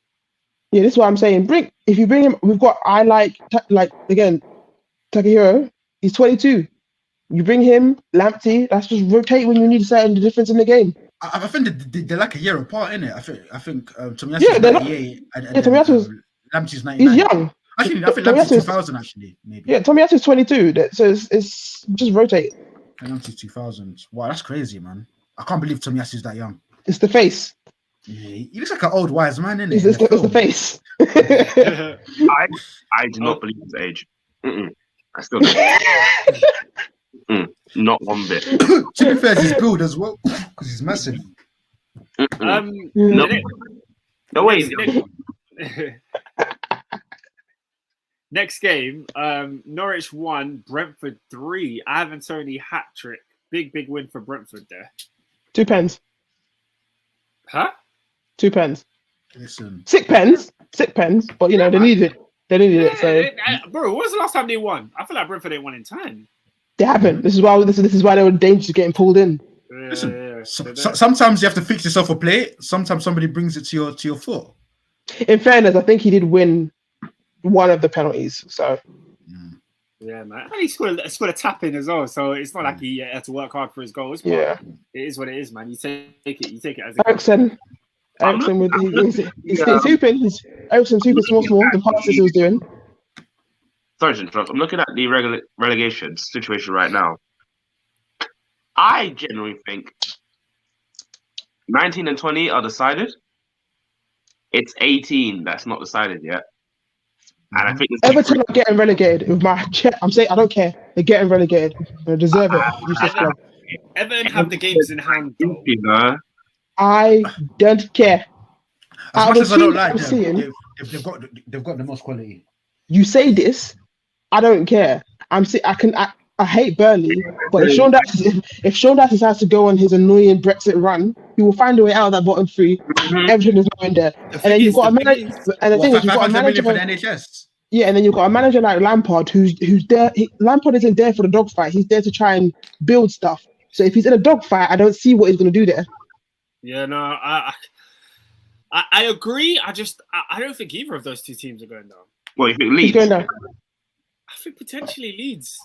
Yeah, this is what I'm saying. If you bring him, we've got again, Takahiro. He's 22. You bring him, Lamptey. That's just rotate when you need to set the difference in the game. I think they're like a year apart, innit? I think Tomiyasu Yeah, is 98 and Tomiyasu. Lamptey's 99. He's young. Actually, I think Lamptey's 2000 actually, maybe. Yeah, Tomiyasu's 22. So it's just rotate. And Lamptey's 2000. Wow, that's crazy, man. I can't believe Tomiyasu's that young. It's the face. Yeah, he looks like an old wise man, innit? It's the face. I do not believe his age. I still don't. Not one bit. To be fair, his build as well, because he's massive. No way. Next game, Norwich 1, Brentford 3. Ivan Toney hat trick. Big win for Brentford there. 2 pens. Huh? 2 pens. Listen. Sick pens. But you know they needed it. They needed it. So, bro, when was the last time they won? I feel like Brentford ain't won in time. They haven't. This is why they were dangerous getting pulled in. Listen, sometimes you have to fix yourself a play. Sometimes somebody brings it to your foot. In fairness, I think he did win one of the penalties. So yeah, man, and he scored a tap in as well. So it's not like he had to work hard for his goals. Yeah, it is what it is, man. You take it as Ericsson with he's hooping. Ericsson's hooping small. The passes he was doing. Sorry to interrupt. I'm looking at the relegation situation right now. I genuinely think 19 and 20 are decided. It's 18 that's not decided yet. And I think Everton are getting relegated. With my check, I'm saying I don't care. They're getting relegated. They deserve it. Everton have the games in hand, though. I don't care. As much as I don't like them, they've got the most quality. You say this, I don't care. I hate Burnley, but if Sean Dyche decides to go on his annoying Brexit run, he will find a way out of that bottom three. Everything is not in there. And then you've got a manager. And the thing is, you've got a manager for the NHS. Yeah, and then you've got a manager like Lampard, who's there. Lampard isn't there for the dogfight. He's there to try and build stuff. So if he's in a dogfight, I don't see what he's going to do there. Yeah, no, I agree. I don't think either of those two teams are going down. Well, you think Leeds? Going down. I think potentially Leeds.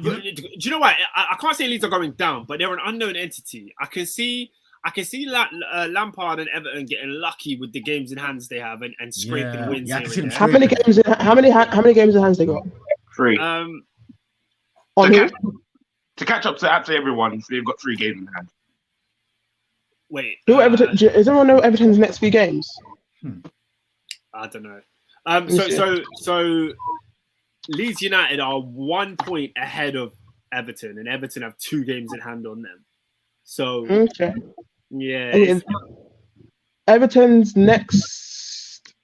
Do you know what? I can't say Leeds are going down, but they're an unknown entity. I can see Lampard and Everton getting lucky with the games in hands they have and scraping wins. How many games in hands they got? 3. To catch up to absolutely everyone, they've got 3 games in hand. Wait, does everyone know Everton's next few games? I don't know. So Leeds United are 1 point ahead of Everton, and Everton have 2 games in hand on them. So yeah, Everton's next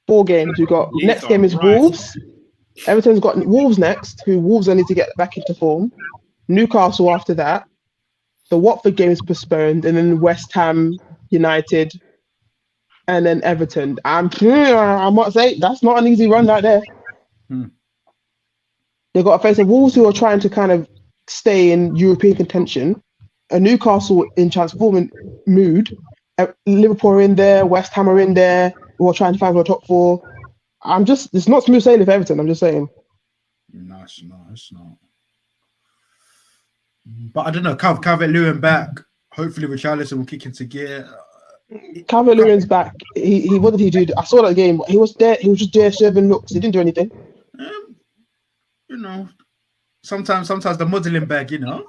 4 games we got. Next game is Wolves. Everton's got Wolves next. Wolves need to get back into form. Newcastle after that. The Watford game is postponed, and then West Ham, United, and then Everton. I might say that's not an easy run right there. They've got to face the Wolves, who are trying to kind of stay in European contention. A Newcastle in transforming mood. Liverpool are in there. West Ham are in there. We're trying to find our top 4. It's not smooth sailing for Everton. I'm just saying. No, it's not. It's not. But I don't know. Calvert-Lewin back. Hopefully, Richarlison will kick into gear. Calvert-Lewin's back. He what did he do? I saw that game. He was there. He was just there serving looks. He didn't do anything. You know, sometimes the modelling bag. You know,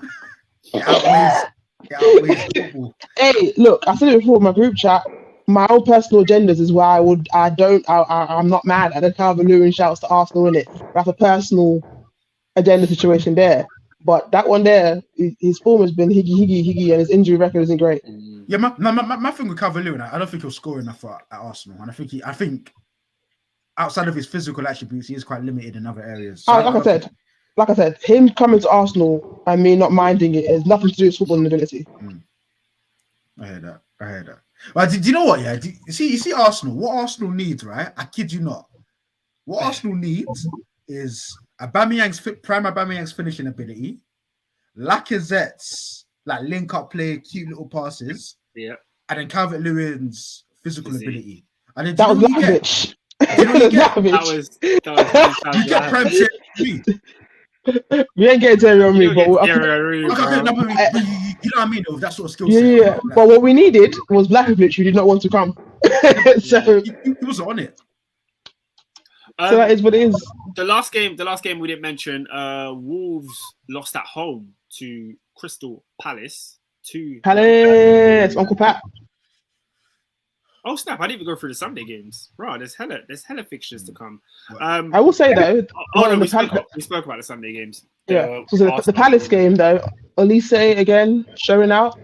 it outweighs football. Hey, look, I said it before in my group chat. My own personal agendas is why I'm not mad at the Calvert-Lewin shouts to Arsenal in it. That's a personal agenda situation there. But that one there, his form has been higgy, and his injury record isn't great. Yeah, my thing with Calvert-Lewin, I don't think he'll score enough at Arsenal, and I think outside of his physical attributes, he is quite limited in other areas. So like I said, him coming to Arsenal and me not minding it has nothing to do with footballing ability. I hear that. But do you know what? Yeah, you see Arsenal. What Arsenal needs, right? I kid you not. What Arsenal needs is prime Aubameyang's finishing ability, Lacazette's like link up play, cute little passes, and then Calvert-Lewin's physical ability. And then that was Lakovic. You get prime Thierry. We ain't getting Thierry on me, but you know what I mean? Though, that sort of skill set. Yeah. But what we needed was Blakovic, who did not want to come. So he was on it. So that is what it is. The last game we didn't mention. Wolves lost at home to Crystal Palace. Uncle Pat. Oh snap! I didn't even go through the Sunday games, bro. There's hella fixtures to come. I will say though. We spoke about the Sunday games. Yeah. So the Palace game though, Elise again showing out.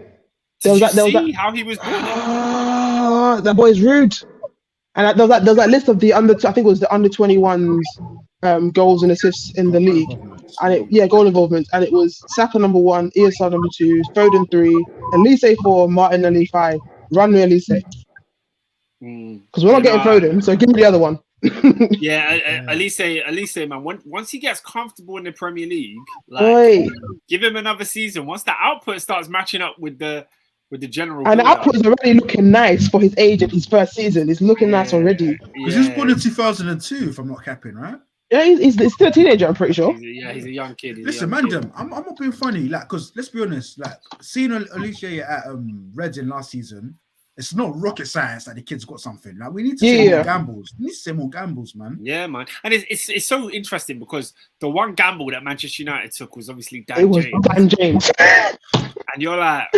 There was that how he was doing it. That boy's rude. And there was that list of the I think it was the under 21s goals and assists in the league, and goal involvement, and it was Saka number 1, ESR number 2, Foden 3, Elise 4, Martinelli 5, Runway Elise. Because we're not getting Foden, so give me the other one. Elise, man. Once he gets comfortable in the Premier League, give him another season. Once the output starts matching up with the general, and the output is already looking nice for his age and his first season. It's looking nice already. Because he was born in 2002, if I'm not capping, right? Yeah, he's still a teenager. I'm pretty sure. He's a young kid. Listen, man, I'm not being funny, like, because let's be honest, like, seeing Alicia at Reading last season. It's not rocket science that the kid's got something. Like, we need to see more gambles. We need to see more gambles, man. Yeah, man. And it's so interesting because the one gamble that Manchester United took was obviously Dan James. And you're like,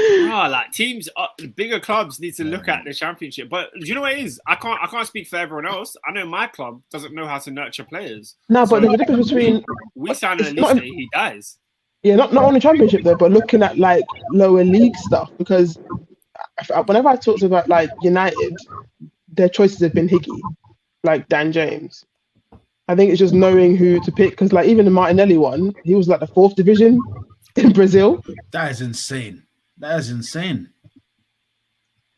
teams, bigger clubs need to look at the Championship. But do you know what it is? I can't speak for everyone else. I know my club doesn't know how to nurture players. No, but the difference between we sign an Elise, he dies. Yeah, not only Championship though, but looking at like lower league stuff, because whenever I talked about like United, their choices have been higgy, like Dan James. I think it's just knowing who to pick, because like even the Martinelli one, he was like the 4th division in Brazil. That is insane.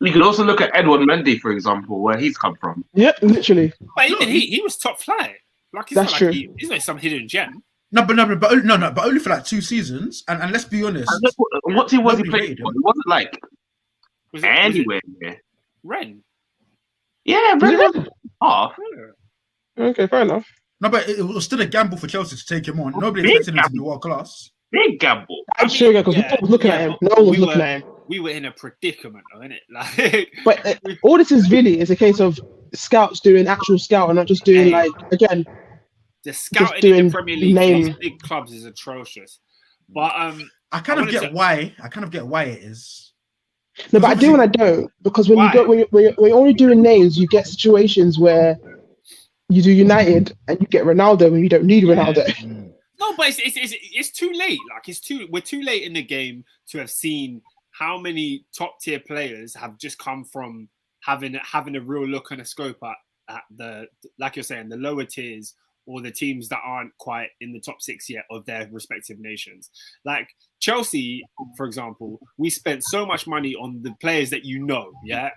You could also look at Edouard Mendy, for example, where he's come from. Yeah, literally. But even he was top flight. Like that's true. He's like some hidden gem. But only for like 2 seasons. And let's be honest. What team was he playing? It wasn't like anywhere near Ren. Yeah, Ren was half. Okay, fair enough. No, but it was still a gamble for Chelsea to take him on. Nobody expected him to be world class. Big gamble. I'm sure, because no one was looking at him. No one was looking at him. We were in a predicament, though, innit? Like, but all this is really is a case of scouts doing actual scout and not just doing the scouting in the Premier League for these big clubs is atrocious. But I kind of get why it is. No, but I do and I don't, because when you're only doing names, you get situations where you do United and you get Ronaldo and you don't need Ronaldo. No, but it's too late. Like we're too late in the game to have seen how many top tier players have just come from having a real look and a scope at the, like you're saying, the lower tiers or the teams that aren't quite in the top 6 yet of their respective nations. Like Chelsea, for example, we spent so much money on the players that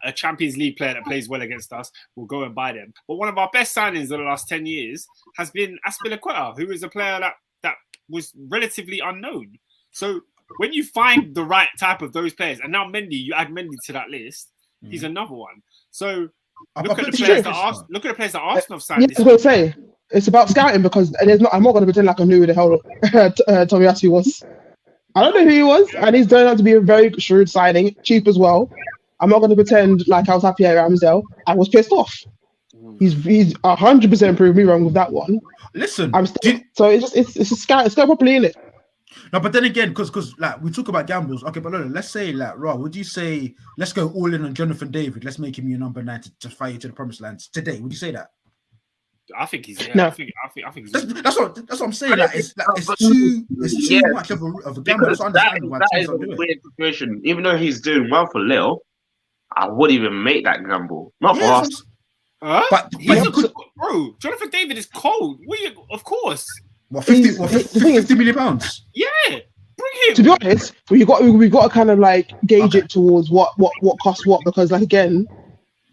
a Champions League player that plays well against us, we'll go and buy them. But one of our best signings in the last 10 years has been Azpilicueta, who is a player that was relatively unknown. So when you find the right type of those players, and now Mendy, you add Mendy to that list, he's another one. So Look at the put players True. look at the players that Arsenal have signed. Yeah, I was going to say it's about scouting because there's not. I'm not going to pretend like I knew who the hell Tomiyasu was. I don't know who he was, and he's turned out to be a very shrewd signing, cheap as well. I'm not going to pretend like I was happy at Ramsdale. I was pissed off. He's 100% proved me wrong with that one. Listen, So it's a scout. It's go properly in it. no, but then again, because like we talk about gambles, okay, but let's say like Rob, would you say let's go all in on Jonathan David? Let's make him your number 9 to fight you to the promised land today. Would you say that? I think he's No. I think he's That's what I'm saying. Like it's too much of a gamble. Because That's that why is teams a don't do it. weird situation. Even though he's doing well for Lille, I wouldn't even make that gamble. Not for Yeah, us. but He's he could. bro. Jonathan David is cold. Of course. What, He's- 50 million pounds? Yeah, bring him. To be honest, we've got to kind of like gauge it towards what costs what, because like again,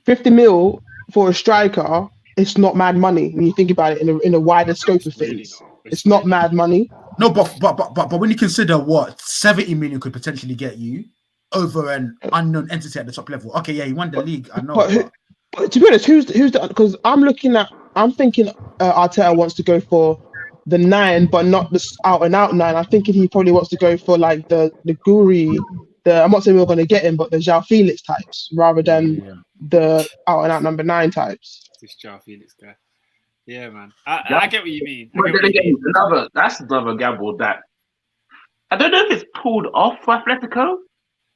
50 mil for a striker, it's not mad money when you think about it in a wider scope of Really things. not. It's not mad money. No, but when you consider what 70 million could potentially get you over an unknown entity at the top level, okay, yeah, he won the league. I know. But to be honest, who's the? Because I'm thinking Arteta wants to go for the 9, but not the out and out 9. I'm thinking he probably wants to go for like the Guri. I'm not saying we're going to get him, but the João Felix types rather than the out and out number 9 types. This João Felix guy. Yeah, man. I get what you mean. But then again, that's another gamble that I don't know if it's pulled off for Atletico.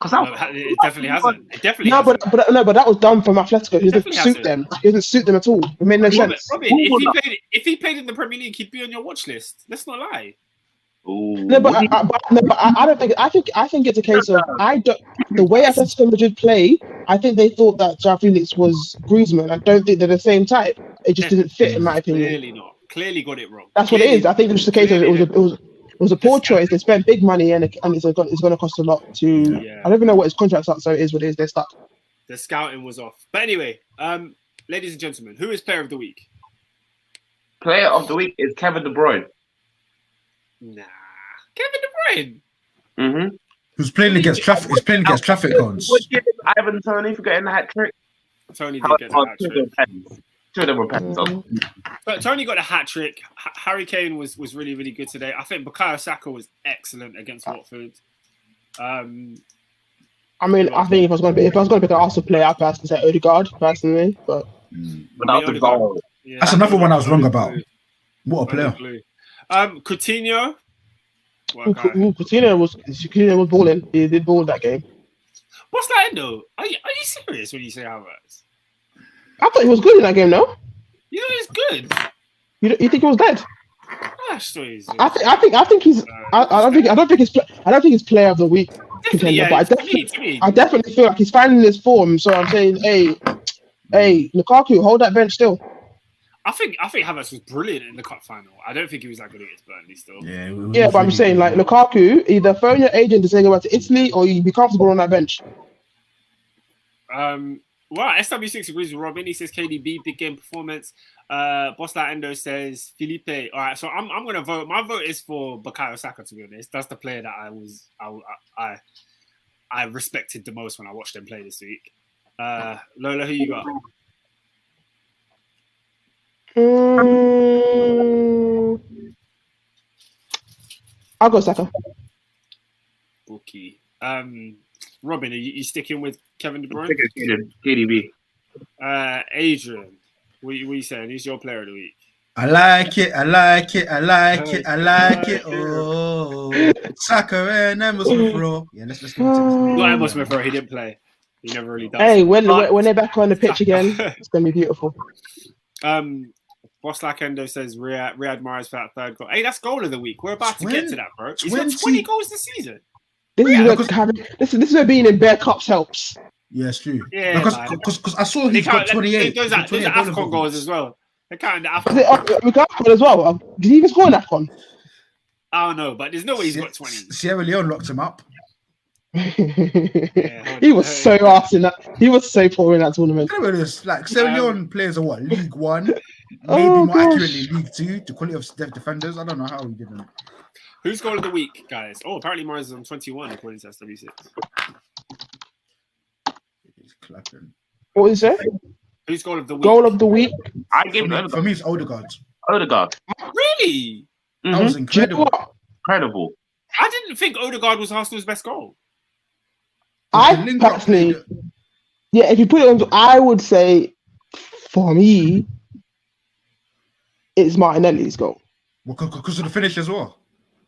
Because It definitely hasn't. It definitely No, hasn't. but that was done from Atletico. He doesn't Definitely suit hasn't. them. He doesn't suit them at all. It made no sense. Robin, if he played in the Premier League, he'd be on your watch list. Let's not lie. No, but I don't think. I think it's a case of the way Atletico Madrid play. I think they thought that João Felix was Griezmann. I don't think they're the same type. It just didn't fit, in my opinion. Clearly not. Clearly got it wrong. That's what it is. I think it's just a case of it was a poor choice. They spent big money and it's going to cost a lot to. Yeah. I don't even know what his contract's at, so it is what it is. They're stuck. The scouting was off. But anyway, ladies and gentlemen, who is player of the week? Player of the week is Kevin De Bruyne. Nah, Kevin De Bruyne. Mm-hmm. Who's playing against traffic? He's playing against traffic cones. Ivan Toney for getting the hat trick. Tony did get the hat trick. Two of them were pens. But Tony got a hat trick. Harry Kane was really, really good today. I think Bukayo Saka was excellent against Watford. I mean, I think if I was going to pick an Arsenal player, I'd personally say Odegaard, personally. But Without the goal. Yeah, That's another one I was wrong about. What a player! Coutinho. Coutinho was balling. He did ball that game. What's that, though? Are you serious when you say Havertz? I thought he was good in that game, no? You know he's good. You think he was dead? I think he's. I don't think he's player of the week contender, but I definitely feel like he's finding his form. So I'm saying, hey, Lukaku, hold that bench still. I think Havertz was brilliant in the cup final. I don't think he was that good against Burnley still. Yeah, but I'm saying like Lukaku, either phone your agent to say go back to Italy or you be comfortable on that bench. Well, SW6 agrees with Robin. He says KDB, big game performance. Boss Endo says Felipe. All right, so I'm gonna vote. My vote is for Bukayo Saka, to be honest. That's the player that I respected the most when I watched them play this week. Lola, who you got? I'll go Saka. Okay. Robin, are you sticking with Kevin De Bruyne? KDB. Adrian, what are you saying? Who's your player of the week? I like it. Oh, Saka and Emma Smith Rowe. Yeah, let's give it to Not Emma Smith Rowe. He didn't play. He never really does. Hey, when they're back on the pitch again, it's gonna be beautiful. Boss Endo says Riyad Mahrez for that third goal. Hey, that's goal of the week. We're about to get to that, bro. He's got 20 goals this season. This is where being in Bear Cups helps. Yeah, it's true. Yeah, because I saw he's got 28. Those are AFCON goals as well. They're counting the AFCON. We got AFCON as well. Did he even score in AFCON? I don't know, but there's no way he's got 20. Sierra Leone locked him up. He was so ass in that. He was so poor in that tournament. Like Sierra Leone players are what? League 1, maybe more accurately League 2. The quality of defenders, I don't know how he didn't. Who's goal of the week, guys? Oh, apparently Mahrez is on 21 according to SW6. He's clapping. What did you say? Who's goal of the week? Goal of the week. I give it For me, it's Odegaard. Odegaard. Really? That was Do you know incredible. what? Incredible. I didn't think Odegaard was Arsenal's best goal. I The link-up personally, played- yeah, if you put it on, I would say for me, it's Martinelli's goal. because of the finish as well.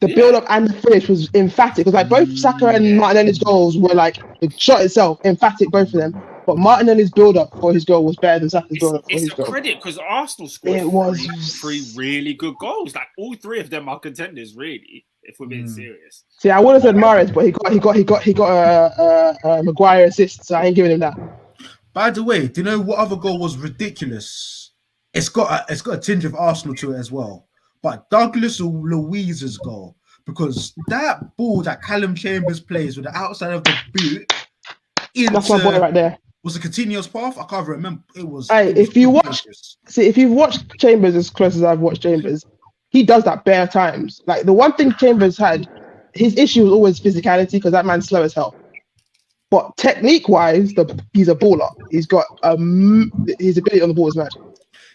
The Yeah. build up and the finish was emphatic. Because like both Saka and Martinelli's goals were like the shot itself, emphatic, both of them. But Martinelli's build up for his goal was better than Saka's build up for It's his a goal. credit because Arsenal scored It was three really good goals. Like all three of them are contenders, really. If we're being serious. See, I would have said Mahrez, but he got a Maguire assist, so I ain't giving him that. By the way, do you know what other goal was ridiculous? It's got a tinge of Arsenal to it as well. But Douglas Luiz's goal, because that ball that Callum Chambers plays with the outside of the boot That's my boy right there. was a continuous path. I can't remember. It was. Hey, it was if you watch, ridiculous. see, if you've watched Chambers as close as I've watched Chambers, he does that bare times. Like the one thing Chambers had, his issue was always physicality because that man's slow as hell. But technique-wise, he's a baller. He's got his ability on the ball is mad.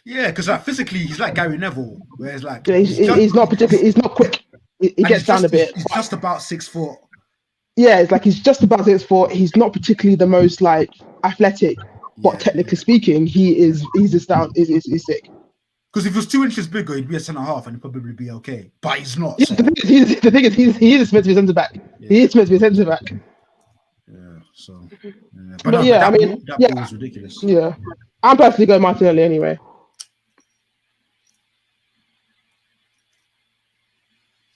Yeah, because like physically, he's like Gary Neville, whereas like Yeah, he's not particularly. He's not quick. He and gets down a bit. He's just about 6 foot. Yeah, it's like he's just about 6'4". He's not particularly the most like athletic, but technically speaking, he's sick. Because if he was 2 inches bigger, he'd be a centre half and he'd probably be okay. But he's not. Yeah, So. the thing is, he is meant to be centre back. Yeah. He is meant to be centre back. Yeah. So. Yeah. But no, yeah, that I mean, ball, yeah. ball was ridiculous. Yeah, I'm personally going Martinelli anyway.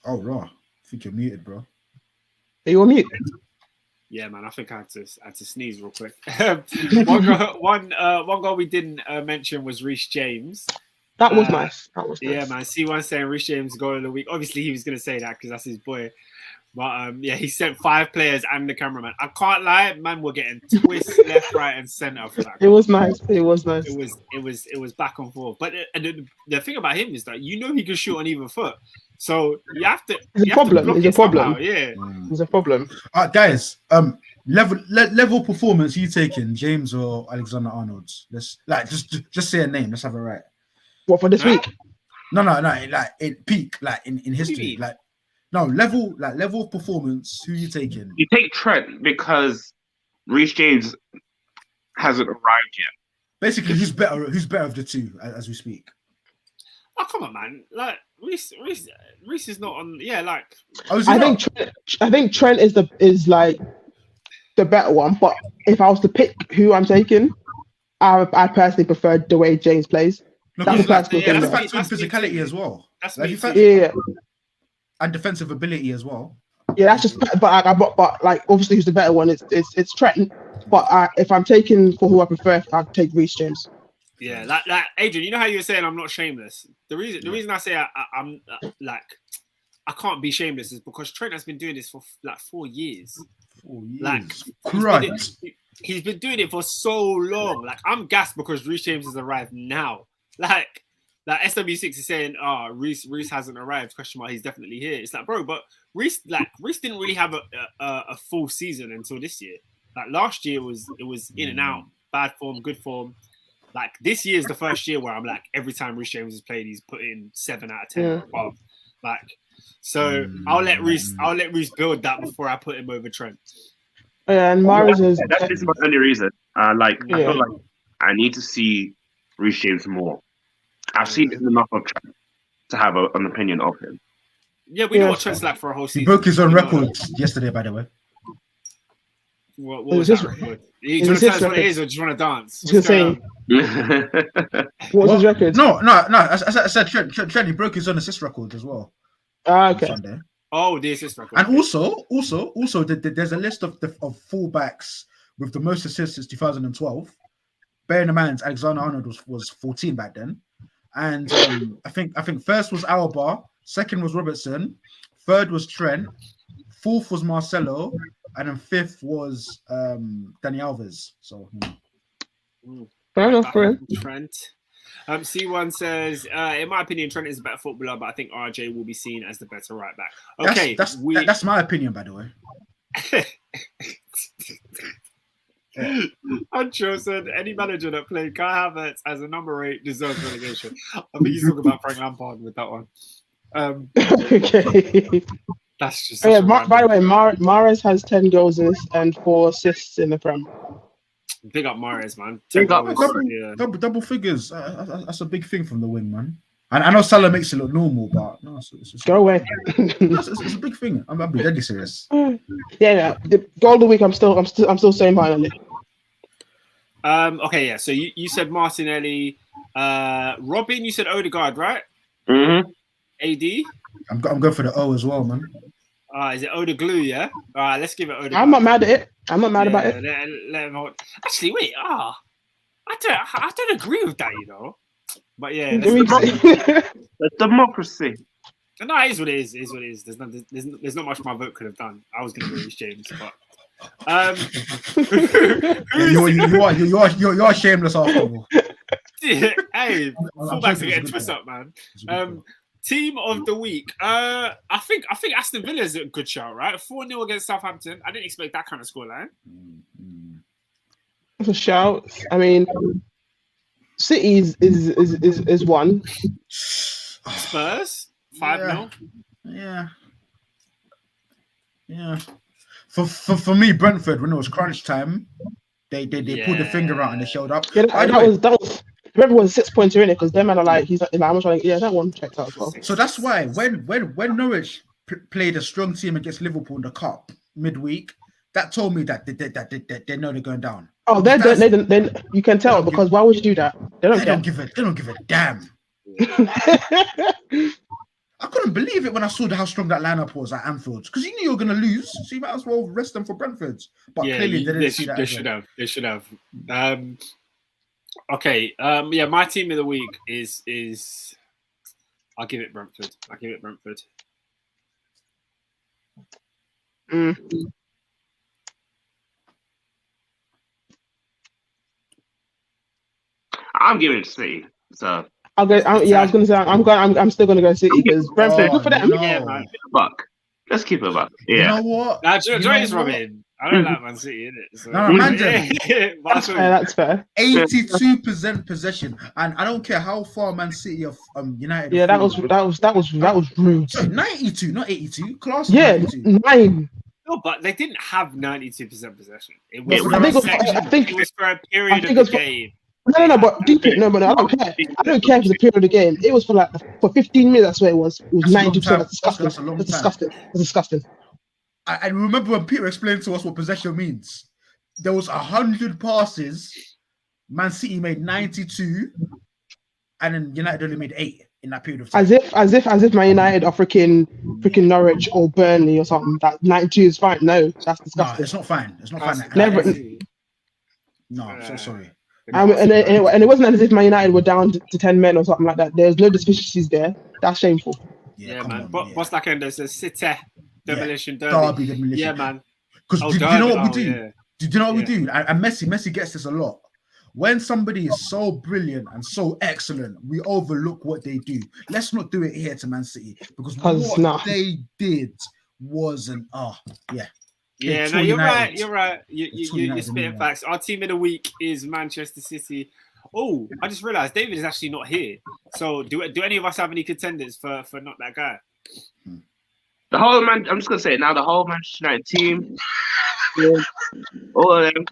Oh, raw. I think you're muted, bro. Are you on mute? Yeah, man. I think I had to sneeze real quick. one goal we didn't mention was Reece James. That was nice. That was nice. Yeah, man. C1 saying Reece James goal of the week. Obviously, he was going to say that because that's his boy. But yeah, he sent 5 players and the cameraman. I can't lie, man. We're getting twists left, right, and center for that. It was nice. It was nice. It was back and forth. But the thing about him is that you know he can shoot on either foot. So you have to. It's a problem. block It's a it somehow, problem. Yeah. It's a problem. Guys, level performance you taking, James or Alexander Arnold? Let's like just say a name. Let's have it right. What for this week? No. Like in peak, like in you history, mean? like no level of performance. Who you taking? You take Trent because Reece James hasn't arrived yet. Basically, who's better of the two as we speak? Oh come on, man! Like Reece is not on. Yeah, like I think Trent is like the better one. But if I was to pick who I'm taking, I personally prefer the way James plays. No, That's a like, personal yeah, thing. that's though. factor in physicality as well. That's Like, me you too. factor- Yeah. and defensive ability as well. Yeah, that's just. But like obviously, who's the better one? It's Trent. But if I'm taking for who I prefer, I'd take Reece James. Yeah, like Adrian, you know how you were saying I'm not shameless. The reason I say I'm like I can't be shameless is because Trent has been doing this for like 4 years. 4 years. Like Christ. he's been doing it for so long. Like I'm gassed because Reece James has arrived now. Like SW6 is saying, Reece hasn't arrived. Question mark. He's definitely here. It's like, bro, but Reece didn't really have a full season until this year. Like last year it was in and out, bad form, good form. Like this year is the first year where I'm like, every time Reece James has played, he's put in 7 out of 10 or above. Like, so I'll let Reece build that before I put him over Trent. And Mahrez is. That is my only reason. I feel like I need to see Reece James more. I've seen enough of Trent to have an opinion of him. Yeah, we know what Trent's like for a whole season. He broke his own We know record yesterday, by the way. What was that record? Do you want to tell us what it is or do you want to dance? Just saying. What was his record? No. I said Trent, he broke his own assist record as well. Okay. Sunday. Oh, the assist record. And also, there's a list of fullbacks with the most assists since 2012. Bearing in mind, Alexander Arnold was 14 back then, and I think first was Alba, second was Robertson, third was Trent, fourth was Marcelo, and then fifth was Dani Alves. So. Fair enough, for him. Trent. C1 says, in my opinion, Trent is a better footballer, but I think RJ will be seen as the better right back. Okay, that's my opinion, by the way. Ancho said any manager that played Kai Havertz as a number 8 deserves relegation. I think he's talking about Frank Lampard with that one. Okay. That's just. Oh, yeah, by the way, Mahrez has 10 goals and 4 assists in the Prem. Big up Mahrez, man. Big up. Double figures. That's a big thing from the wing, man. And I know Salah makes it look normal, but no, it's Go away. it's a big thing. I'm being deadly serious. Yeah. The goal of the week, I'm still saying finally. Okay, yeah. So you said Martinelli, Robin. You said Odegaard, right? Mm-hmm. AD. I'm going for the O as well, man. Is it Odeglue? Yeah. All right, let's give it Odegaard. I'm not mad at it. I'm not mad about it. Let him hold. Actually, wait. I don't agree with that, you know. But yeah, The democracy. No, it is what it is. It is what it is. There's not much my vote could have done. I was going to go with James, but you are shameless after all. Hey, fullbacks are getting twisted up, man. Team of the week. I think Aston Villa is a good shout, right? 4-0 against Southampton. I didn't expect that kind of scoreline. That's a shout. I mean, City is one. Spurs 5-0. Yeah. For me, Brentford, when it was crunch time, they pulled the finger out and they showed up. Yeah, that was. Everyone's 6 points in it because them man are like I'm trying. Yeah, that one checked out as well. So that's why when Norwich played a strong team against Liverpool in the cup midweek, that told me that they know they're going down. Oh, then you can tell because why would you do that? They don't give a damn. I couldn't believe it when I saw how strong that lineup was at Anfield because you knew you were going to lose, so you might as well rest them for Brentford. But clearly they didn't see that. They should have. Okay. Yeah, my team of the week is. I'll give it Brentford. I'm giving it to City. So I was going to say I'm still going to go City because Brentford. Good for them. No. Yeah, man. Fuck. Let's keep it back. Yeah. You know what? Now, join us, Robin. I don't like Man City, innit? So, no, imagine. That's fair. 82% possession, and I don't care how far Man City of United. Yeah, that was rude. So 92, not 82. Class. Yeah, 9. No, but they didn't have 92% possession. It was for a period of the game. No, but deep it. No, but I don't care. I don't care for the period of the game. It was for 15 minutes. That's where it was. It was 92%. That's disgusting. I remember when Peter explained to us what possession means. There was 100 passes. Man City made 92, and then United only made 8 in that period of time. As if Man United are freaking Norwich or Burnley or something. That 92 is fine. No, that's disgusting. No, it's not fine. It's not fine. Never. No, I'm so sorry. And it wasn't as if Man United were down to 10 men or something like that. There's no deficiencies there. That's shameful. Yeah, man. What's that kind of says? City demolition derby. Demolition. Yeah, man. Because do you know what we do? Yeah. Do you know what we do? And Messi gets this a lot. When somebody is so brilliant and so excellent, we overlook what they do. Let's not do it here to Man City because what they did wasn't. Yeah, no, you're right. You're spitting facts. Our team of the week is Manchester City. Oh, I just realized David is actually not here. So do any of us have any contenders for not that guy? The whole I'm just gonna say it now. The whole Manchester United team, all of them.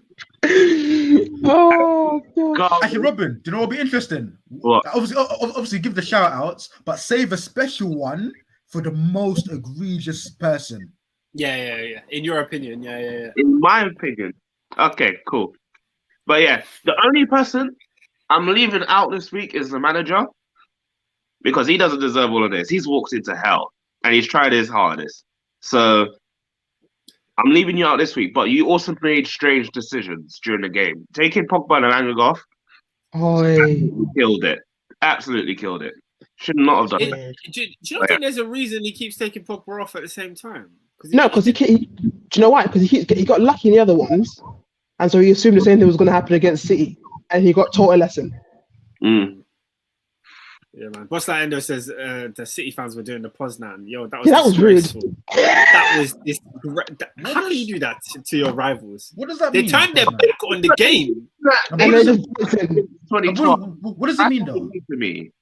Oh God. Actually, Robin, do you know what would be interesting? What? Obviously, give the shout outs, but save a special one for the most egregious person. Yeah. In your opinion, yeah. In my opinion, okay, cool. But yeah, the only person I'm leaving out this week is the manager because he doesn't deserve all of this. He's walked into hell and he's tried his hardest. So I'm leaving you out this week. But you also made strange decisions during the game. Taking Pogba and Angel off, killed it. Absolutely killed it. Should not have done it. Do you not think there's a reason he keeps taking Pogba off at the same time? Because do you know why? Because he got lucky in the other ones, and so he assumed the same thing was going to happen against City, and he got taught a lesson. Yeah, Yeah, man. Boss Like Endo says the City fans were doing the Poznan. Yo, that was Yeah, that was rude. disgraceful. That was how can you do that to your rivals? What does that They mean? turned their Poznan? back on the game. And they just listen. 2012. What does it mean though? To me,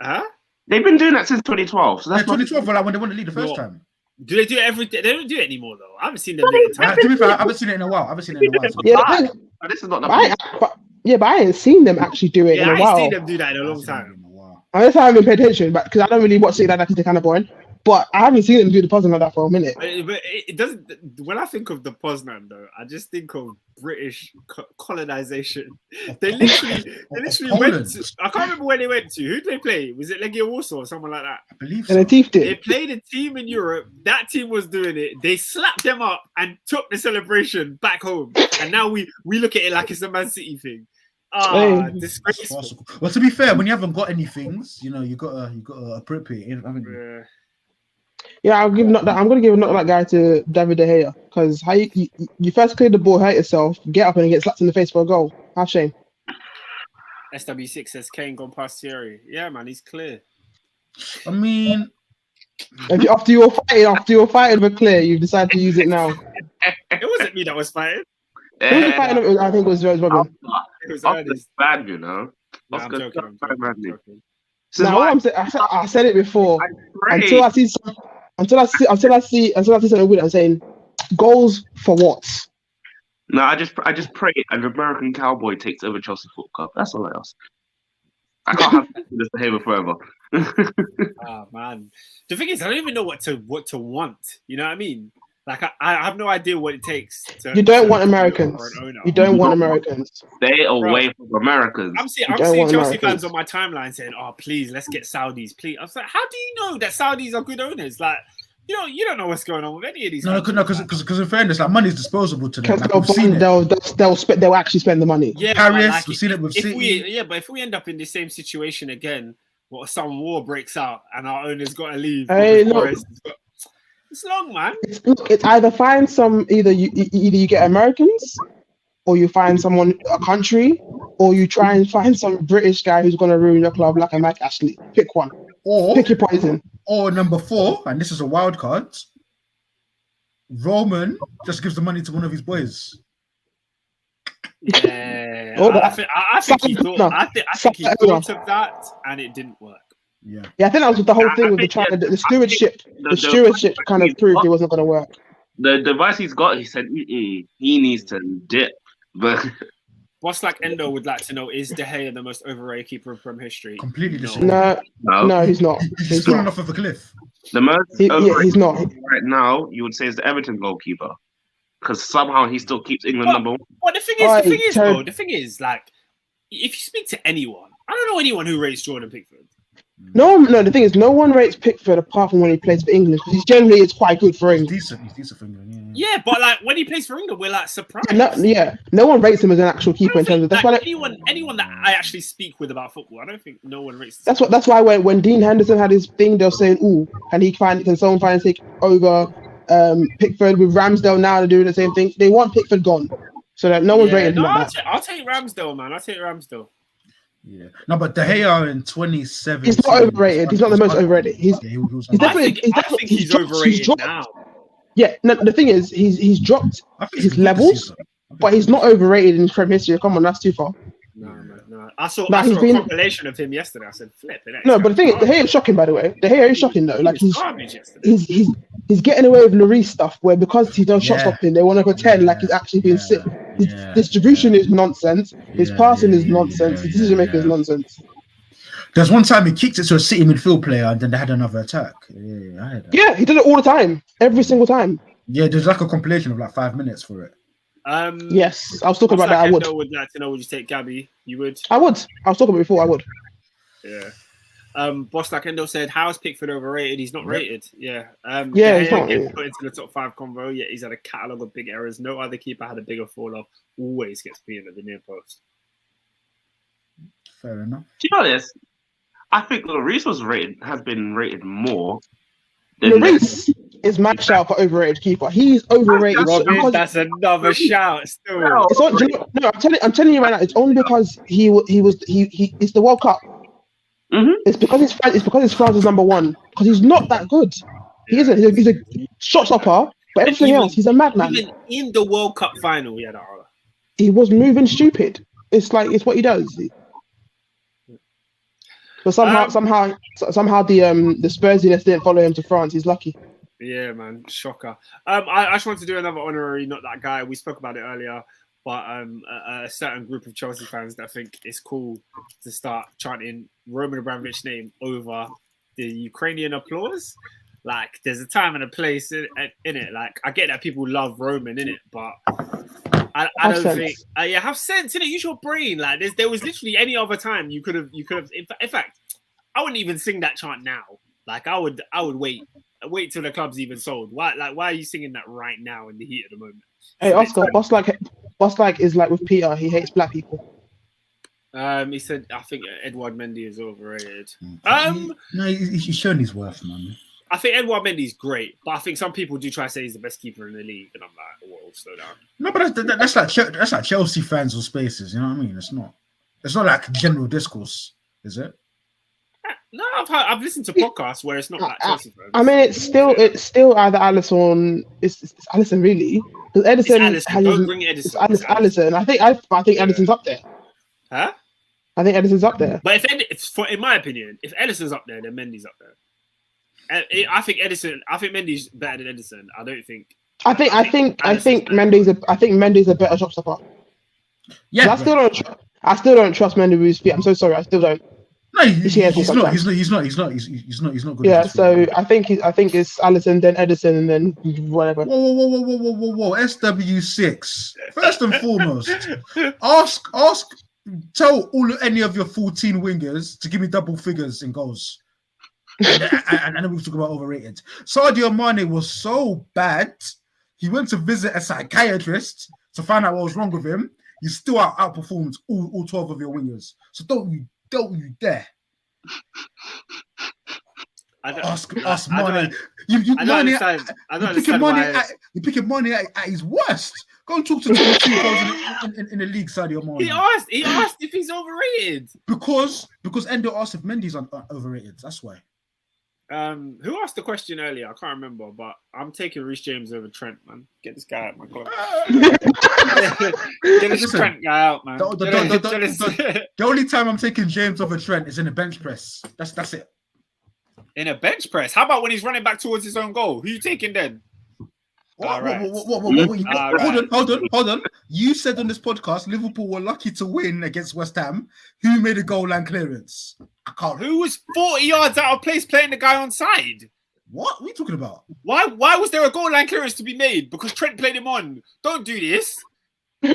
Huh? they've been doing that since 2012. So Yeah, that's 2012, like when they won the league the first No. time. Do they do it every day? They don't do it anymore though. I haven't seen them do it. To be fair, I haven't seen it in a while. To be Yeah, fair. But this is not the but I ain't seen them actually do it Yeah, in I a ain't while. seen them do that in a I long haven't seen it time. in a while. I guess I haven't paid attention, but because I don't really watch it like that because they're kind of boring. But I haven't seen them do the puzzle like that for a minute. But it doesn't. When I think of the Poznan though, I just think of British colonization. They literally went Poland. to. I can't remember where they went to. Who did they play? Was it Legia Warsaw or someone like that? I believe And they so. teethed They it. played a team in Europe. That team was doing it. They slapped them up and took the celebration back home. And now we look at it like it's a Man City thing. Hey. Disgraceful. Farcical. Well, to be fair, when you haven't got any things, you gotta appropriate it, haven't you? Yeah. Yeah, I'm gonna give that guy to David De Gea because how you first clear the ball, hurt yourself, get up and get slapped in the face for a goal. How shame. SW6 says Kane gone past Thierry. Yeah, man, he's clear. I mean, After you were fighting for clear, you decide to use it now. It wasn't me that was fighting. Who was fighting? I think it was Robin. It was Oscar's Ernest. bad, you know. Nah, I'm Oscar's joking. I'm bad, man. joking. This is Now, why what I'm saying, I said it before. I pray. Until I see something weird, I'm saying goals for what? No, I just pray an American cowboy takes over Chelsea Football Club. That's all I ask. I can't have this behavior forever. Ah, man. The thing is, I don't even know what to want. You know what I mean? Like, I have no idea what it takes. You don't want Americans. You don't want Americans. Stay away from Americans. I'm seeing don't Chelsea want fans Americans. on my timeline saying, "Oh, please, let's get Saudis, please." I was like, "How do you know that Saudis are good owners? Like, you don't know what's going on with any of these." no, countries. because in fairness, like money is disposable to them. Because Like, we've seen it. they'll actually spend the money. Yeah, Paris, but like, we've seen it with City. But if we end up in the same situation again, some war breaks out and our owner's got to leave. Hey, because look. Forest has got- It's long, man. It's either find either you get Americans, or you find a country, or you try and find some British guy who's gonna ruin your club like a Mike Ashley. Pick one. Pick your poison. Or number 4, and this is a wild card. Roman just gives the money to one of his boys. Yeah, Oh, I think he thought. I think he thought of that, and it didn't work. Yeah. Yeah, I think that was the whole thing with the stewardship. The stewardship kind of proved it wasn't gonna work. The device he's got, he said he needs to dip. But Boss Like Endo would like to know: is De Gea the most overrated keeper in Premier History? Completely disagree. No, he's not. He's falling off of a cliff. the most He's overrated not. right now, you would say, is the Everton goalkeeper, because somehow he still keeps England number 1. Well, the thing is, like, if you speak to anyone, I don't know anyone who rates Jordan Pickford. No. The thing is, no one rates Pickford apart from when he plays for England because he's generally quite good for He's England. decent for England. Yeah. Yeah, but like when he plays for England, we're like surprised. No one rates him as an actual keeper in terms of. That's why. Anyone that I actually speak with about football, I don't think no one rates. That's why when Dean Henderson had his thing, they're saying, "Ooh, can someone finally take over Pickford?" With Ramsdale now, they're doing the same thing. They want Pickford gone, so that no one's rating him like that. I'll take Ramsdale, man. I'll take Ramsdale. Yeah. No, but De Gea in 2017. He's not overrated. He's not the most overrated. He's definitely. I think he's overrated dropped. now. Yeah. No, the thing is, he's dropped I think his he's good levels, this season. but he's not overrated in Premier History. Come on, that's too far. No. I saw Nah, a he's been- compilation of him yesterday. I said, flip it. No, but the thing is, De Gea is shocking. By the way, De Gea is shocking though. Like he's garbage yesterday. he's getting away with Lloris stuff where because he does shot Yeah. stopping, they want to pretend like he's actually being sick. His distribution is nonsense. His passing is nonsense. His decision making is nonsense. There's one time he kicked it to a City midfield player and then they had another attack. Yeah, I heard that. Yeah, he did it all the time, every single time. Yeah, there's like a compilation of like 5 minutes for it. Yes, I was talking about that. I would. would like to know, would you take Gabby? You would? I would. I was talking about it before. I would. Yeah. Boss Like Endo said, how is Pickford overrated? He's not rated. Yeah. Yeah, he's De Gea not gets rated. put into the top 5 convo, yet he's had a catalogue of big errors. No other keeper had a bigger fall off. Always gets beaten at the near post. Fair enough. Do you know this? I think Lloris has been rated more. Than Lloris is my shout for overrated keeper. He's overrated. Robin, that's another shout. Still. It's not, I'm telling you right now. It's only because he it's the World Cup. It's because it's France's number one. Because he's not that good. He isn't. He's a shot stopper, but everything else, he's a madman. Even in the World Cup final, yeah, He was moving stupid. It's what he does. But somehow the Spursiness didn't follow him to France. He's lucky. Yeah, man, shocker. I just want to do another honorary, not that guy. We spoke about it earlier, but a certain group of Chelsea fans that think it's cool to start chanting Roman Abramovich's name over the Ukrainian applause. Like, there's a time and a place in it. Like, I get that people love Roman in it, but I don't think. Yeah, have sense in it. Use your brain. Like, there was literally any other time you could have. In fact, I wouldn't even sing that chant now. Like, I would wait till the club's even sold. Why are you singing that right now in the heat of the moment? Hey, Oscar, Boss like is like with Peter. He hates black people. He said, I think Edouard Mendy is overrated. No, he's shown his worth, man. I think Edouard Mendy's great, but I think some people do try to say he's the best keeper in the league, and I'm like, whoa, slow down. No, but that's like Chelsea fans or spaces. You know what I mean? It's not like general discourse, is it? No, I've listened to podcasts where it's not like Chelsea fans. I mean, it's still either Alisson. It's Alisson really, because Edison. Don't bring Edison. It's Alisson. I think Edison's up there. Huh? I think Edison's up there. But in my opinion, if Edison's up there, then Mendy's up there. I think Mendy's better than Edison. I don't think. I think Mendy's a better shot stopper. Yeah, I still don't trust Mendy with his feet. I'm so sorry. I still don't. No, he's not good. Yeah, so I think it's Alisson, then Edison, and then whatever. Whoa, SW6. First and foremost, tell any of your 14 wingers to give me double figures in goals. and then we'll talk about overrated. Sadio Mane was so bad, he went to visit a psychiatrist to find out what was wrong with him. You still outperformed all 12 of your wingers. So don't you dare ask Mane. You're picking Mane at his worst. Go and talk to 22 goals in the league, Sadio Mane. He asked if he's overrated. Because Endo asked if Mendy's overrated. That's why. Who asked the question earlier? I can't remember, but I'm taking Reece James over Trent, man. Get this guy out, my God. Get this Trent guy out, man. The only time I'm taking James over Trent is in a bench press. That's it. In a bench press? How about when he's running back towards his own goal? Who you taking then? What? Hold on. You said on this podcast Liverpool were lucky to win against West Ham. Who made a goal line clearance? I can't. Who was 40 yards out of place playing the guy on side? What are you talking about? Why was there a goal line clearance to be made? Because Trent played him on. Don't do this. So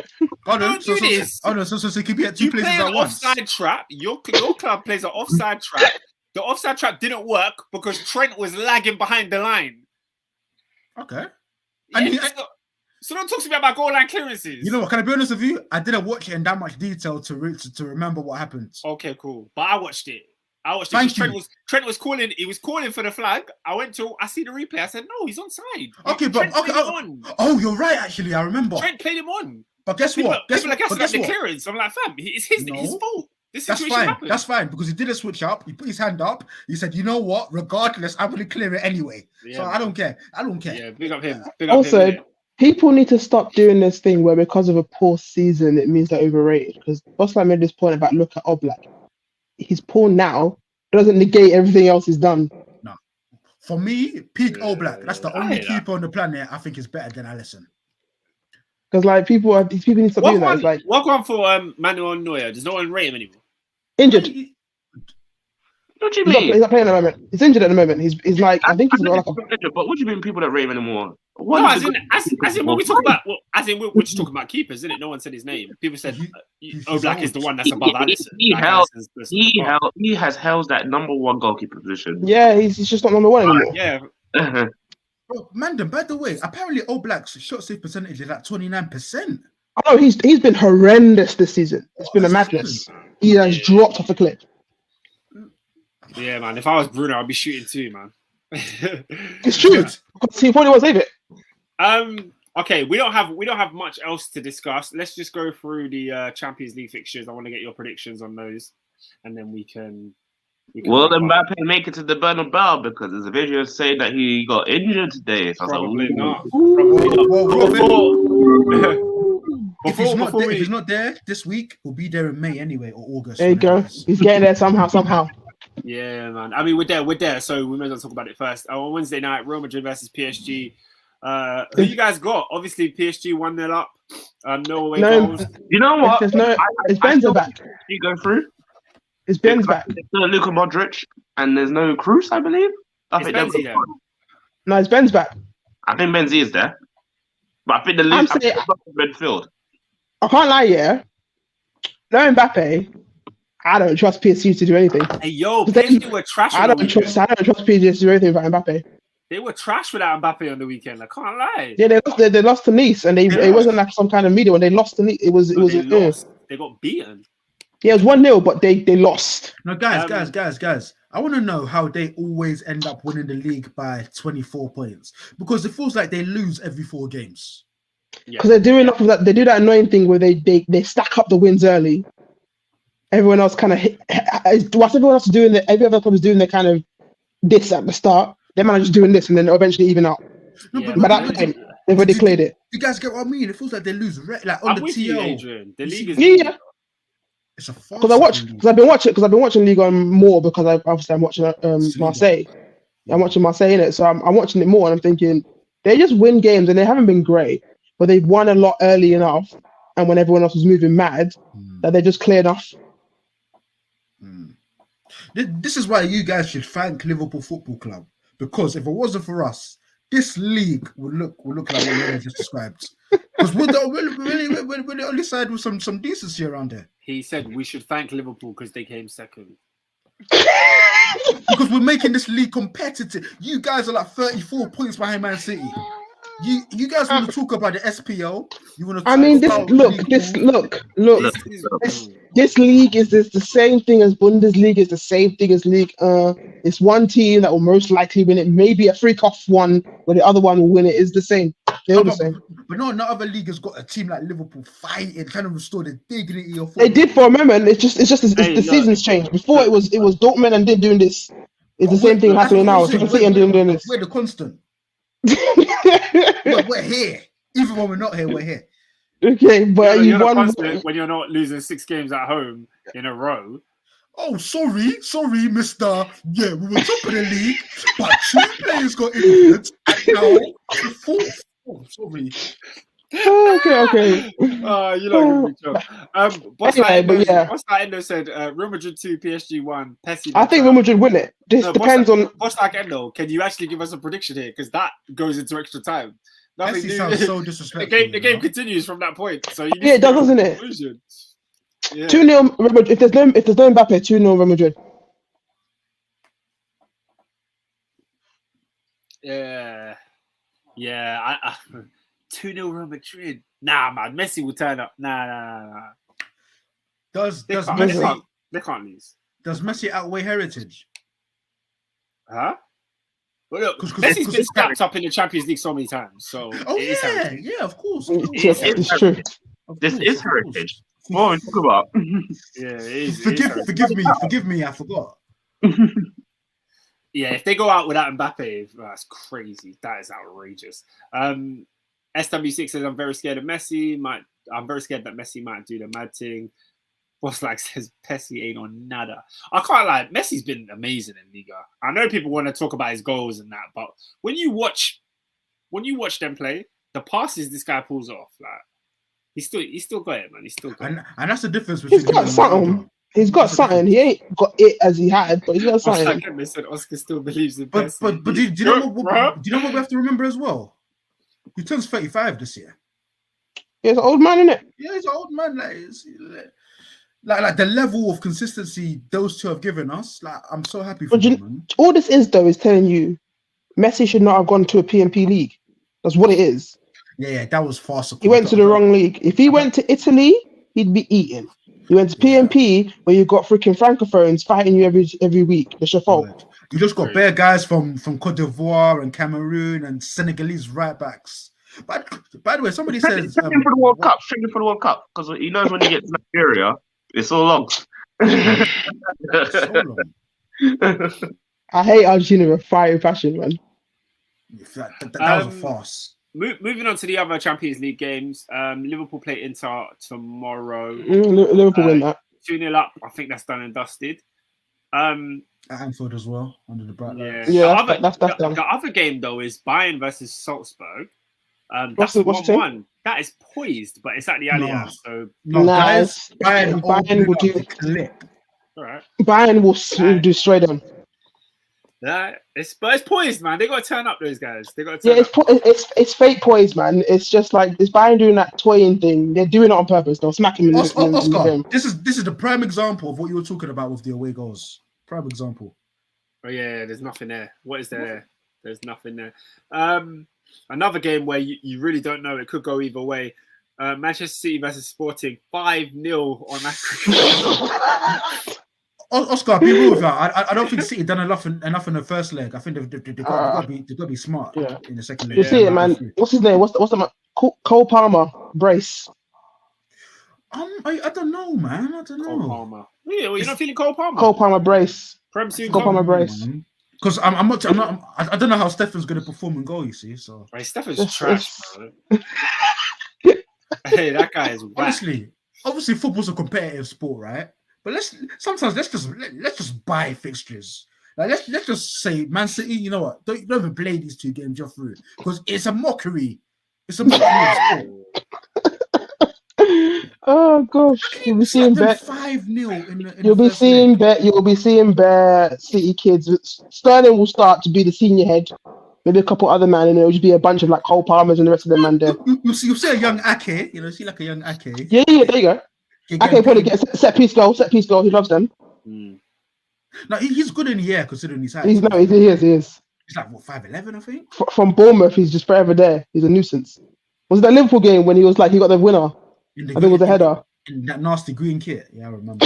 he could be at two places at once. Offside trap. Your club plays an offside trap. The offside trap didn't work because Trent was lagging behind the line. Okay. Yeah, so don't talk to me about goal line clearances. You know what? Can I be honest with you? I didn't watch it in that much detail to remember what happened. Okay, cool. But I watched it. Trent was calling. He was calling for the flag. I see the replay. I said, no, he's onside. Okay, you're right. Actually, I remember. Trent played him on. But guess what? Guess what? The clearance. I'm like, fam, it's his fault. That's fine. That's fine because he didn't switch up. He put his hand up. He said, "You know what? Regardless, I'm going to clear it anyway." Yeah, so I don't care. Yeah, big up him. People need to stop doing this thing where because of a poor season, it means they're overrated. Because Oscar made this point about look at Oblak. He's poor now. Doesn't negate everything else he's done. No, for me, peak Oblak. That's the only keeper on the planet I think is better than Alisson. Because like people need to stop doing that. It's like what one for Manuel Neuer? Does no one rate him anymore? Injured. What do you mean? He's not playing at the moment. He's injured at the moment. He's like I think he's like injured. But what do you mean people don't rate him anymore? No, as in when we talk about we're just talking about keepers, isn't it? No one said his name. People said Oblak is the one that's above Alisson. He has held that number one goalkeeper position. Yeah, he's just not number one anymore. Yeah. Bro, Mandem, by the way, apparently Oblak's shot save percentage is at 29%. Oh, he's been horrendous this season. It's been a madness. He has dropped off a cliff. Yeah, man. If I was Bruno, I'd be shooting too, man. It's true. Because he probably won't save it. Okay, we don't have much else to discuss. Let's just go through the Champions League fixtures. I want to get your predictions on those, and then we can Will Mbappe make it to the Bernabeu? Because there's a video saying that he got injured today. So Probably not. Well, Robin, if he's Before not there this week, he'll be there in May anyway, or August. There you go. He's getting there somehow. Yeah, man. I mean, we're there. So we may as well talk about it first. On Wednesday night, Real Madrid versus PSG. Who you guys got? Obviously, PSG 1-0 up. No away goals. You know what? It's Ben's back. You go through. It's Ben's back. There's no Luka Modric and there's no Cruz, I believe. Is Benzi there? No, it's Ben's back. I think Benzi is there, but I think the league midfield. I can't lie, yeah. No Mbappe, I don't trust PSG to do anything. Hey, yo, PSG were trash. I don't trust PSG to do anything without Mbappe. They were trash without Mbappe on the weekend. I can't lie. Yeah, they lost to Nice, and it wasn't like some kind of media when they lost to Nice. It was They got beaten. Yeah, it was 1-0, but they lost. No, guys. I want to know how they always end up winning the league by 24 points, because it feels like they lose every 4 games. Because they're doing enough of that. They do that annoying thing where they stack up the wins early. Everyone else kind of what's everyone else doing? Every other club is doing their kind of this at the start. Them man are just doing this, and then they'll eventually even out. No, but that time they've already cleared it. You guys get what I mean? It feels like they lose like on the TL. The league is It's a because I've been watching Ligue 1 more because I'm watching Marseille. I'm watching Marseille in it, so I'm watching it more, and I'm thinking they just win games, and they haven't been great, but they've won a lot early enough, and when everyone else was moving mad, that they just cleared off. This is why you guys should thank Liverpool Football Club, because if it wasn't for us, this league would look like what you just described. Because we're the only side with some decency around there. He said we should thank Liverpool because they came second. Because we're making this league competitive. You guys are like 34 points behind Man City. You guys want to talk about the SPL? You want to? I mean, this league is the same thing as Bundesliga. Is the same thing as League. It's one team that will most likely win it. Maybe a freak-off one, where the other one will win it. It's the same. They're all the same. But no other league has got a team like Liverpool fighting, trying to restore the dignity of football. They did for a moment. It's just the seasons changed. Before it was Dortmund and doing this. It's the same thing happening now. It's City and doing this. We're the constant. We're here. Even when we're not here, we're here. Okay, but you're not constant when you're not losing 6 games at home in a row. Oh, sorry, mister. Yeah, we were top of the league, but 2 players got injured. And now, 4th. Oh, sorry. Okay. You like a Boss Endo said Real Madrid 2, PSG 1. Pessi. I think Real Madrid win it. This depends on. Boss Endo, can you actually give us a prediction here? Because that goes into extra time. Messi sounds so disrespectful. The game continues from that point. So it does, doesn't it? 2-0 Real Madrid. If there's no Mbappe, 2-0 Real Madrid. Yeah. 2-0 Real Madrid. Nah, man. Messi will turn up. Nah. They can't lose. Does Messi outweigh heritage? Huh? Well, look, Messi's been stacked up in the Champions League so many times. So of course. It's true. This is heritage. What are we talking about? Yeah, it is. Forgive me, I forgot. Yeah, if they go out without Mbappe, that's crazy. That is outrageous. SW6 says, I'm very scared of Messi. I'm very scared that Messi might do the mad thing. Boss says, Pessi ain't on nada. I can't lie, Messi's been amazing in Liga. I know people want to talk about his goals and that, but when you watch them play, the passes this guy pulls off, like he's still got it, man. He's still got it. And that's the difference between he's got something. He's got something. He ain't got it as he had, but he's got something. They said Oscar still believes in But Pessi. do you know what we have to remember as well? He turns 35 this year. He's an old man, isn't it? Yeah, he's an old man. Like the level of consistency those two have given us. Like, I'm so happy for them, man. All this is telling you, Messi should not have gone to a PNP league. That's what it is. Yeah, that was farcical. He went to the wrong league. If he went to Italy, he'd be eating. He went to PNP where you got freaking francophones fighting you every week. That's your fault. You just got bare guys from Cote d'Ivoire and Cameroon and Senegalese right backs. But by the way, somebody says for the World Cup, strictly for the World Cup, because he knows when he gets to Nigeria, it's all long. So long. I hate Argentina with a fiery passion, man. That was a farce. Moving on to the other Champions League games. Liverpool play Inter tomorrow. Liverpool win that. 2-0 up. I think that's done and dusted. At Anfield as well, under the bright lights. Yeah, that's done. The other game though is Bayern versus Salzburg. What's That's the 1-1. That is poised, but it's at the Allianz. So Guys, Bayern will do clip. all right. Bayern will destroy them. Yeah, it's poised, man. They got to turn up, those guys. They got to Yeah, turn up. it's fake poise, man. It's just like it's Bayern doing that toying thing. They're doing it on purpose. They'll smack him in the game. This is the prime example of what you were talking about with the away goals. Prime example. Oh yeah, there's nothing there. What is there? There's nothing there. Another game where you really don't know. It could go either way. Manchester City versus Sporting, 5-0 on that. Oscar, be real with that. I don't think City done enough in the first leg. I think they've got to be smart in the second leg. You see it, man. What's his name? What's the Cole Palmer brace? I don't know, man. I don't know. Cole Palmer. Yeah, well, you're not feeling Cole Palmer. Cole Palmer brace. Cole Palmer brace. Because I'm not. I don't know how Stefan's going to perform in goal. You see, so right, Stefan's trash, bro. Hey, that guy is honestly. Obviously, football's a competitive sport, right? But let's just buy fixtures. Like let's just say Man City. You know what? Don't even play these 2 games. You're through because it's a mockery. It's a mockery. Oh gosh, you'll be seeing bet 5-0 in the You'll be seeing bare City kids. Sterling will start to be the senior head, maybe a couple other men, and it'll just be a bunch of like Cole Palmers and the rest of them man there. You'll see a young Ake. See like a young Ake. Yeah, there you go. Ake probably get set piece goal. He loves them. No, he's good in the air considering his height. He is. He's like what 5'11", I think. From Bournemouth, he's just forever there. He's a nuisance. Was it that Liverpool game when he was like he got the winner? I think it was a header. In that nasty green kit. Yeah, I remember.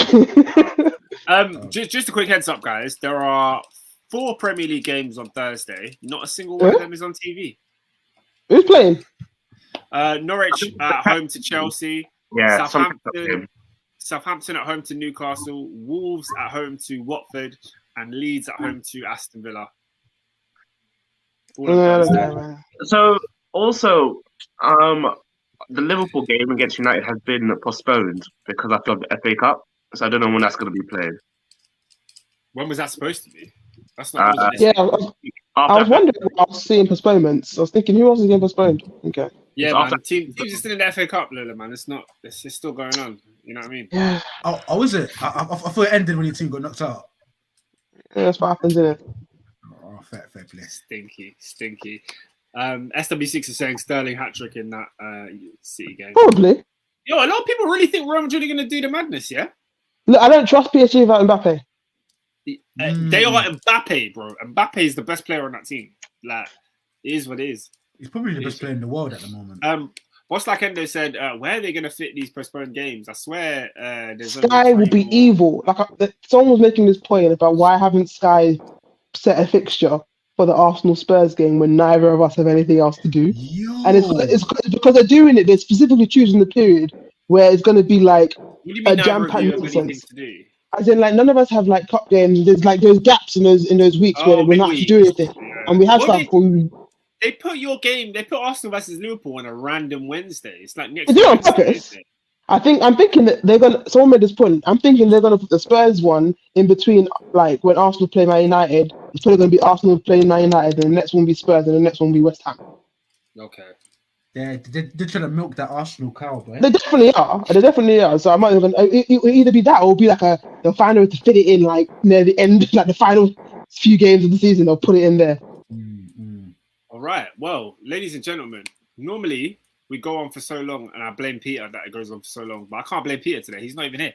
Just a quick heads up, guys. There are 4 Premier League games on Thursday. Not a single one of them is on TV. Who's playing? Norwich at home to Chelsea. Yeah, Southampton at home to Newcastle. Wolves at home to Watford. And Leeds at home to Aston Villa. So, also, the Liverpool game against United has been postponed because of the FA Cup. So I don't know when that's going to be played. When was that supposed to be? That's not. I was wondering. I was seeing postponements. I was thinking, who else is getting postponed? Okay. Yeah, man. Teams are still in the FA Cup, Lola, man. It's not. It's still going on. You know what I mean? Yeah. Oh, is it? I thought it ended when your team got knocked out. Yeah, that's what happens, isn't it? Oh, fair play. Stinky. SW6 is saying Sterling hat-trick in that City game. Probably. Yo, a lot of people really think Real Madrid are going to do the madness, yeah? Look, I don't trust PSG without Mbappe. They are Mbappe, bro. Mbappe is the best player on that team. Like, it is what it is. He's probably the best player in the world at the moment. What's like Endo said, where are they going to fit these postponed games? I swear there's Sky will be evil. Like someone was making this point about why haven't Sky set a fixture for the Arsenal Spurs game when neither of us have anything else to do. And it's because they're doing it. They're specifically choosing the period where it's going to be like a jam-packed nonsense. As in, like none of us have like cup games. There's like those gaps in those weeks where we're not to do anything, and we have stuff. They put your game. They put Arsenal versus Liverpool on a random Wednesday. It's like next. They do it on purpose. I'm thinking that they're gonna. Someone made this point. I'm thinking they're gonna put the Spurs one in between, like when Arsenal play Man United. It's probably gonna be Arsenal playing Man United, and the next one will be Spurs, and the next one will be West Ham. Okay. Yeah, they're trying to milk that Arsenal cow, right? They definitely are. So I might even it'll either be that or it'll be like they'll find a way to fit it in like near the end, like the final few games of the season. They'll put it in there. All right. Well, ladies and gentlemen, normally we go on for so long, and I blame Peter that it goes on for so long, but I can't blame Peter today. He's not even here.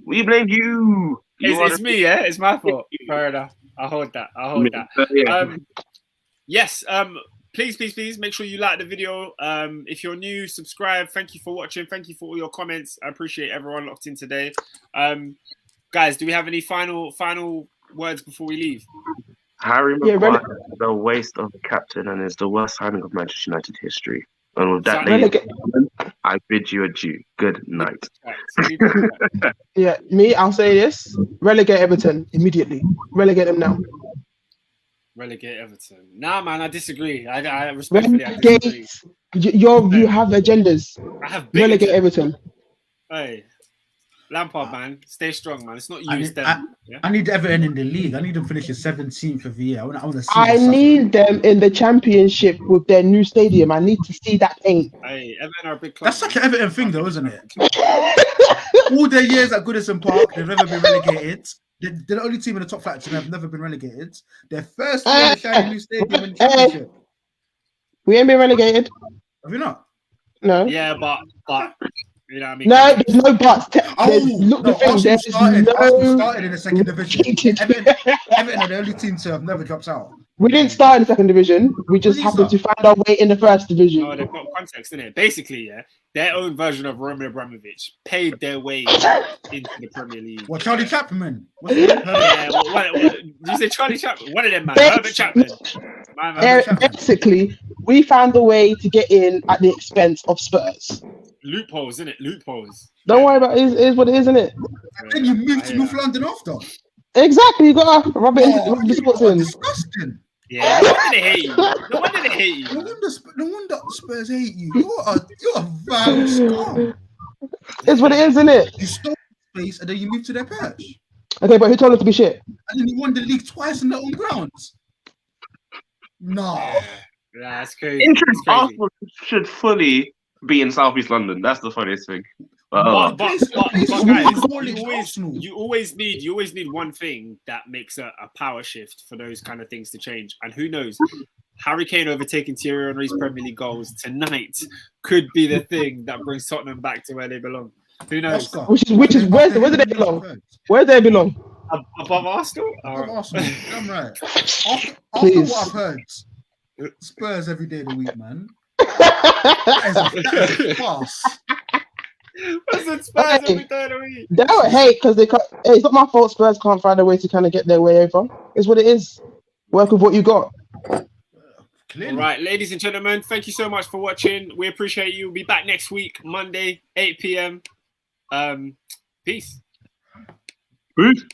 We blame you. It's me, yeah. It's my fault. Fair enough. I hold that. Yes. Please make sure you like the video. If you're new, subscribe. Thank you for watching. Thank you for all your comments. I appreciate everyone locked in today. Guys, do we have any final words before we leave? Harry Maguire is the waste of a captain and is the worst signing of Manchester United history. And with that, I bid you adieu. Good night. Yeah, me, I'll say this. Relegate Everton immediately. Relegate them now. Relegate Everton. Nah, man, I disagree. I respectfully I Relegate. disagree. You have agendas. I have big Relegate agenda. Everton. Hey, Lampard, man, stay strong, man. It's not you, I it's need, them. Yeah? I need Everton in the league. I need them finishing 17th of the year. I want to see I them suffering. need them in the championship with their new stadium. I need to see that paint. Hey, Everton are a big club. That's such an man. Everton thing, though, isn't it? All their years at Goodison Park, they've never been relegated. They're the only team in the top flight to have never been relegated. Their first year in the shiny new stadium in the championship. We ain't been relegated. Have you not? No. Yeah, but you know what I mean? No, there's no buts. Oh, no, Arsenal started in the second division. Relegation. Everton are the only team to have never dropped out. We didn't start in the second division. We just What happened is to find our way in the first division. No, they've got context in it. Basically, yeah, their own version of Roman Abramovich paid their way into the Premier League. What, Charlie Chapman? What's his name? Yeah, what, did you say Charlie Chapman? One of them, man. Herbert Chapman. Man. Basically, we found a way to get in at the expense of Spurs. Loopholes, isn't it? Loopholes. Don't worry about it. It is what it is, isn't it? Then you moved to North London after. Exactly. You got to rub the sports in. Disgusting. Yeah, no wonder they hate you. No wonder they hate you. No wonder Spurs hate you. You're a vile scum. It's what it is, isn't it? You stole space and then you moved to their perch. Okay, but who told us to be shit? And then you won the league twice in their own grounds. No. Yeah, that's crazy. In truth, That's crazy. Arsenal should fully be in Southeast London. That's the funniest thing. But guys, Arsenal. you always need one thing that makes a power shift for those kind of things to change. And who knows, Harry Kane overtaking Thierry Henry's Premier League goals tonight could be the thing that brings Tottenham back to where they belong. Who knows? Which is where do they belong? Where do they belong? Above Arsenal? Above Arsenal. I'm right. After Please. what I've heard, Spurs every day of the week, man. That is a farce. Spurs every day of the week. They don't hate because they can't. Hey, it's not my fault. Spurs can't find a way to kind of get their way over. It's what it is. Work with what you got. Clearly. All right, ladies and gentlemen, thank you so much for watching. We appreciate you. We'll be back next week, Monday, 8 p.m. Peace. Peace.